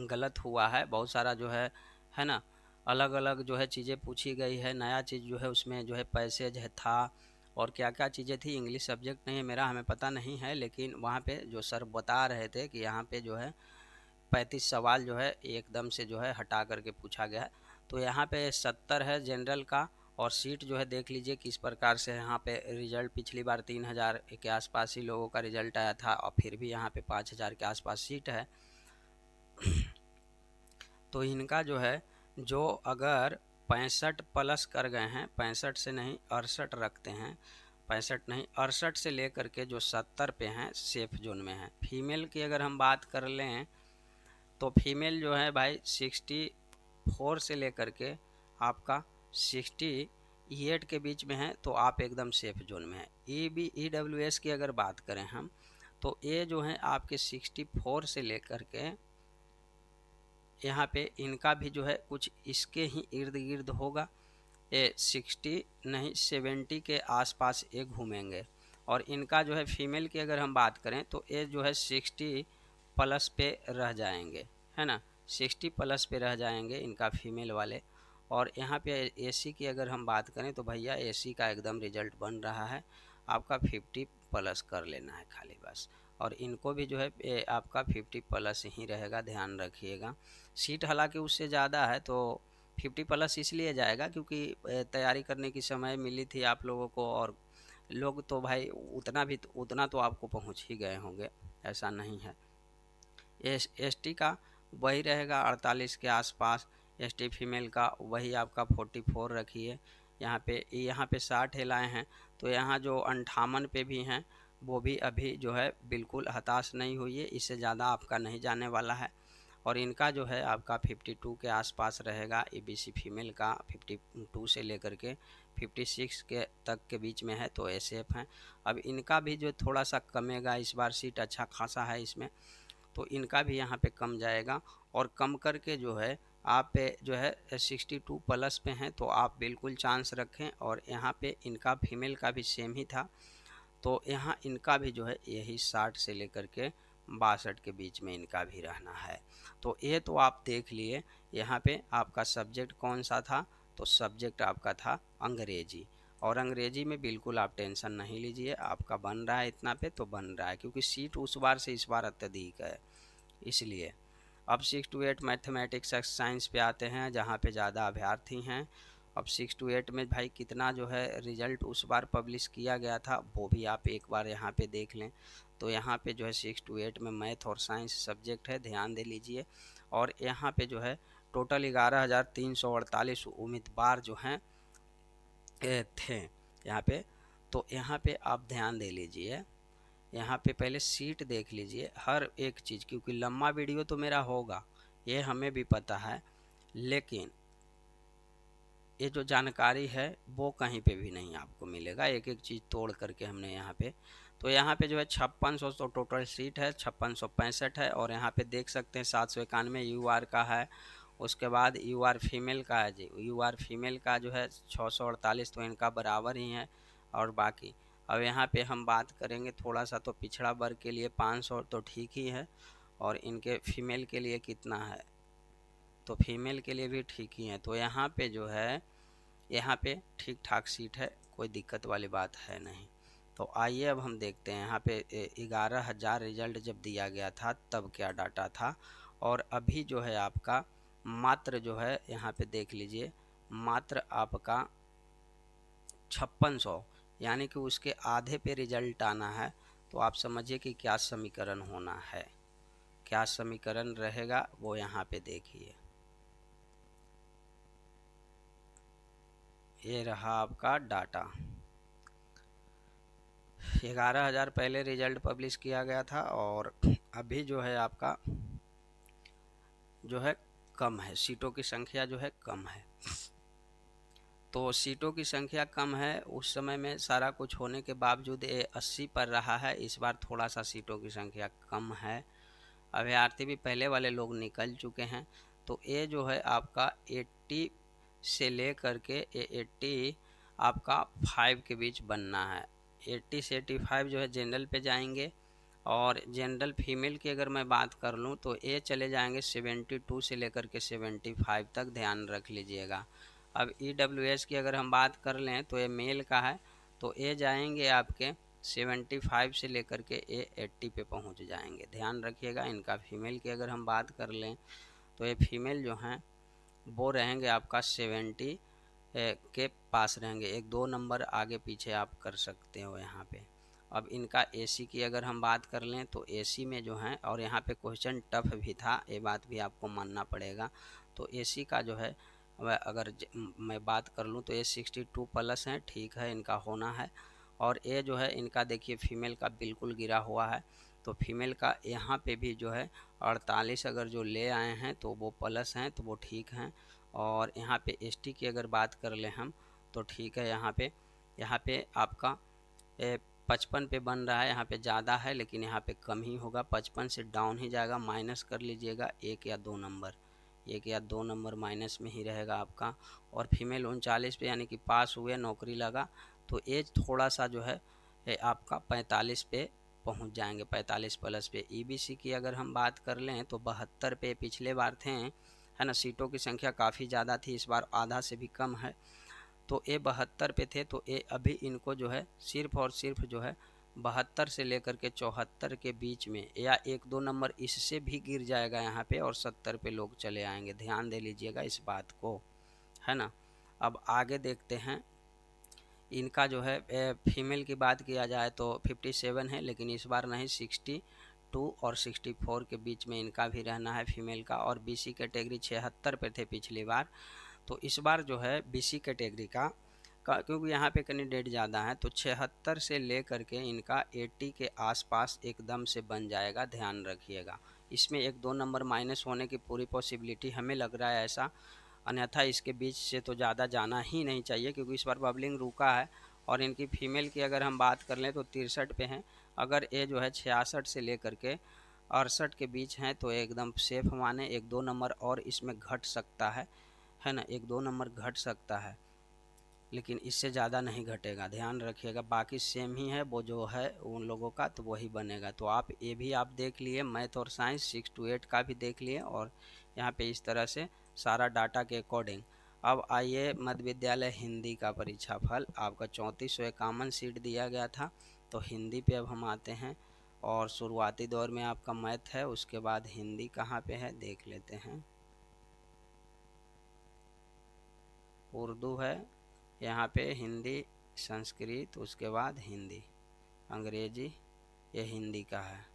गलत हुआ है। बहुत सारा जो है ना, अलग अलग जो है चीज़ें पूछी गई है। नया चीज़ जो है उसमें जो है पैसेज है था, और क्या क्या चीज़ें थी। इंग्लिश सब्जेक्ट नहीं है मेरा, हमें पता नहीं है, लेकिन वहाँ पे जो सर बता रहे थे कि यहाँ पे जो है 35 सवाल जो है एकदम से जो है हटा करके पूछा गया है। तो यहाँ पे 70 है जनरल का। और सीट जो है देख लीजिए किस प्रकार से यहाँ पे रिजल्ट, पिछली बार 3000 के आसपास ही लोगों का रिजल्ट आया था, और फिर भी यहाँ पे 5000 के आसपास सीट है। तो इनका जो है, जो अगर 65 प्लस कर गए हैं, 65 से नहीं 68 रखते हैं, 65 नहीं 68 से लेकर के जो 70 पे हैं सेफ जोन में है। फीमेल की अगर हम बात कर लें तो फीमेल जो है भाई 64 से लेकर के आपका 68 के बीच में है, तो आप एकदम सेफ जोन में है। EWS की अगर बात करें हम तो ये जो है आपके 64 से लेकर के यहाँ पे इनका भी जो है कुछ इसके ही इर्द गिर्द होगा। ये 60 नहीं 70 के आसपास ये घूमेंगे। और इनका जो है फीमेल की अगर हम बात करें तो ये जो है 60 प्लस पे रह जाएंगे, है ना, 60 प्लस पे रह जाएंगे इनका फीमेल वाले। और यहाँ पे एसी की अगर हम बात करें तो भैया एसी का एकदम रिजल्ट बन रहा है, आपका 50 प्लस कर लेना है खाली बस। और इनको भी जो है आपका 50 प्लस ही रहेगा, ध्यान रखिएगा। सीट हालांकि उससे ज़्यादा है, तो 50 प्लस इसलिए जाएगा क्योंकि तैयारी करने की समय मिली थी आप लोगों को, और लोग तो भाई उतना तो आपको पहुंच ही गए होंगे, ऐसा नहीं है। एसटी का वही रहेगा 48 के आसपास। एसटी फीमेल का वही आपका 44 रखिए। यहाँ पे 60 लाए हैं, तो यहाँ जो 58 पे भी हैं वो भी अभी जो है बिल्कुल हताश नहीं हुई, इससे ज़्यादा आपका नहीं जाने वाला है। और इनका जो है आपका 52 के आसपास रहेगा। एबीसी फीमेल का 52 से लेकर के 56 के तक के बीच में है, तो एसएफ हैं। अब इनका भी जो थोड़ा सा कमेगा, इस बार सीट अच्छा खासा है इसमें, तो इनका भी यहाँ पे कम जाएगा। और कम करके जो है आप जो है 62 प्लस पे हैं, तो आप बिल्कुल चांस रखें। और यहाँ पे इनका फीमेल का भी सेम ही था, तो यहाँ इनका भी जो है यही 60 से लेकर के 62 के बीच में इनका भी रहना है। तो ये तो आप देख लिए। यहाँ पे आपका सब्जेक्ट कौन सा था, तो सब्जेक्ट आपका था अंग्रेजी। और अंग्रेजी में बिल्कुल आप टेंशन नहीं लीजिए, आपका बन रहा है इतना पे तो बन रहा है, क्योंकि सीट उस बार से इस बार अत्यधिक है इसलिए। अब 6 to 8 मैथमेटिक्स साइंस पे आते हैं, जहाँ पे ज़्यादा अभ्यर्थी हैं। अब 6 to 8 में भाई कितना जो है रिजल्ट उस बार पब्लिश किया गया था वो भी आप एक बार यहाँ पे देख लें। तो यहाँ पे जो है 6 to 8 में मैथ और साइंस सब्जेक्ट है, ध्यान दे लीजिए। और यहाँ पे जो है टोटल 11,348 उम्मीदवार जो हैं थे यहाँ पे। तो यहाँ पे आप ध्यान दे लीजिए, यहाँ पे पहले सीट देख लीजिए हर एक चीज़, क्योंकि लंबा वीडियो तो मेरा होगा ये हमें भी पता है, लेकिन ये जो जानकारी है वो कहीं पे भी नहीं आपको मिलेगा, एक एक चीज़ तोड़ करके हमने यहाँ पे। तो यहाँ पे जो है 5600 तो टोटल सीट है, 5665 है। और यहाँ पे देख सकते हैं 791 यूआर का है। उसके बाद यूआर फीमेल का है जी, यूआर फीमेल का जो है 648, तो इनका बराबर ही है। और बाकी अब यहाँ पे हम बात करेंगे थोड़ा सा, तो पिछड़ा वर्ग के लिए 500 तो ठीक ही है, और इनके फीमेल के लिए कितना है, तो फीमेल के लिए भी ठीक ही है। तो यहाँ पे जो है यहाँ पे ठीक ठाक सीट है, कोई दिक्कत वाली बात है नहीं। तो आइए अब हम देखते हैं यहाँ पे 11,000 रिजल्ट जब दिया गया था तब क्या डाटा था, और अभी जो है आपका मात्र जो है यहाँ पे देख लीजिए, मात्र आपका 5600, यानी कि उसके आधे पे रिजल्ट आना है। तो आप समझिए कि क्या समीकरण होना है, क्या समीकरण रहेगा वो यहाँ पे देखिए। ये रहा आपका डाटा, 11,000 पहले रिजल्ट पब्लिश किया गया था, और अभी जो है आपका जो है कम है, सीटों की संख्या जो है कम है। तो सीटों की संख्या कम है, उस समय में सारा कुछ होने के बावजूद ये 80 पर रहा है। इस बार थोड़ा सा सीटों की संख्या कम है, अभ्यर्थी भी पहले वाले लोग निकल चुके हैं। तो ये जो है आपका 80 से ले करके ये 80 आपका 5 के बीच बनना है। 80 से 85 जो है जनरल पे जाएंगे, और जनरल फीमेल की अगर मैं बात कर लूँ तो ये चले जाएंगे 72 से लेकर के 75 तक, ध्यान रख लीजिएगा। अब EWS की अगर हम बात कर लें तो ये मेल का है, तो ये जाएंगे आपके 75 से लेकर के ये 80 पे पहुंच जाएंगे, ध्यान रखिएगा। इनका फीमेल की अगर हम बात कर लें तो ये फीमेल जो हैं वो रहेंगे आपका 70 के पास रहेंगे, एक दो नंबर आगे पीछे आप कर सकते हो यहाँ पे। अब इनका AC की अगर हम बात कर लें तो AC में जो है, और यहाँ पे क्वेश्चन टफ भी था, ये बात भी आपको मानना पड़ेगा। तो AC का जो है अगर मैं बात कर लूँ तो ये 62 प्लस है, ठीक है, इनका होना है। और ये जो है इनका देखिए फीमेल का बिल्कुल गिरा हुआ है, तो फीमेल का यहाँ पे भी जो है 48 अगर जो ले आए हैं तो वो प्लस हैं, तो वो ठीक हैं। और यहाँ पे ST की अगर बात कर लें हम तो ठीक है, यहाँ पे आपका 55 पे बन रहा है, यहाँ पे ज़्यादा है लेकिन यहाँ पे कम ही होगा, 55 से डाउन ही जाएगा, माइनस कर लीजिएगा 1 या 2 नंबर, 1 या 2 नंबर माइनस में ही रहेगा आपका। और फीमेल 39 पे यानी कि पास हुए, नौकरी लगा, तो एज थोड़ा सा जो है आपका 45 पे पहुंच जाएंगे, 45 प्लस पे। EBC की अगर हम बात कर लें तो 72 पे पिछले बार थे, है ना, सीटों की संख्या काफ़ी ज़्यादा थी, इस बार आधा से भी कम है। तो ये 72 पे थे, तो ये अभी इनको जो है सिर्फ और सिर्फ जो है 72 से लेकर के 74 के बीच में, या एक दो नंबर इससे भी गिर जाएगा यहाँ पे, और 70 पे लोग चले आएंगे, ध्यान दे लीजिएगा इस बात को, है ना। अब आगे देखते हैं, इनका जो है फीमेल की बात किया जाए तो 57 है, लेकिन इस बार नहीं, 62 और 64 के बीच में इनका भी रहना है फीमेल का। और BC कैटेगरी 76 पे थे पिछली बार, तो इस बार जो है BC कैटेगरी का क्योंकि यहाँ पे कैंडिडेट ज़्यादा है, तो 76 से ले करके इनका 80 के आसपास एकदम से बन जाएगा, ध्यान रखिएगा। इसमें एक दो नंबर माइनस होने की पूरी पॉसिबिलिटी हमें लग रहा है ऐसा, अन्यथा इसके बीच से तो ज़्यादा जाना ही नहीं चाहिए, क्योंकि इस बार बबलिंग रुका है। और इनकी फीमेल की अगर हम बात कर लें तो 63 पे हैं, अगर ये जो है 66 से ले करके 68 के बीच हैं तो एकदम सेफ माने, एक दो नंबर और इसमें घट सकता है ना, एक दो नंबर घट सकता है, लेकिन इससे ज़्यादा नहीं घटेगा, ध्यान रखिएगा। बाकी सेम ही है, वो जो है उन लोगों का तो वही बनेगा। तो आप ये भी आप देख लिए, मैथ और साइंस 6 to 8 का भी देख लिए, और यहाँ पे इस तरह से सारा डाटा के अकॉर्डिंग। अब आइए मध्य विद्यालय हिंदी का परीक्षाफल, आपका 3451 सीट दिया गया था, तो हिंदी पे अब हम आते हैं। और शुरुआती दौर में आपका मैथ है, उसके बाद हिंदी कहाँ पे है देख लेते हैं। उर्दू है, यहाँ पे हिंदी, संस्कृत, उसके बाद हिंदी, अंग्रेजी, ये हिंदी का है।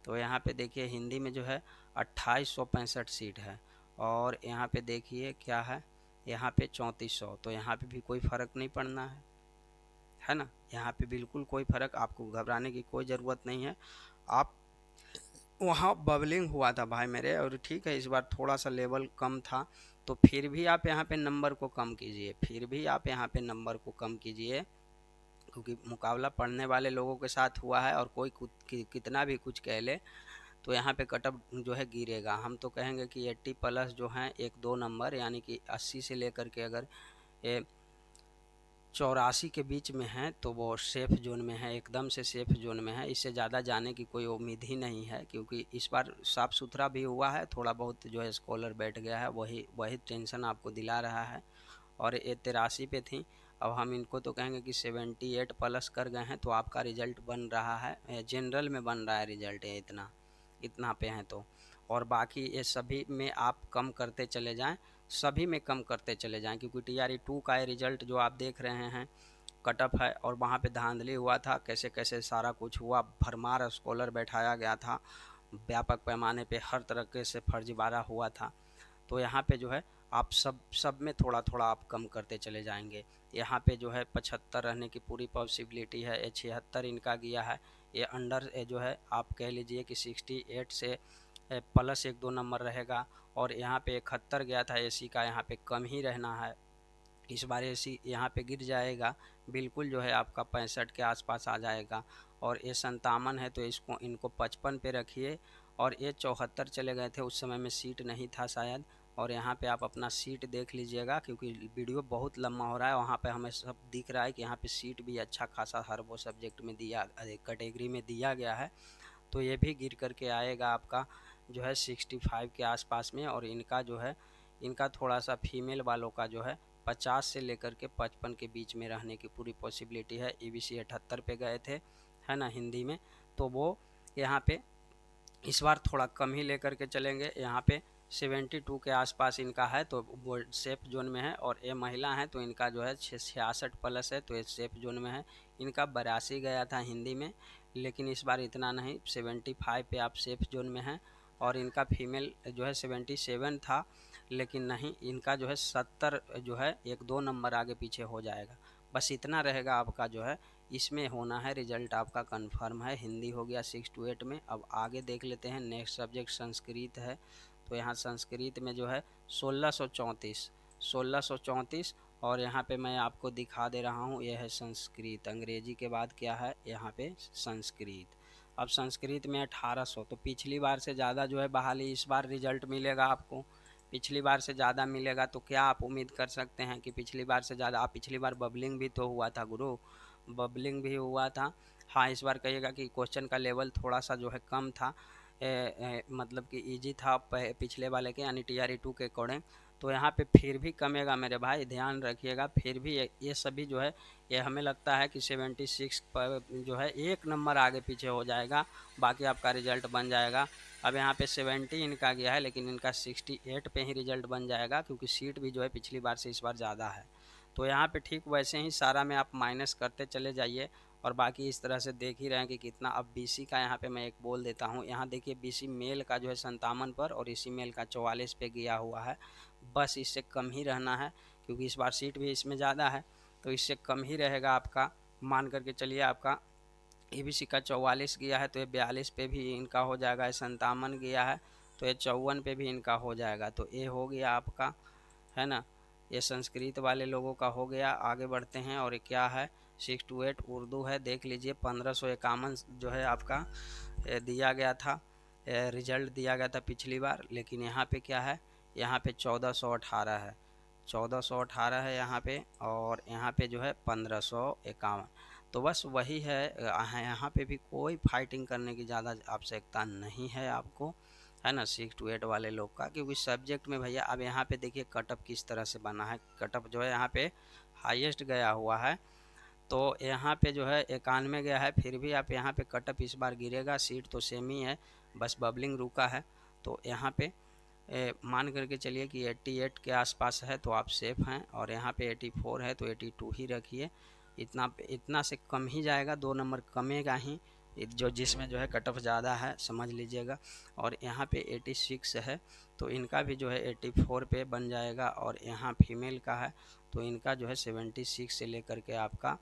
तो यहाँ पे देखिए हिंदी में जो है 2865 सीट है, और यहाँ पे देखिए क्या है, यहाँ पे 3400। तो यहाँ पे भी कोई फ़र्क नहीं पड़ना है ना, यहाँ पे बिल्कुल कोई फ़र्क, आपको घबराने की कोई ज़रूरत नहीं है। आप वहाँ बबलिंग हुआ था भाई मेरे, और ठीक है इस बार थोड़ा सा लेवल कम था, तो फिर भी आप यहाँ पे नंबर को कम कीजिए, फिर भी आप यहाँ पे नंबर को कम कीजिए, क्योंकि मुकाबला पढ़ने वाले लोगों के साथ हुआ है, और कोई कितना भी कुछ कह ले तो यहाँ पे कटअप जो है गिरेगा। हम तो कहेंगे कि 80 प्लस जो हैं 1-2 नंबर, यानी कि 80 से लेकर के अगर 84 के बीच में है तो वो सेफ़ जोन में है, एकदम से सेफ़ जोन में है। इससे ज़्यादा जाने की कोई उम्मीद ही नहीं है, क्योंकि इस बार साफ़ सुथरा भी हुआ है, थोड़ा बहुत जो है स्कॉलर बैठ गया है, वही वही टेंशन आपको दिला रहा है। और ये 83 पे थी, अब हम इनको तो कहेंगे कि 78 प्लस कर गए हैं, तो आपका रिज़ल्ट बन रहा है, जनरल में बन रहा है रिज़ल्ट, ये इतना इतना पे हैं तो। और बाकी ये सभी में आप कम करते चले जाएं, सभी में कम करते चले जाएं, क्योंकि TRE 2 का ये रिज़ल्ट जो आप देख रहे हैं कटअप है, और वहाँ पे धांधली हुआ था, कैसे कैसे सारा कुछ हुआ, भरमार स्कॉलर बैठाया गया था, व्यापक पैमाने पे हर तरह से फर्जीवाड़ा हुआ था। तो यहाँ पे जो है आप सब में थोड़ा थोड़ा आप कम करते चले जाएंगे। यहाँ पे जो है 75 रहने की पूरी पॉसिबिलिटी है, ये 76 इनका गया है, ये अंडर जो है आप कह लीजिए कि 68 से प्लस 1-2 नंबर रहेगा। और यहाँ पे 71 गया था AC का, यहाँ पे कम ही रहना है, इस बार AC यहाँ पे गिर जाएगा, बिल्कुल जो है आपका 65 के आसपास आ जाएगा। और ये 57 है, तो इसको इनको 55 पे रखिए। और ये 74 चले गए थे, उस समय में सीट नहीं था शायद। और यहाँ पे आप अपना सीट देख लीजिएगा, क्योंकि वीडियो बहुत लंबा हो रहा है, वहाँ पे हमें सब दिख रहा है कि यहाँ पे सीट भी अच्छा खासा हर वो सब्जेक्ट में दिया, कैटेगरी में दिया गया है। तो ये भी गिर करके आएगा आपका जो है 65 के आसपास में। और इनका जो है, इनका थोड़ा सा फीमेल वालों का जो है 50 से लेकर के 55 के बीच में रहने की पूरी पॉसिबिलिटी है। EBC 78 पे गए थे, है ना, हिंदी में, तो वो यहाँ पे इस बार थोड़ा कम ही लेकर के चलेंगे। यहाँ पे 72 के आसपास इनका है, तो वो सेफ जोन में है। और ये महिला है, तो इनका जो है 66 प्लस है, तो ये सेफ जोन में है। इनका 82 गया था हिंदी में, लेकिन इस बार इतना नहीं, 75 पे आप सेफ जोन में हैं। और इनका फीमेल जो है 77 था, लेकिन नहीं, इनका जो है 70 जो है 1-2 नंबर आगे पीछे हो जाएगा। बस इतना रहेगा आपका जो है, इसमें होना है रिजल्ट आपका कंफर्म है। हिंदी हो गया 6 to 8 में। अब आगे देख लेते हैं, नेक्स्ट सब्जेक्ट संस्कृत है। तो यहाँ संस्कृत में जो है 1634 और यहाँ पे मैं आपको दिखा दे रहा हूँ, यह है संस्कृत। अंग्रेजी के बाद क्या है यहाँ पे संस्कृत। अब संस्कृत में 1800, तो पिछली बार से ज़्यादा जो है बहाली इस बार रिजल्ट मिलेगा आपको, पिछली बार से ज़्यादा मिलेगा। तो क्या आप उम्मीद कर सकते हैं कि पिछली बार से ज़्यादा? आप पिछली बार बबलिंग भी तो हुआ था गुरु, बबलिंग भी हुआ था। हाँ, इस बार कहिएगा कि क्वेश्चन का लेवल थोड़ा सा जो है कम था, मतलब कि इजी था पिछले वाले के, यानी TRE 2 के अकॉर्डिंग। तो यहाँ पे फिर भी कमेगा मेरे भाई, ध्यान रखिएगा। फिर भी ये सभी जो है, ये हमें लगता है कि 76 पर जो है 1 नंबर आगे पीछे हो जाएगा, बाकी आपका रिजल्ट बन जाएगा। अब यहाँ पे 70 इनका गया है, लेकिन इनका 68 पे ही रिजल्ट बन जाएगा, क्योंकि सीट भी जो है पिछली बार से इस बार ज़्यादा है। तो यहाँ पे ठीक वैसे ही सारा में आप माइनस करते चले जाइए। और बाकी इस तरह से देख ही रहे हैं कि कितना। अब BC का यहाँ पे मैं एक बोल देता हूँ, यहाँ देखिए BC मेल का जो है 57 पर, और इसी मेल का 44 पे गया हुआ है। बस इससे कम ही रहना है, क्योंकि इस बार सीट भी इसमें ज़्यादा है, तो इससे कम ही रहेगा आपका। मान करके चलिए आपका EBC का 44 गया है, तो ये 42 पे भी इनका हो जाएगा। 57 गया है, तो ये 54 पे भी इनका हो जाएगा। तो ये हो गया आपका, है ना, ये संस्कृत वाले लोगों का हो गया। आगे बढ़ते हैं, और ये क्या है, 6 to 8 उर्दू है। देख लीजिए 1551 जो है आपका दिया गया था, रिजल्ट दिया गया था पिछली बार। लेकिन यहाँ पे क्या है, यहाँ पे 1418 है, 1418 है यहाँ पे। और यहाँ पे जो है 1551। तो बस वही है, यहाँ पे भी कोई फाइटिंग करने की ज़्यादा आवश्यकता नहीं है आपको, है ना, 6 to 8 वाले लोग का। क्योंकि सब्जेक्ट में भैया अब यहाँ पे देखिए कटअप किस तरह से बना है। कटअप जो है यहाँ पे हाईएस्ट गया हुआ है तो यहाँ पे जो है 91 गया है, फिर भी आप यहाँ पे कटअप इस बार गिरेगा, सीट तो सेम ही है, बस बबलिंग रुका है। तो यहाँ पे मान करके चलिए कि 88 के आसपास है तो आप सेफ़ हैं, और यहाँ पे 84 है तो 82 ही रखिए। इतना से कम ही जाएगा, 2 नंबर कमेगा ही, जो जिसमें जो है कट ऑफ ज़्यादा है समझ लीजिएगा। और यहाँ पे 86 है तो इनका भी जो है 84 पे बन जाएगा, और यहाँ फीमेल का है तो इनका जो है 76 से लेकर के आपका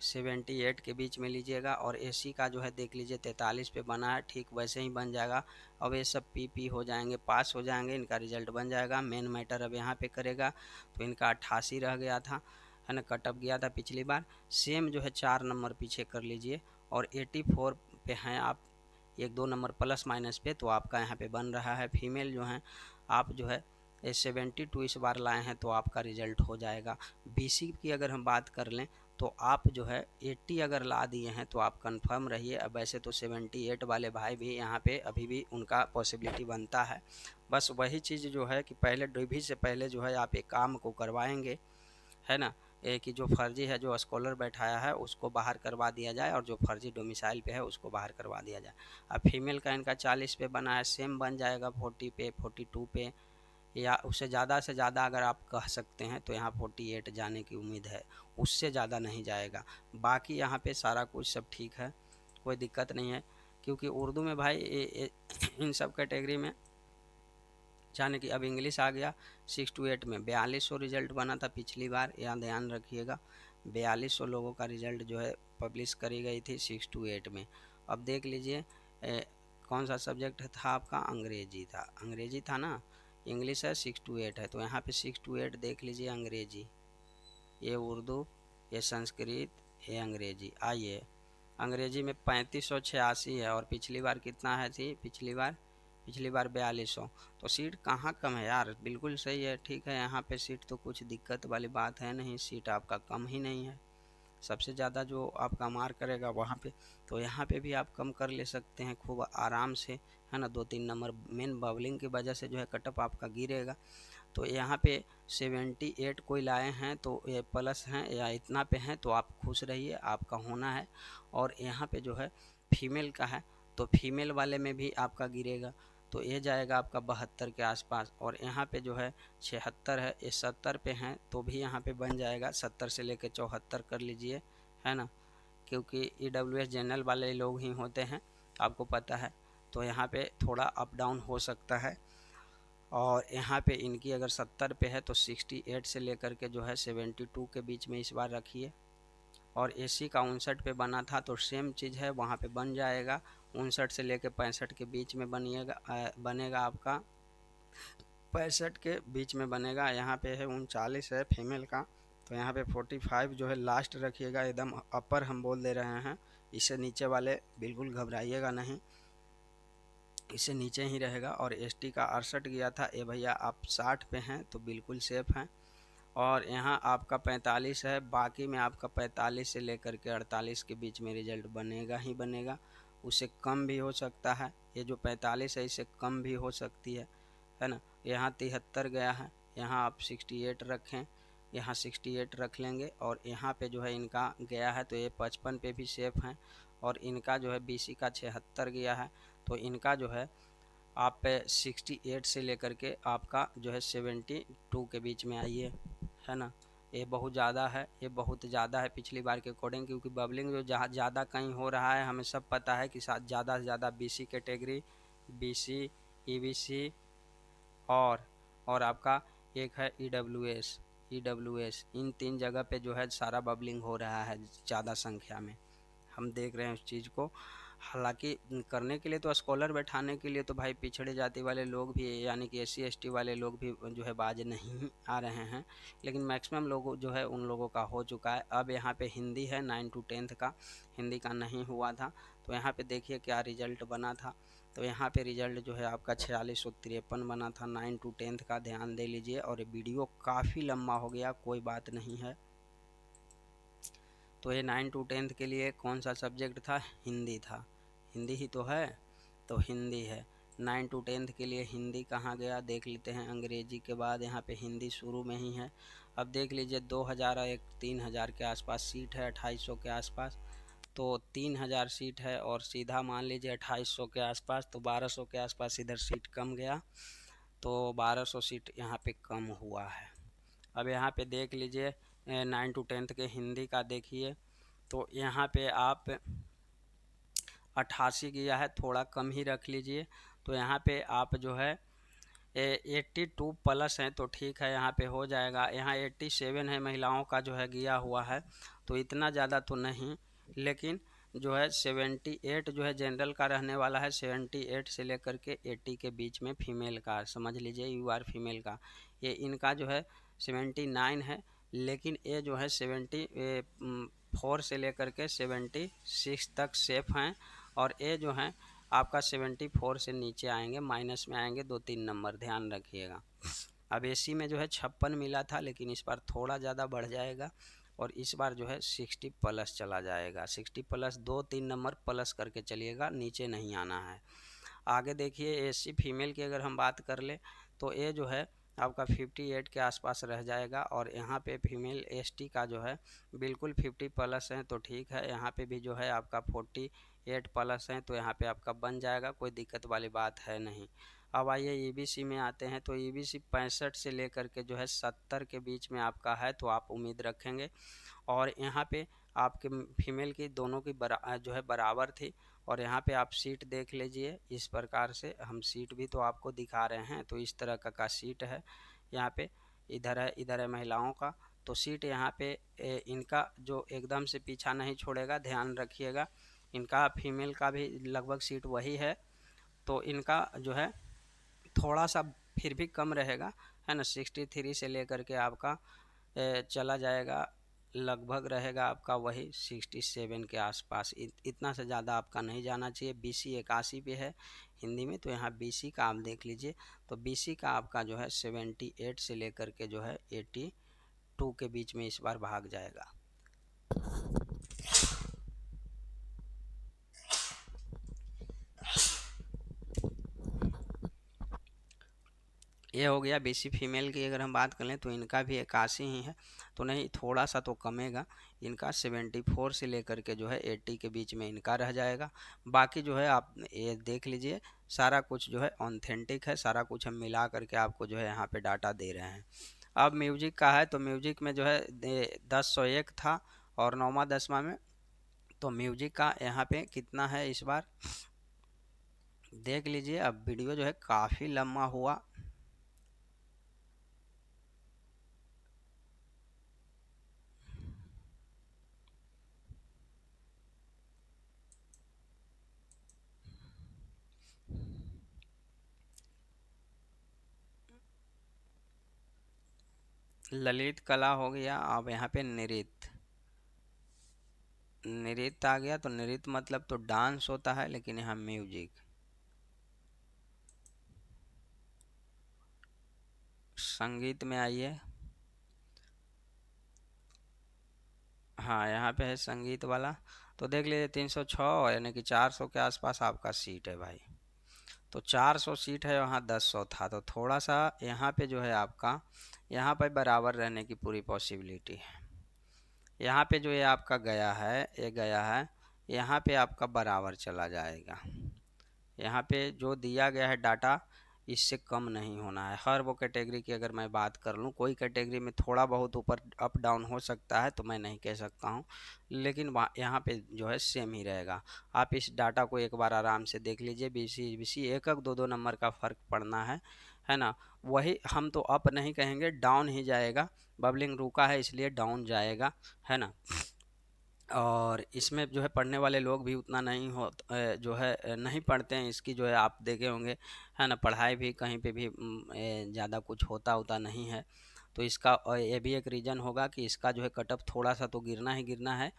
78 के बीच में लीजिएगा। और एसी का जो है देख लीजिए 43 पे बना है, ठीक वैसे ही बन जाएगा। अब ये सब पी हो जाएंगे, पास हो जाएंगे, इनका रिजल्ट बन जाएगा। मेन मैटर अब यहाँ पे करेगा तो इनका 88 रह गया था, है ना, कटअप गया था पिछली बार, सेम जो है 4 नंबर पीछे कर लीजिए। और 84 पे हैं आप, 1-2 नंबर प्लस माइनस पे, तो आपका यहाँ पे बन रहा है। फीमेल जो है आप जो है 72 इस बार लाए हैं तो आपका रिजल्ट हो जाएगा। बीसी की अगर हम बात कर लें तो आप जो है 80 अगर ला दिए हैं तो आप कंफर्म रहिए। अब वैसे तो 78 वाले भाई भी यहाँ पे अभी भी उनका पॉसिबिलिटी बनता है। बस वही चीज़ जो है कि पहले डिवी से पहले जो है आप एक काम को करवाएंगे, है ना, कि जो फर्जी है, जो स्कॉलर बैठाया है उसको बाहर करवा दिया जाए, और जो फर्जी डोमिसाइल पे है उसको बाहर करवा दिया जाए। अब फीमेल का इनका 40 पे बना है, सेम बन जाएगा 40 पे, 42 पे, या उससे ज़्यादा से ज़्यादा अगर आप कह सकते हैं तो यहाँ 48 जाने की उम्मीद है, उससे ज़्यादा नहीं जाएगा। बाकी यहाँ पे सारा कुछ सब ठीक है, कोई दिक्कत नहीं है, क्योंकि उर्दू में भाई इन सब कैटेगरी में जाने की। अब इंग्लिश आ गया 6 to 8 में 4200 रिजल्ट बना था पिछली बार, यहाँ ध्यान रखिएगा, 4200 लोगों का रिजल्ट जो है पब्लिश करी गई थी 6 to 8 में। अब देख लीजिए कौन सा सब्जेक्ट था आपका, अंग्रेजी था ना, इंग्लिश है 6 to 8 है, तो यहाँ पे 6 to 8 देख लीजिए, अंग्रेजी, ये उर्दू, ये संस्कृत, ये अंग्रेजी। आइए अंग्रेजी में 3586 है, और पिछली बार कितना है थी, पिछली बार 4200। तो सीट कहाँ कम है यार, बिल्कुल सही है, ठीक है, यहाँ पे सीट तो कुछ दिक्कत वाली बात है नहीं, सीट आपका कम ही नहीं है। सबसे ज़्यादा जो आपका मार करेगा वहाँ पे, तो यहाँ पे भी आप कम कर ले सकते हैं खूब आराम से, है ना। 2-3 नंबर मेन बबलिंग की वजह से जो है कटअप आपका गिरेगा। तो यहाँ पे 78 कोई लाए हैं तो ये प्लस हैं या इतना पे हैं तो आप खुश रहिए, आपका होना है। और यहाँ पे जो है फीमेल का है तो फीमेल वाले में भी आपका गिरेगा, तो ये जाएगा आपका 72 के आसपास। और यहाँ पे जो है 76 है, ये 70 पे हैं तो भी यहाँ पे बन जाएगा, 70 से लेकर 74 कर लीजिए, है ना, क्योंकि EWS जनरल वाले लोग ही होते हैं, आपको पता है। तो यहाँ पे थोड़ा अप डाउन हो सकता है। और यहाँ पे इनकी अगर 70 पे है तो 68 से लेकर के जो है 72 के बीच में इस बार रखिए। और एसी का 59 पे बना था तो सेम चीज़ है, वहाँ पे बन जाएगा, 59 से लेकर 65 के बीच में बनेगा आपका, 65 के बीच में बनेगा। यहाँ पे है 39 है फीमेल का, तो यहाँ पे 45 जो है लास्ट रखिएगा, एकदम अपर हम बोल दे रहे हैं, इससे नीचे वाले बिल्कुल घबराइएगा नहीं, इससे नीचे ही रहेगा। और एसटी का 68 गया था, ये भैया आप 60 पे हैं तो बिल्कुल सेफ़ हैं। और यहाँ आपका 45 है, बाकी में आपका 45 से लेकर के 48 के बीच में रिजल्ट बनेगा ही बनेगा, उससे कम भी हो सकता है, ये जो 45 है इससे कम भी हो सकती है ना। यहाँ 73 गया है, यहाँ आप 68 रखें, यहाँ 68 रख लेंगे। और यहाँ पे जो है इनका गया है तो ये 55 पे भी सेफ़ हैं। और इनका जो है बीसी का 76 गया है, तो इनका जो है आप 68 से लेकर के आपका जो है 72 के बीच में आइए, है ना। ये बहुत ज़्यादा है, ये बहुत ज़्यादा है पिछली बार के अकॉर्डिंग, क्योंकि बबलिंग जो जहाँ ज़्यादा कहीं हो रहा है, हमें सब पता है कि ज़्यादा से ज़्यादा बीसी कैटेगरी, बीसी, ईबीसी और आपका एक है ईडब्ल्यूएस, इन 3 जगह पे जो है सारा बबलिंग हो रहा है ज़्यादा संख्या में, हम देख रहे हैं उस चीज़ को। हालांकि करने के लिए तो स्कॉलर बैठाने के लिए तो भाई पिछड़े जाति वाले लोग भी, यानी कि एससी एसटी वाले लोग भी जो है बाज नहीं आ रहे हैं, लेकिन मैक्सिमम लोग जो है उन लोगों का हो चुका है। अब यहाँ पे हिंदी है 9 to 10 का, हिंदी का नहीं हुआ था, तो यहाँ पे देखिए क्या रिजल्ट बना था। तो यहाँ पे रिजल्ट जो है आपका 4653 बना था 9 to 10 का, ध्यान दे लीजिए। और वीडियो काफ़ी लंबा हो गया, कोई बात नहीं है। तो ये 9 to 10 के लिए कौन सा सब्जेक्ट था, हिंदी था, हिंदी ही तो है, तो हिंदी है। 9 to 10 के लिए हिंदी कहाँ गया देख लेते हैं, अंग्रेजी के बाद यहाँ पे हिंदी शुरू में ही है। अब देख लीजिए 2000 और एक 3000 के आसपास सीट है, 2800 के आसपास, तो 3000 सीट है और सीधा मान लीजिए 2800 के आसपास, तो 1200 के आसपास इधर सीट कम गया, तो 1200 सीट यहाँ पे कम हुआ है। अब यहाँ पे देख लीजिए 9 to 10th के हिंदी का देखिए, तो यहाँ पे आप 88 किया है, थोड़ा कम ही रख लीजिए। तो यहाँ पे आप जो है 82 प्लस है तो ठीक है, यहाँ पे हो जाएगा। यहाँ 87 है महिलाओं का जो है गया हुआ है, तो इतना ज़्यादा तो नहीं, लेकिन जो है 78 जो है जनरल का रहने वाला है, 78 से लेकर के 80 के बीच में फीमेल का, समझ लीजिए यूआर फीमेल का, ये इनका जो है 79 है, लेकिन ये जो है 74 से लेकर के 76 तक सेफ हैं, और ये जो है आपका 74 से नीचे आएंगे, माइनस में आएंगे 2-3 नंबर, ध्यान रखिएगा। अब एसी में जो है 56 मिला था, लेकिन इस बार थोड़ा ज़्यादा बढ़ जाएगा और इस बार जो है 60 प्लस चला जाएगा। 60 प्लस 2-3 नंबर प्लस करके चलिएगा, नीचे नहीं आना है। आगे देखिए एसी फीमेल की अगर हम बात कर ले, तो ये जो है आपका 58 के आसपास रह जाएगा, और यहाँ पे फीमेल एसटी का जो है बिल्कुल 50 प्लस है तो ठीक है, यहाँ पे भी जो है आपका 48 प्लस है, तो यहाँ पे आपका बन जाएगा, कोई दिक्कत वाली बात है नहीं। अब आइए ईबीसी में आते हैं, तो ईबीसी 65 से लेकर के जो है 70 के बीच में आपका है, तो आप उम्मीद रखेंगे। और यहाँ पे आपके फीमेल की दोनों की जो है बराबर थी, और यहाँ पे आप सीट देख लीजिए, इस प्रकार से हम सीट भी तो आपको दिखा रहे हैं, तो इस तरह का सीट है यहाँ पे, इधर है महिलाओं का, तो सीट यहाँ पे इनका जो एकदम से पीछा नहीं छोड़ेगा, ध्यान रखिएगा। इनका फीमेल का भी लगभग सीट वही है, तो इनका जो है थोड़ा सा फिर भी कम रहेगा, है ना। 63 से लेकर के आपका चला जाएगा, लगभग रहेगा आपका वही 67 के आसपास, इतना से ज़्यादा आपका नहीं जाना चाहिए। बीसी 81 पे है हिंदी में, तो यहाँ बीसी का आप देख लीजिए, तो बीसी का आपका जो है 78 से लेकर के जो है 82 के बीच में इस बार भाग जाएगा। ये हो गया बीसी फीमेल की। अगर हम बात करें तो इनका भी 81 ही है, तो नहीं थोड़ा सा तो कमेगा, इनका 74 से लेकर के जो है 80 के बीच में इनका रह जाएगा। बाकी जो है आप ये देख लीजिए, सारा कुछ जो है ऑथेंटिक है, सारा कुछ हम मिला करके आपको जो है यहाँ पे डाटा दे रहे हैं। अब म्यूजिक का है, तो म्यूजिक में जो है 1001 था और 9वां 10वां में, तो म्यूजिक का यहाँ पे कितना है इस बार देख लीजिए। अब वीडियो जो है काफ़ी लंबा हुआ, ललित कला हो गया। अब यहाँ पे नृत्य आ गया, तो नृत्य मतलब तो डांस होता है, लेकिन यहाँ म्यूजिक। संगीत में आइए, हाँ यहाँ पे है संगीत वाला, तो देख लीजिए 306 यानी कि 400 के आसपास आपका सीट है भाई, तो 400 सीट है, वहाँ 1000 था, तो थोड़ा सा यहाँ पे जो है आपका यहाँ पे बराबर रहने की पूरी पॉसिबिलिटी है। यहाँ पे जो ये आपका गया है, ये गया है, यहाँ पे आपका बराबर चला जाएगा। यहाँ पे जो दिया गया है डाटा, इससे कम नहीं होना है। हर वो कैटेगरी की अगर मैं बात कर लूँ, कोई कैटेगरी में थोड़ा बहुत ऊपर अप डाउन हो सकता है, तो मैं नहीं कह सकता हूँ, लेकिन वहाँ यहाँ पे जो है सेम ही रहेगा। आप इस डाटा को एक बार आराम से देख लीजिए, बीसी बीसी एक एक 2-2 नंबर का फ़र्क पड़ना है ना। वही हम तो अप नहीं कहेंगे, डाउन ही जाएगा, बबलिंग रुका है इसलिए डाउन जाएगा, है ना। और इसमें जो है पढ़ने वाले लोग भी उतना नहीं हो जो है नहीं पढ़ते हैं, इसकी जो है आप देखे होंगे, है ना। पढ़ाई भी कहीं पे भी ज़्यादा कुछ होता नहीं है, तो इसका ये भी एक रीज़न होगा कि इसका जो है कटअप थोड़ा सा तो गिरना ही गिरना है।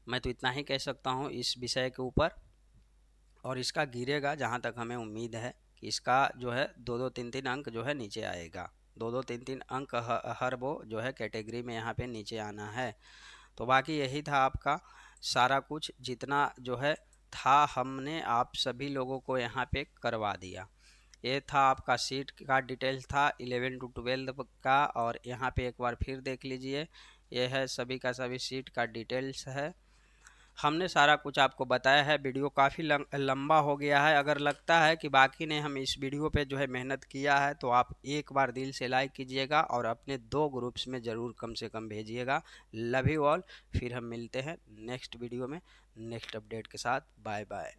मैं तो इतना ही कह सकता हूँ इस विषय के ऊपर, और इसका गिरेगा जहाँ तक हमें उम्मीद है कि इसका जो है 2-2 3-3 अंक जो है नीचे आएगा। 2-2 3-3 अंक हर वो जो है कैटेगरी में यहाँ पे नीचे आना है। तो बाकी यही था आपका सारा कुछ, जितना जो है था हमने आप सभी लोगों को यहाँ पे करवा दिया। ये था आपका सीट का डिटेल्स था 11 to 12 का। और यहाँ पे एक बार फिर देख लीजिए, ये है सभी का सभी सीट का डिटेल्स है। हमने सारा कुछ आपको बताया है। वीडियो काफ़ी लंबा हो गया है। अगर लगता है कि बाकी ने हम इस वीडियो पे जो है मेहनत किया है, तो आप एक बार दिल से लाइक कीजिएगा और अपने 2 ग्रुप्स में ज़रूर कम से कम भेजिएगा। Love you all. फिर हम मिलते हैं नेक्स्ट वीडियो में नेक्स्ट अपडेट के साथ। Bye bye.